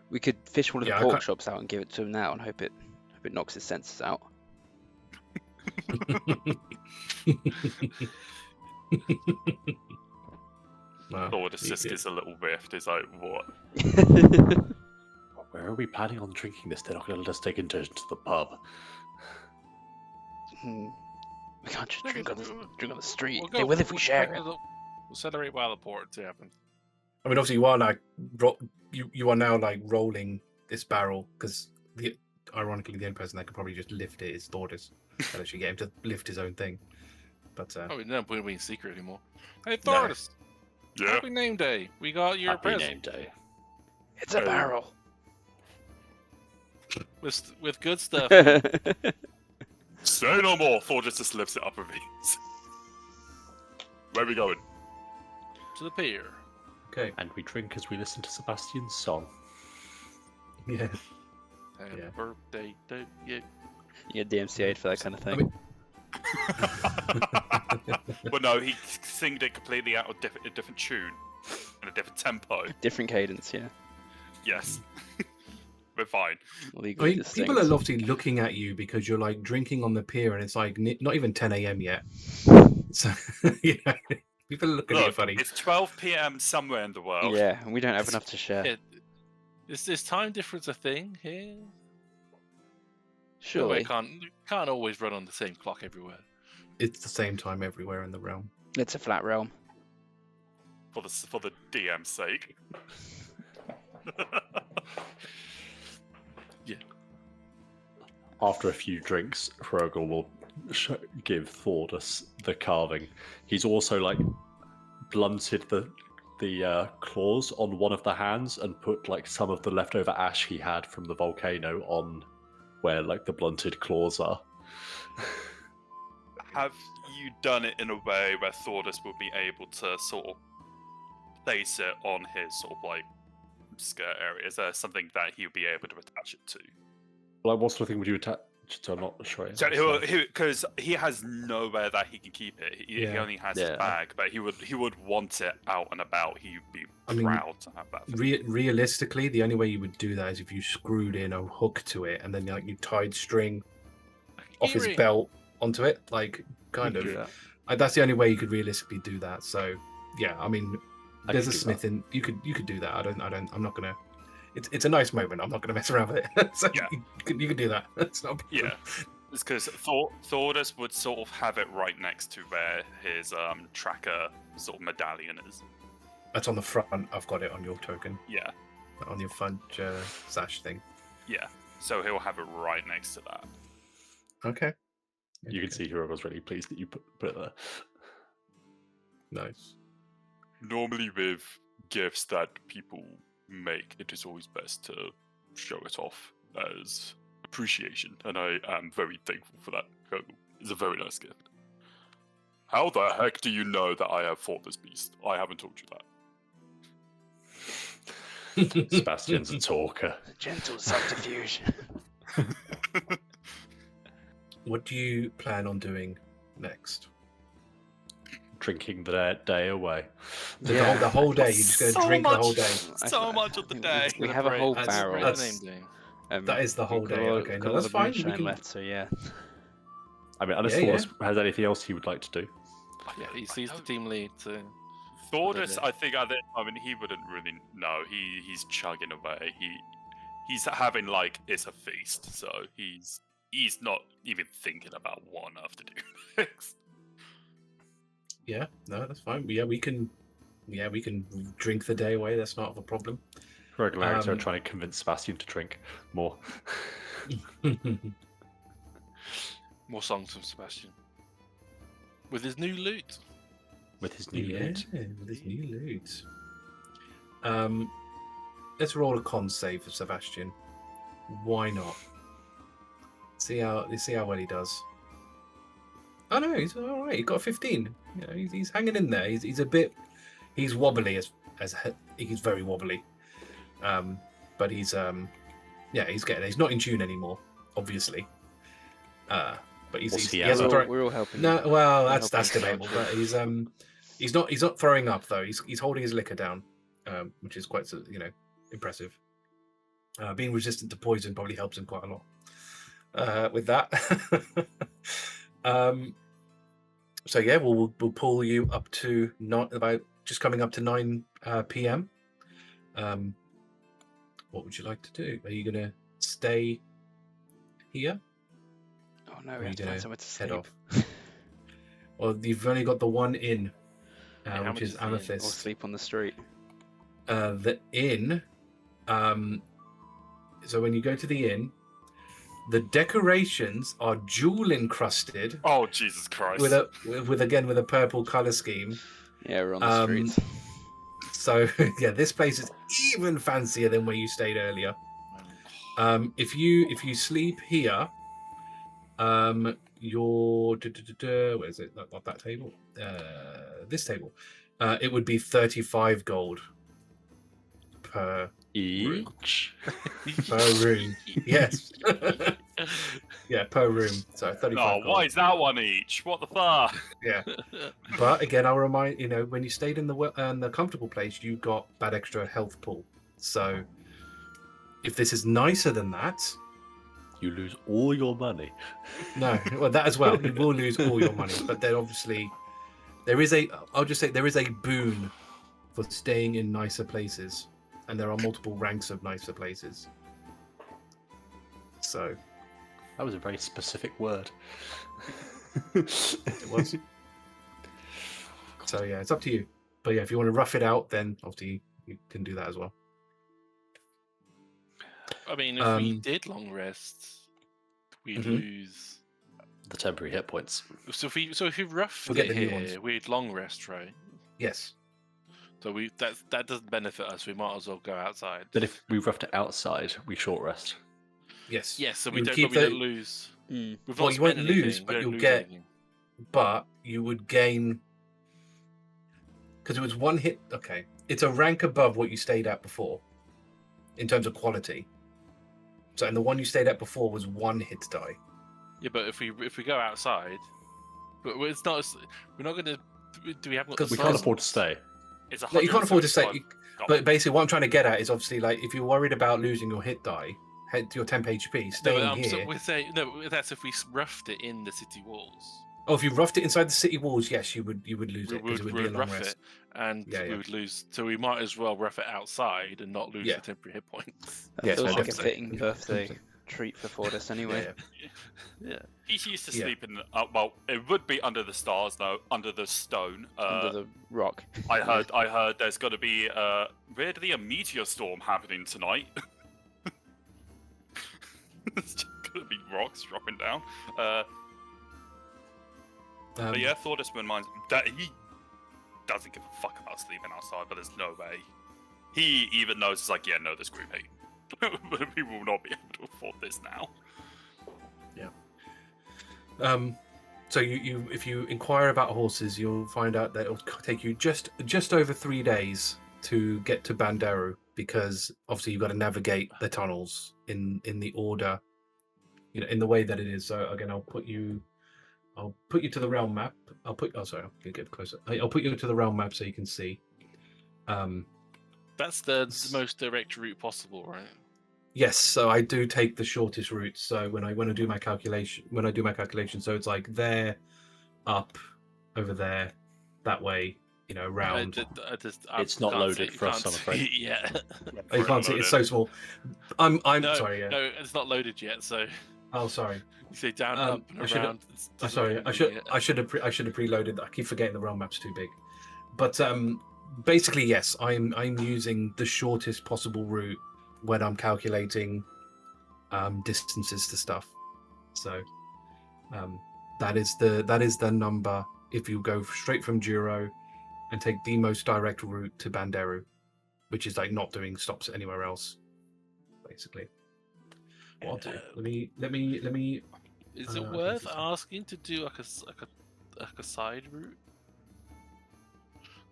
Speaker 5: We could fish one of the
Speaker 1: Yeah, I
Speaker 5: pork
Speaker 1: can't-
Speaker 5: shops out and give it to him now, and hope it knocks his senses out.
Speaker 1: Well,
Speaker 6: Thordas
Speaker 1: you
Speaker 6: just
Speaker 1: did.
Speaker 6: gives a little rift. He's like, what?
Speaker 3: Where are we planning on drinking this? They're not going to let us take it to the pub.
Speaker 5: We can't just
Speaker 4: Look,
Speaker 5: drink on the street.
Speaker 4: We'll
Speaker 5: They
Speaker 4: go-
Speaker 5: will if we
Speaker 4: we'll
Speaker 5: share
Speaker 4: celebrate
Speaker 5: it.
Speaker 4: the- We'll celebrate while the port happens.
Speaker 1: I mean, obviously, you are like you are now like rolling this barrel because ironically the only person that could probably just lift it is Thordas. That actually get him to lift his own thing. But
Speaker 4: Oh, we don't put it in secret anymore. Hey,
Speaker 1: No.
Speaker 4: Thordas!
Speaker 6: Yeah.
Speaker 4: Happy name day. We got your
Speaker 3: Happy
Speaker 4: present
Speaker 3: name day.
Speaker 5: It's a
Speaker 6: Hey.
Speaker 5: barrel.
Speaker 4: with good stuff.
Speaker 6: Say no more. Thordas just lifts it up with ease. Where are we going?
Speaker 4: To the pier.
Speaker 1: okay,
Speaker 3: And we drink as we listen to Sebastian's song.
Speaker 1: yeah.
Speaker 4: Happy
Speaker 1: Yeah.
Speaker 4: birthday to you.
Speaker 5: You get DMCA'd for that kind of thing.
Speaker 1: mean-
Speaker 6: But no, he sings it completely out of a different tune and a different tempo.
Speaker 5: Different cadence, yeah.
Speaker 6: Yes. We're fine.
Speaker 1: I
Speaker 5: Legally
Speaker 1: mean, people are
Speaker 5: distinct.
Speaker 1: obviously looking at you because you're like drinking on the pier, and it's like not even 10 a.m. yet. So yeah, people are looking at you
Speaker 6: Look,
Speaker 1: funny.
Speaker 6: it's 12 p.m. somewhere in the world.
Speaker 5: Yeah, and we don't have enough to share.
Speaker 4: Yeah. Is this time difference a thing here?
Speaker 5: Surely.
Speaker 4: Can't always run on the same clock everywhere.
Speaker 1: It's the same time everywhere in the realm.
Speaker 5: It's a flat realm.
Speaker 6: For the DM's sake.
Speaker 3: After a few drinks, Hrugguhl will give Thordas the carving. He's also like blunted the claws on one of the hands and put like some of the leftover ash he had from the volcano on where like the blunted claws are.
Speaker 6: Have you done it in a way where Thordas will be able to sort of place it on his sort of like skirt area? Is there something that he'll be able to attach it to?
Speaker 3: Like, what sort of thing would you attach to? I'm not sure.
Speaker 6: So because he has nowhere that he can keep it. He
Speaker 1: Yeah.
Speaker 6: only has
Speaker 5: Yeah.
Speaker 6: his bag, but he would want it out and about. He'd be
Speaker 1: I mean,
Speaker 6: proud to have that.
Speaker 1: Realistically, the only way you would do that is if you screwed in a hook to it and then like you tied string off his
Speaker 4: Earring.
Speaker 1: belt onto it, like kind of.
Speaker 3: Yeah.
Speaker 1: That's the only way you could realistically do that. So yeah, I mean,
Speaker 3: I
Speaker 1: there's a
Speaker 3: could do
Speaker 1: smith in. You could do that. I'm not gonna. It's a nice moment. I'm not gonna mess around with it. So
Speaker 6: Yeah.
Speaker 1: you could do that. That's not. A problem.
Speaker 6: Yeah, it's because Thordas would sort of have it right next to where his tracker sort of medallion is.
Speaker 1: That's on the front. I've got it on your token,
Speaker 6: Yeah,
Speaker 1: on your fudge sash thing.
Speaker 6: yeah. So he'll have it right next to that.
Speaker 1: Okay.
Speaker 3: You can see Hrugguhl's really pleased that you put it there.
Speaker 1: Nice.
Speaker 6: Normally with gifts that people make, it is always best to show it off as appreciation, and I am very thankful for that. It's a very nice gift. How the heck do you know that I have fought this beast? I haven't told you that.
Speaker 3: Sebastian's a talker.
Speaker 5: Gentle subterfuge.
Speaker 1: What do you plan on doing next?
Speaker 3: Drinking the day away.
Speaker 1: The whole day. You're just going to
Speaker 6: So
Speaker 1: drink the whole
Speaker 6: much-
Speaker 1: day.
Speaker 6: So much of the day.
Speaker 5: We have a whole
Speaker 1: That's-
Speaker 5: barrel.
Speaker 1: that's-
Speaker 4: name day.
Speaker 1: That is the whole
Speaker 5: we've got
Speaker 1: day,
Speaker 5: a lot-
Speaker 1: okay,
Speaker 5: got
Speaker 1: no,
Speaker 5: a lot
Speaker 1: that's
Speaker 5: of
Speaker 1: fine, we
Speaker 5: moonshine
Speaker 1: can-
Speaker 5: left, so yeah.
Speaker 3: I mean, unless
Speaker 1: Yeah,
Speaker 3: Thordas has anything else he would like to do.
Speaker 4: Yeah, he's the team lead. So
Speaker 6: Thordas, I think at this moment he wouldn't really know. He's chugging away. he's having like it's a feast, so he's not even thinking about what on earth to do next.
Speaker 1: Yeah, no, that's fine. Yeah, we can drink the day away. That's not a problem.
Speaker 3: Regularity are trying to convince Sebastian to drink more.
Speaker 4: More songs from Sebastian. With his new loot.
Speaker 3: With his new
Speaker 1: Yeah,
Speaker 3: loot.
Speaker 1: with his new loot. Let's roll a con save for Sebastian. Why not? See how well he does. Oh no, he's all right. He got a 15. You know, he's hanging in there. He's wobbly as he's very wobbly. But he's getting there. He's not in tune anymore, obviously. But
Speaker 5: We're all helping.
Speaker 1: No, well,
Speaker 5: We're
Speaker 1: that's
Speaker 5: helping
Speaker 1: debatable.
Speaker 5: Sebastian.
Speaker 1: But he's not throwing up though. He's holding his liquor down, which is quite impressive. Being resistant to poison probably helps him quite a lot with that. So yeah, we'll pull you up to about just coming up to 9 p.m. What would you like to do? Are you gonna stay here?
Speaker 5: Oh no,
Speaker 1: Or
Speaker 5: we
Speaker 1: are
Speaker 5: have
Speaker 1: you
Speaker 5: to find
Speaker 1: gonna
Speaker 5: somewhere to
Speaker 1: head
Speaker 5: sleep.
Speaker 1: off? Well, you've only got the one inn,
Speaker 4: how
Speaker 1: which
Speaker 4: much
Speaker 1: is
Speaker 4: is the inn? Or
Speaker 5: Or
Speaker 1: Amethyst.
Speaker 5: sleep on the street.
Speaker 1: The inn. So when you go to the inn, the decorations are jewel encrusted
Speaker 6: Oh Jesus Christ!
Speaker 1: with a purple color scheme.
Speaker 5: Yeah, we're on the streets.
Speaker 1: So yeah, this place is even fancier than where you stayed earlier. If you sleep here, your where is it? Not that table. This table. It would be 35 gold per
Speaker 3: Each.
Speaker 1: room. Yes. Yeah, per room. So 35
Speaker 6: Oh,
Speaker 1: gold.
Speaker 6: why is that one each? What the fuck?
Speaker 1: Yeah. But again, I'll remind when you stayed in the comfortable place, you got that extra health pool. So if this is nicer than that,
Speaker 3: You lose all your money.
Speaker 1: no, well that as well. You will lose all your money, but then obviously I'll just say there is a boon for staying in nicer places, and there are multiple ranks of nicer places. So
Speaker 3: That was a very specific word.
Speaker 1: it was. So yeah, it's up to you. But yeah, if you want to rough it out, then obviously you can do that as well.
Speaker 4: I mean, if we did long rest, we'd
Speaker 1: Mhm.
Speaker 4: lose.
Speaker 3: The temporary hit points.
Speaker 4: So if we roughed
Speaker 1: We'll get
Speaker 4: it
Speaker 1: the new
Speaker 4: here,
Speaker 1: ones.
Speaker 4: we'd long rest, right?
Speaker 1: Yes.
Speaker 4: So that doesn't benefit us. We might as well go outside.
Speaker 3: But if we roughed it outside, we short rest.
Speaker 1: Yes.
Speaker 4: Yes, so
Speaker 1: You
Speaker 4: we
Speaker 1: would
Speaker 4: don't.
Speaker 1: keep
Speaker 4: But we
Speaker 1: the-
Speaker 4: don't lose.
Speaker 5: Mm.
Speaker 4: We've
Speaker 1: Well,
Speaker 4: not
Speaker 1: you won't
Speaker 4: spent
Speaker 1: lose,
Speaker 4: anything,
Speaker 1: but
Speaker 4: we don't
Speaker 1: you'll
Speaker 4: lose
Speaker 1: get-
Speaker 4: anything.
Speaker 1: But you would gain because it was one hit. Okay, it's a rank above what you stayed at before in terms of quality. So, and the one you stayed at before was one hit die.
Speaker 4: Yeah, but if we go outside, but it's not. We're not going to. Do we have?
Speaker 1: Because
Speaker 3: We can't afford to stay.
Speaker 6: It's
Speaker 1: No, you can't afford to stay.
Speaker 6: 175 gold.
Speaker 1: But basically, what I'm trying to get at is obviously like if you're worried about losing your hit die, head to your temp HP.
Speaker 4: No,
Speaker 1: Staying
Speaker 4: but
Speaker 1: here.
Speaker 4: we're saying no. That's if we roughed it in the city walls.
Speaker 1: Oh, if you roughed it inside the city walls, yes, you would lose
Speaker 4: We
Speaker 1: it because it would
Speaker 4: would
Speaker 1: be a long
Speaker 4: rough
Speaker 1: rest.
Speaker 4: it, and
Speaker 1: Yeah,
Speaker 4: we
Speaker 1: yeah.
Speaker 4: would lose. So we might as well rough it outside and not lose
Speaker 1: Yeah.
Speaker 4: the temporary hit points.
Speaker 5: That
Speaker 1: Yes,
Speaker 5: feels
Speaker 1: no,
Speaker 5: like a
Speaker 1: definitely.
Speaker 5: fitting birthday treat for Thordas anyway.
Speaker 4: Yeah.
Speaker 6: He's used to
Speaker 1: Yeah.
Speaker 6: sleeping. Well, it would be under the stars though, under the stone.
Speaker 5: Under the rock.
Speaker 6: I heard there's got to be weirdly a meteor storm happening tonight. There's just gonna be rocks dropping down. But yeah, Thordas reminds that he doesn't give a fuck about sleeping outside, but there's no way. He even knows it's like, yeah, no, this group hate. We will not be able to afford this now.
Speaker 1: So you if you inquire about horses, you'll find out that it'll take you just over 3 days to get to Banderu, because obviously you've got to navigate the tunnels in the order, in the way that it is. So again, I'll put you to the realm map. I'll put get closer. I'll put you to the realm map so you can see.
Speaker 4: That's the most direct route possible, right?
Speaker 1: Yes, so I do take the shortest route. So when I do my calculation, so it's like there, up, over there, that way, around.
Speaker 4: I
Speaker 3: It's not
Speaker 4: can't
Speaker 3: loaded
Speaker 4: see-
Speaker 3: for us,
Speaker 4: can't
Speaker 3: I'm afraid.
Speaker 4: see it yet.
Speaker 1: Oh, you can't see it. It's so small. I'm
Speaker 4: no,
Speaker 1: sorry. Yeah.
Speaker 4: no, it's not loaded yet. So
Speaker 1: Oh, sorry.
Speaker 4: you say down,
Speaker 1: Um,
Speaker 4: up, and
Speaker 1: I should've-
Speaker 4: around. It's
Speaker 1: I'm sorry.
Speaker 4: not
Speaker 1: I
Speaker 4: loading yet.
Speaker 1: should have preloaded. I keep forgetting the realm map's too big. But basically, yes, I'm using the shortest possible route when I'm calculating distances to stuff. So that is the number if you go straight from Juro and take the most direct route to Banderu, which is like not doing stops anywhere else, basically. What I'll do? Let me.
Speaker 4: Is it
Speaker 1: okay,
Speaker 4: worth
Speaker 1: so-
Speaker 4: asking to do like a side route,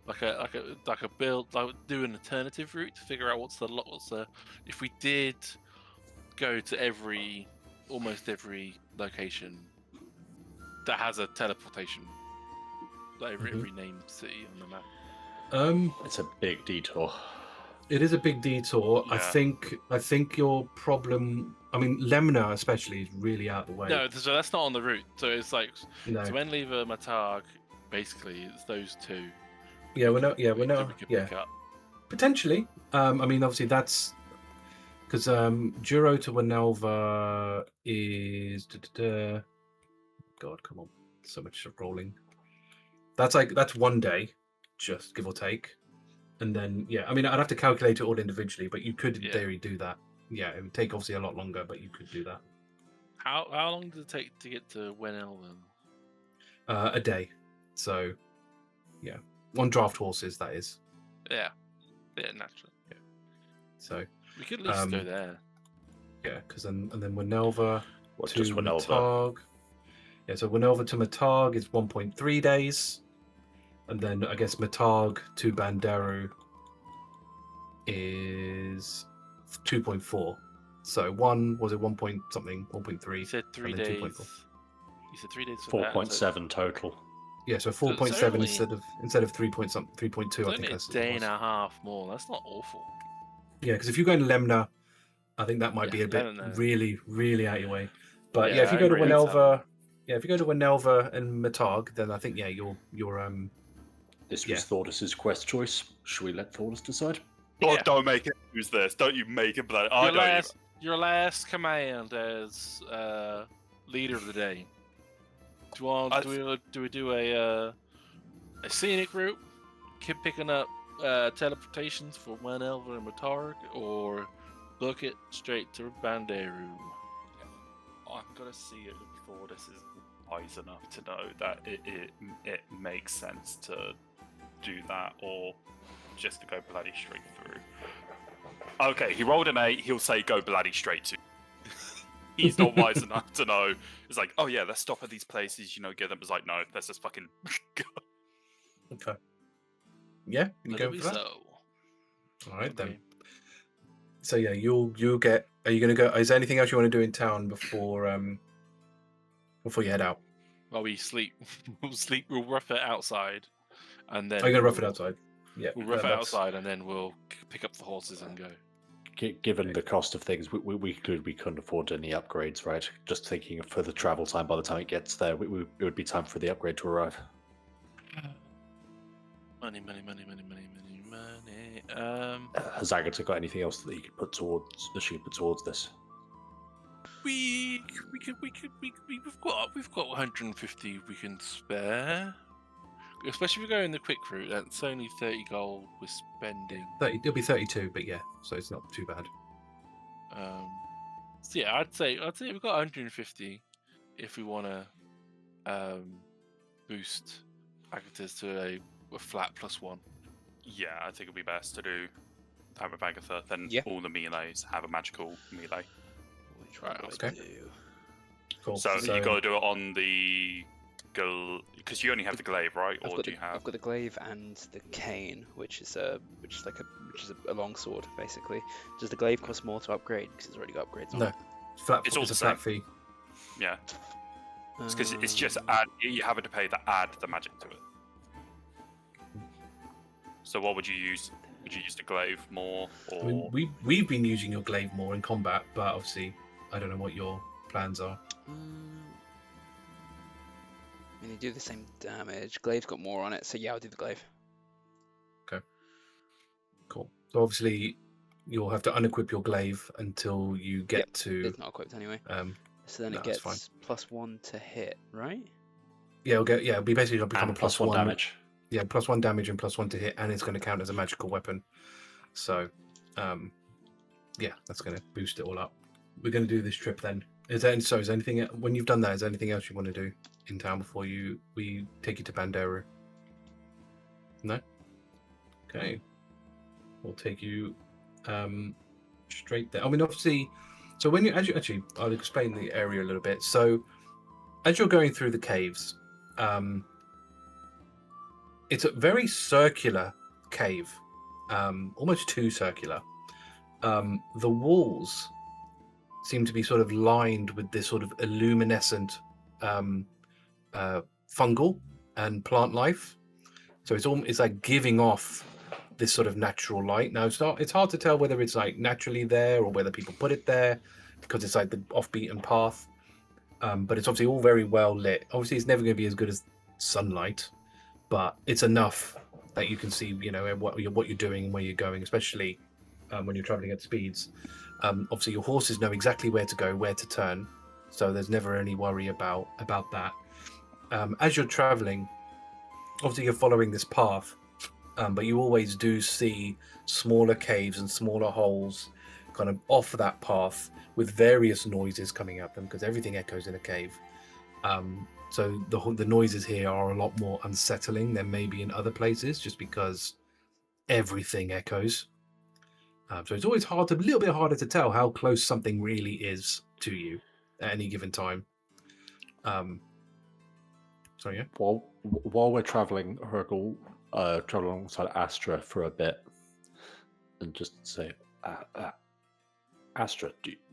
Speaker 4: like a build, like do an alternative route to figure out what's the if we did go to almost every location that has a teleportation, like every named city on the map.
Speaker 3: It's a big detour.
Speaker 1: It is a big detour.
Speaker 6: Yeah.
Speaker 1: I think your problem. I mean, Lemna especially is really out of the way.
Speaker 4: No, so that's not on the route. So it's like
Speaker 1: No.
Speaker 4: so Enlever, Matarg, basically it's those two.
Speaker 1: Yeah, we're not. Yeah, we're
Speaker 4: that
Speaker 1: not.
Speaker 4: we could
Speaker 1: Yeah,
Speaker 4: pick up.
Speaker 1: potentially. I mean, obviously that's because Juro to Winelva is. God, come on! So much rolling. That's one day, just give or take, and then yeah. I mean, I'd have to calculate it all individually, but you could in theory do that. Yeah, it would take obviously a lot longer, but you could do that.
Speaker 4: How long does it take to get to Wenelven?
Speaker 1: A day. So, yeah, on draft horses that is.
Speaker 4: Yeah, naturally.
Speaker 1: Yeah. So
Speaker 4: We could at least go there.
Speaker 1: yeah, because then Winelva to
Speaker 3: Just Winelva.
Speaker 1: Matarg. Yeah, so Winelva to Matarg is 1.3 days, and then I guess Matarg to Banderu is 2.4. So one was it 1 point something, 1.3.
Speaker 4: You said 3
Speaker 1: and then
Speaker 4: days.
Speaker 1: 2.4.
Speaker 4: You said 3 days. For that,
Speaker 3: 4.7 total.
Speaker 1: Yeah, so
Speaker 4: it's
Speaker 1: 4.7
Speaker 4: only-
Speaker 1: instead of 3.2. I
Speaker 4: It's
Speaker 1: think
Speaker 4: only a
Speaker 1: that's what
Speaker 4: day
Speaker 1: it
Speaker 4: and
Speaker 1: was.
Speaker 4: a half more. That's not awful.
Speaker 1: Yeah, because if you go to Lemna, I think that might be a bit
Speaker 4: Lemna.
Speaker 1: really, really out your way. But yeah, if you
Speaker 4: I
Speaker 1: go to
Speaker 4: agree with
Speaker 1: Winelva, if you go to Winelva and Matarg, then I think you're
Speaker 3: This was Thordas's quest choice. Should we let Thordas decide?
Speaker 6: God,
Speaker 4: Yeah.
Speaker 6: don't make it use this. Don't you make it bloody. I don't
Speaker 4: Your last command as leader of the day. Do you want? Do we do a scenic route? Keep picking up teleportations for Wenelva and Matarg, or book it straight to Banderu?
Speaker 6: I'm gonna see it before this is wise enough to know that it makes sense to do that, or just to go bloody straight through. Okay, he rolled an 8. He'll say go bloody straight to. He's not wise enough to know. It's like, oh yeah, let's stop at these places. Get them. It's like, no, let's just fucking go.
Speaker 1: okay. Yeah, you
Speaker 4: Let
Speaker 1: go
Speaker 4: it be
Speaker 1: for that.
Speaker 4: so.
Speaker 1: All right then.
Speaker 4: Okay.
Speaker 1: So yeah, you'll get. Are you gonna go? Is there anything else you want to do in town before you head out?
Speaker 4: While we sleep, we'll rough it outside, and then
Speaker 1: Are you gonna rough it outside? Yeah,
Speaker 4: We'll rough it
Speaker 1: that's-
Speaker 4: outside, and then we'll pick up the horses and go.
Speaker 3: Given the cost of things, we couldn't afford any upgrades, right? Just thinking of further travel time by the time it gets there, it would be time for the upgrade to arrive.
Speaker 4: Money.
Speaker 3: Has Agata got anything else that she could put towards this?
Speaker 4: We've got 150 we can spare. Especially if we go in the quick route, that's only 30 gold we're spending.
Speaker 1: 30, it'll be 32, but yeah, so it's not too bad.
Speaker 4: So yeah, I'd say we've got 150 if we want to boost Agatas to a flat +1.
Speaker 6: Yeah, I think it'd be best to do that with Agatha. Then
Speaker 5: Yeah.
Speaker 6: all the melees have a magical melee.
Speaker 5: Which one do I
Speaker 1: Okay.
Speaker 5: do?
Speaker 1: Cool.
Speaker 6: So you got to do it on the because you only have the glaive, right? Or do you have?
Speaker 5: I've got the glaive and the cane, which is a long sword basically. Does the glaive cost more to upgrade because it's already got upgrades on
Speaker 1: No.
Speaker 5: it?
Speaker 6: It's all
Speaker 1: It's a
Speaker 6: the
Speaker 1: flat
Speaker 6: same.
Speaker 1: fee.
Speaker 6: Yeah, because it's just
Speaker 5: Um,
Speaker 6: add. You having to pay to add the magic to it. So what would you use? Would you use the glaive more, or
Speaker 1: I mean, we've been using your glaive more in combat, but obviously I don't know what your plans are.
Speaker 5: I mean, they do the same damage. Glaive's got more on it, so yeah, I'll do the glaive.
Speaker 1: Cool. So obviously, you'll have to unequip your glaive until you get
Speaker 5: Yep,
Speaker 1: to.
Speaker 5: It's not equipped anyway. So then
Speaker 1: no,
Speaker 5: it
Speaker 1: that's fine.
Speaker 5: gets +1 to hit, right?
Speaker 1: Yeah, it'll be basically it'll become
Speaker 3: And
Speaker 1: a +1
Speaker 3: damage.
Speaker 1: Yeah, +1 damage and +1 to hit, and it's going to count as a magical weapon. So, yeah, that's going to boost it all up. We're going to do this trip then. Is anything when you've done that? Is there anything else you want to do in town before we take you to Banderu? No. Okay. We'll take you straight there. I mean, obviously, so when I'll explain the area a little bit. So, as you're going through the caves, it's a very circular cave, almost too circular. The walls seem to be sort of lined with this sort of luminescent fungal and plant life. So it's like giving off this sort of natural light. Now it's hard to tell whether it's like naturally there or whether people put it there because it's like the off-beaten path. But it's obviously all very well lit. Obviously, it's never going to be as good as sunlight, but it's enough that you can see, what you're doing and where you're going, especially when you're traveling at speeds. Obviously, your horses know exactly where to go, where to turn, so there's never any worry about that. As you're traveling, obviously you're following this path, but you always do see smaller caves and smaller holes kind of off that path with various noises coming at them because everything echoes in a cave. So the noises here are a lot more unsettling than maybe in other places just because everything echoes. So it's always a little bit harder to tell how close something really is to you at any given time. So yeah.
Speaker 3: While we're traveling, Hrugguhl travel alongside Astra for a bit, and just say, Astra,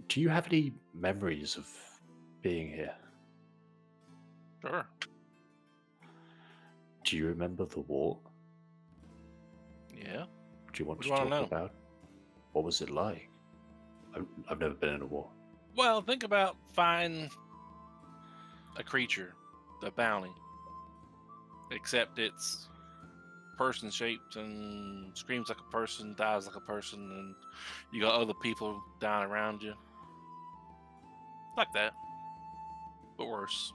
Speaker 3: do you have any memories of being here?
Speaker 4: Sure.
Speaker 3: Do you remember the war?
Speaker 4: Yeah.
Speaker 3: Do you want
Speaker 4: What
Speaker 3: to
Speaker 4: do you wanna
Speaker 3: talk
Speaker 4: know?
Speaker 3: about? What was it like? I've never been in a war.
Speaker 4: Well, think about finding a creature, a bounty, except it's person shaped and screams like a person, dies like a person, and you got other people down around you. Like that, but worse.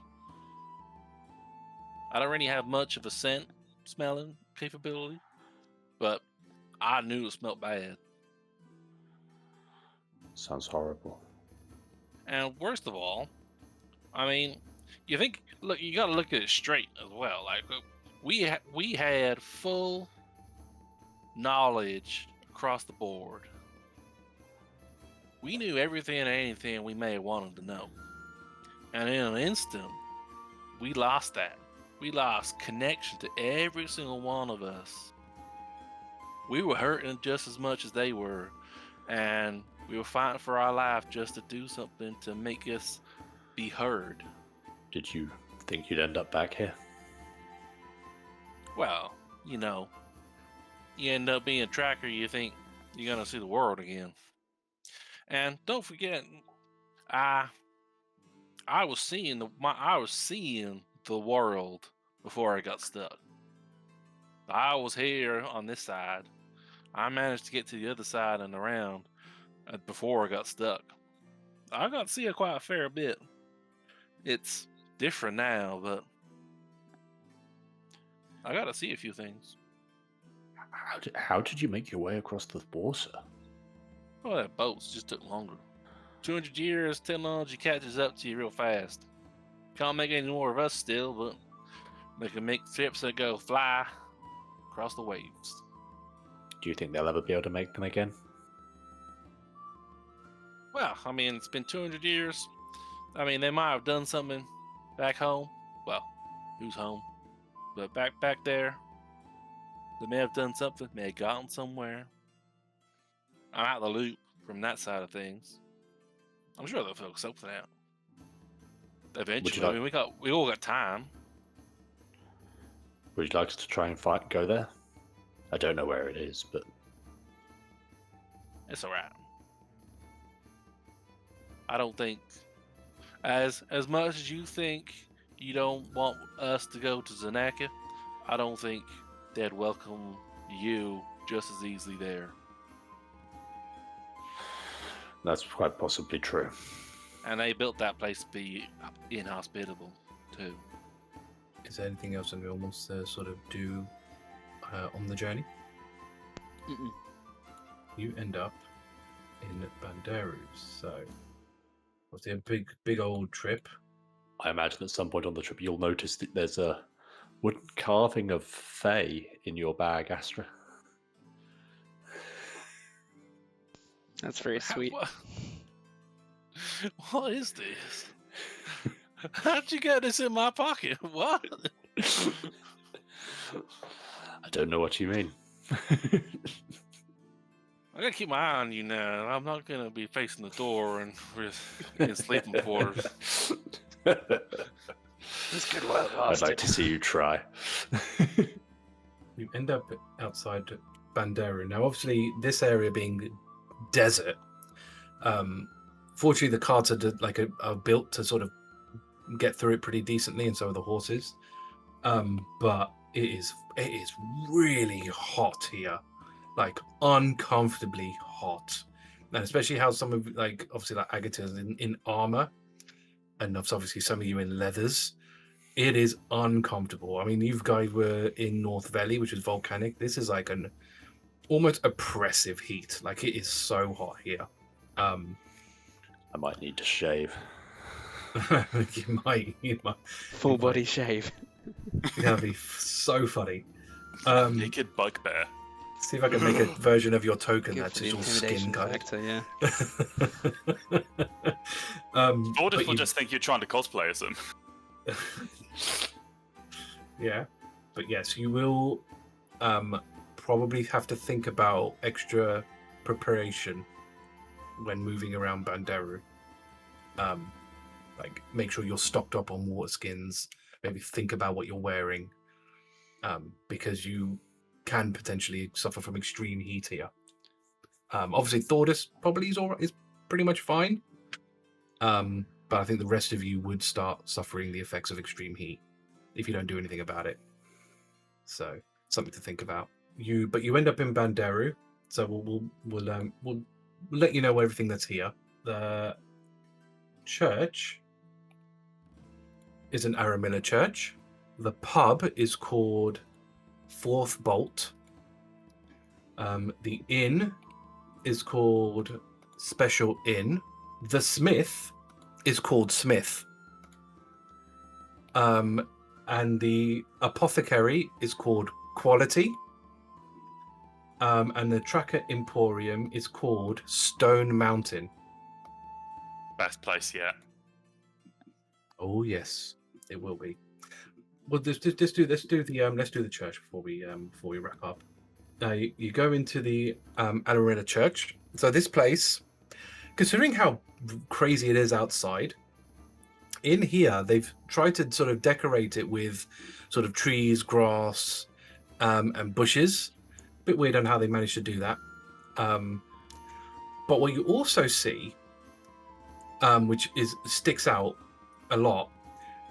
Speaker 4: I don't really have much of a smelling capability, but I knew it smelled bad.
Speaker 3: Sounds horrible.
Speaker 4: And worst of all, I mean, you got to look at it straight as well. Like we had full knowledge across the board. We knew everything and anything we may have wanted to know. And in an instant, we lost that. We lost connection to every single one of us. We were hurting just as much as they were, and we were fighting for our life just to do something to make us be heard.
Speaker 3: Did you think you'd end up back here?
Speaker 4: Well, you end up being a tracker, you think you're gonna see the world again. And don't forget, I was seeing the world before I got stuck. I was here on this side. I managed to get to the other side and around before I got stuck. I got to see quite a fair bit. It's different now, but I got to see a few things.
Speaker 3: How did you make your way across the water?
Speaker 4: Well, that boats just took longer. 200 years, technology catches up to you real fast. Can't make any more of us still, but they can make trips that go fly across the waves.
Speaker 3: Do you think they'll ever be able to make them again?
Speaker 4: Well, I mean, it's been 200 years. I mean, they might have done something back home. Well, who's home? But back there, they may have done something, may have gotten somewhere. I'm out of the loop from that side of things. I'm sure they'll figure something out. Eventually, I mean, we all got time.
Speaker 3: Would you like us to try and go there? I don't know where it is, but
Speaker 4: It's alright. I don't think, as much as you think you don't want us to go to Zanaka, I don't think they'd welcome you just as easily there.
Speaker 3: That's quite possibly true.
Speaker 4: And they built that place to be inhospitable too.
Speaker 1: Is there anything else anyone wants to sort of do on the journey?
Speaker 5: Mm-mm.
Speaker 1: You end up in Banderu, so obviously a big old trip.
Speaker 3: I imagine at some point on the trip you'll notice that there's a wooden carving of Fae in your bag, Astra.
Speaker 5: That's very sweet.
Speaker 4: What is this? How'd you get this in my pocket? What?
Speaker 3: I don't know what you mean.
Speaker 4: I gotta keep my eye on you now. I'm not gonna be facing the door and in sleeping quarters.
Speaker 5: That's good work,
Speaker 3: I'd like to see you try.
Speaker 1: You end up outside Banderu. Now, obviously, this area being desert, fortunately the carts are built to sort of get through it pretty decently, and so are the horses. But it is really hot here, like uncomfortably hot, and especially how some of obviously Agata is in armor, and obviously some of you in leathers. It is uncomfortable. I mean, you guys were in North Valley, which is volcanic. This is like an almost oppressive heat. Like, it is so hot here.
Speaker 3: I might need to shave.
Speaker 1: You might.
Speaker 5: Full body shave.
Speaker 1: That'd be so funny.
Speaker 6: Naked Bugbear.
Speaker 1: See if I can make a version of your token
Speaker 5: Good
Speaker 1: that's
Speaker 5: for the
Speaker 1: just all skin
Speaker 5: intimidation
Speaker 1: colored.
Speaker 5: factor, yeah.
Speaker 6: Thordas
Speaker 1: but
Speaker 6: will just think you're trying to cosplay as him.
Speaker 1: Yeah, but yes, you will probably have to think about extra preparation when moving around Banderu. Like, make sure you're stocked up on water skins. Maybe think about what you're wearing, because you can potentially suffer from extreme heat here. Obviously, Thordas probably is pretty much fine, but I think the rest of you would start suffering the effects of extreme heat if you don't do anything about it. So, something to think about. But you end up in Banderu, so we'll let you know everything that's here. The church is an Aramilla church. The pub is called Fourth Bolt. The inn is called Special Inn. The smith is called Smith. And the apothecary is called Quality. And the Tracker Emporium is called Stone Mountain.
Speaker 6: Best place yet.
Speaker 1: Oh yes, it will be. Well, let's do the church before we wrap up. You go into the Alameda Church. So this place, considering how crazy it is outside, in here they've tried to sort of decorate it with sort of trees, grass, and bushes. Bit weird on how they managed to do that. But what you also see, which sticks out a lot,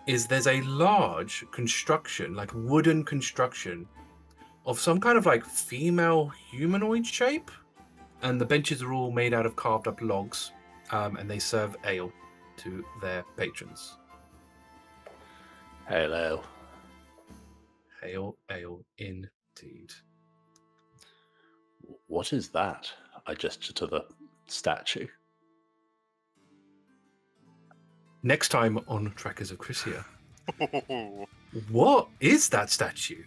Speaker 1: is there's a large construction, like wooden construction, of some kind of like female humanoid shape, and the benches are all made out of carved up logs, and they serve ale to their patrons.
Speaker 3: Hello.
Speaker 1: Ale indeed.
Speaker 3: What is that? I gesture to the statue.
Speaker 1: Next time on Tracas of Crisia, what is that statue?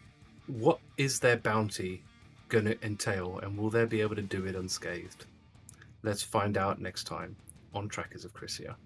Speaker 1: What is their bounty going to entail, and will they be able to do it unscathed? Let's find out next time on Tracas of Crisia.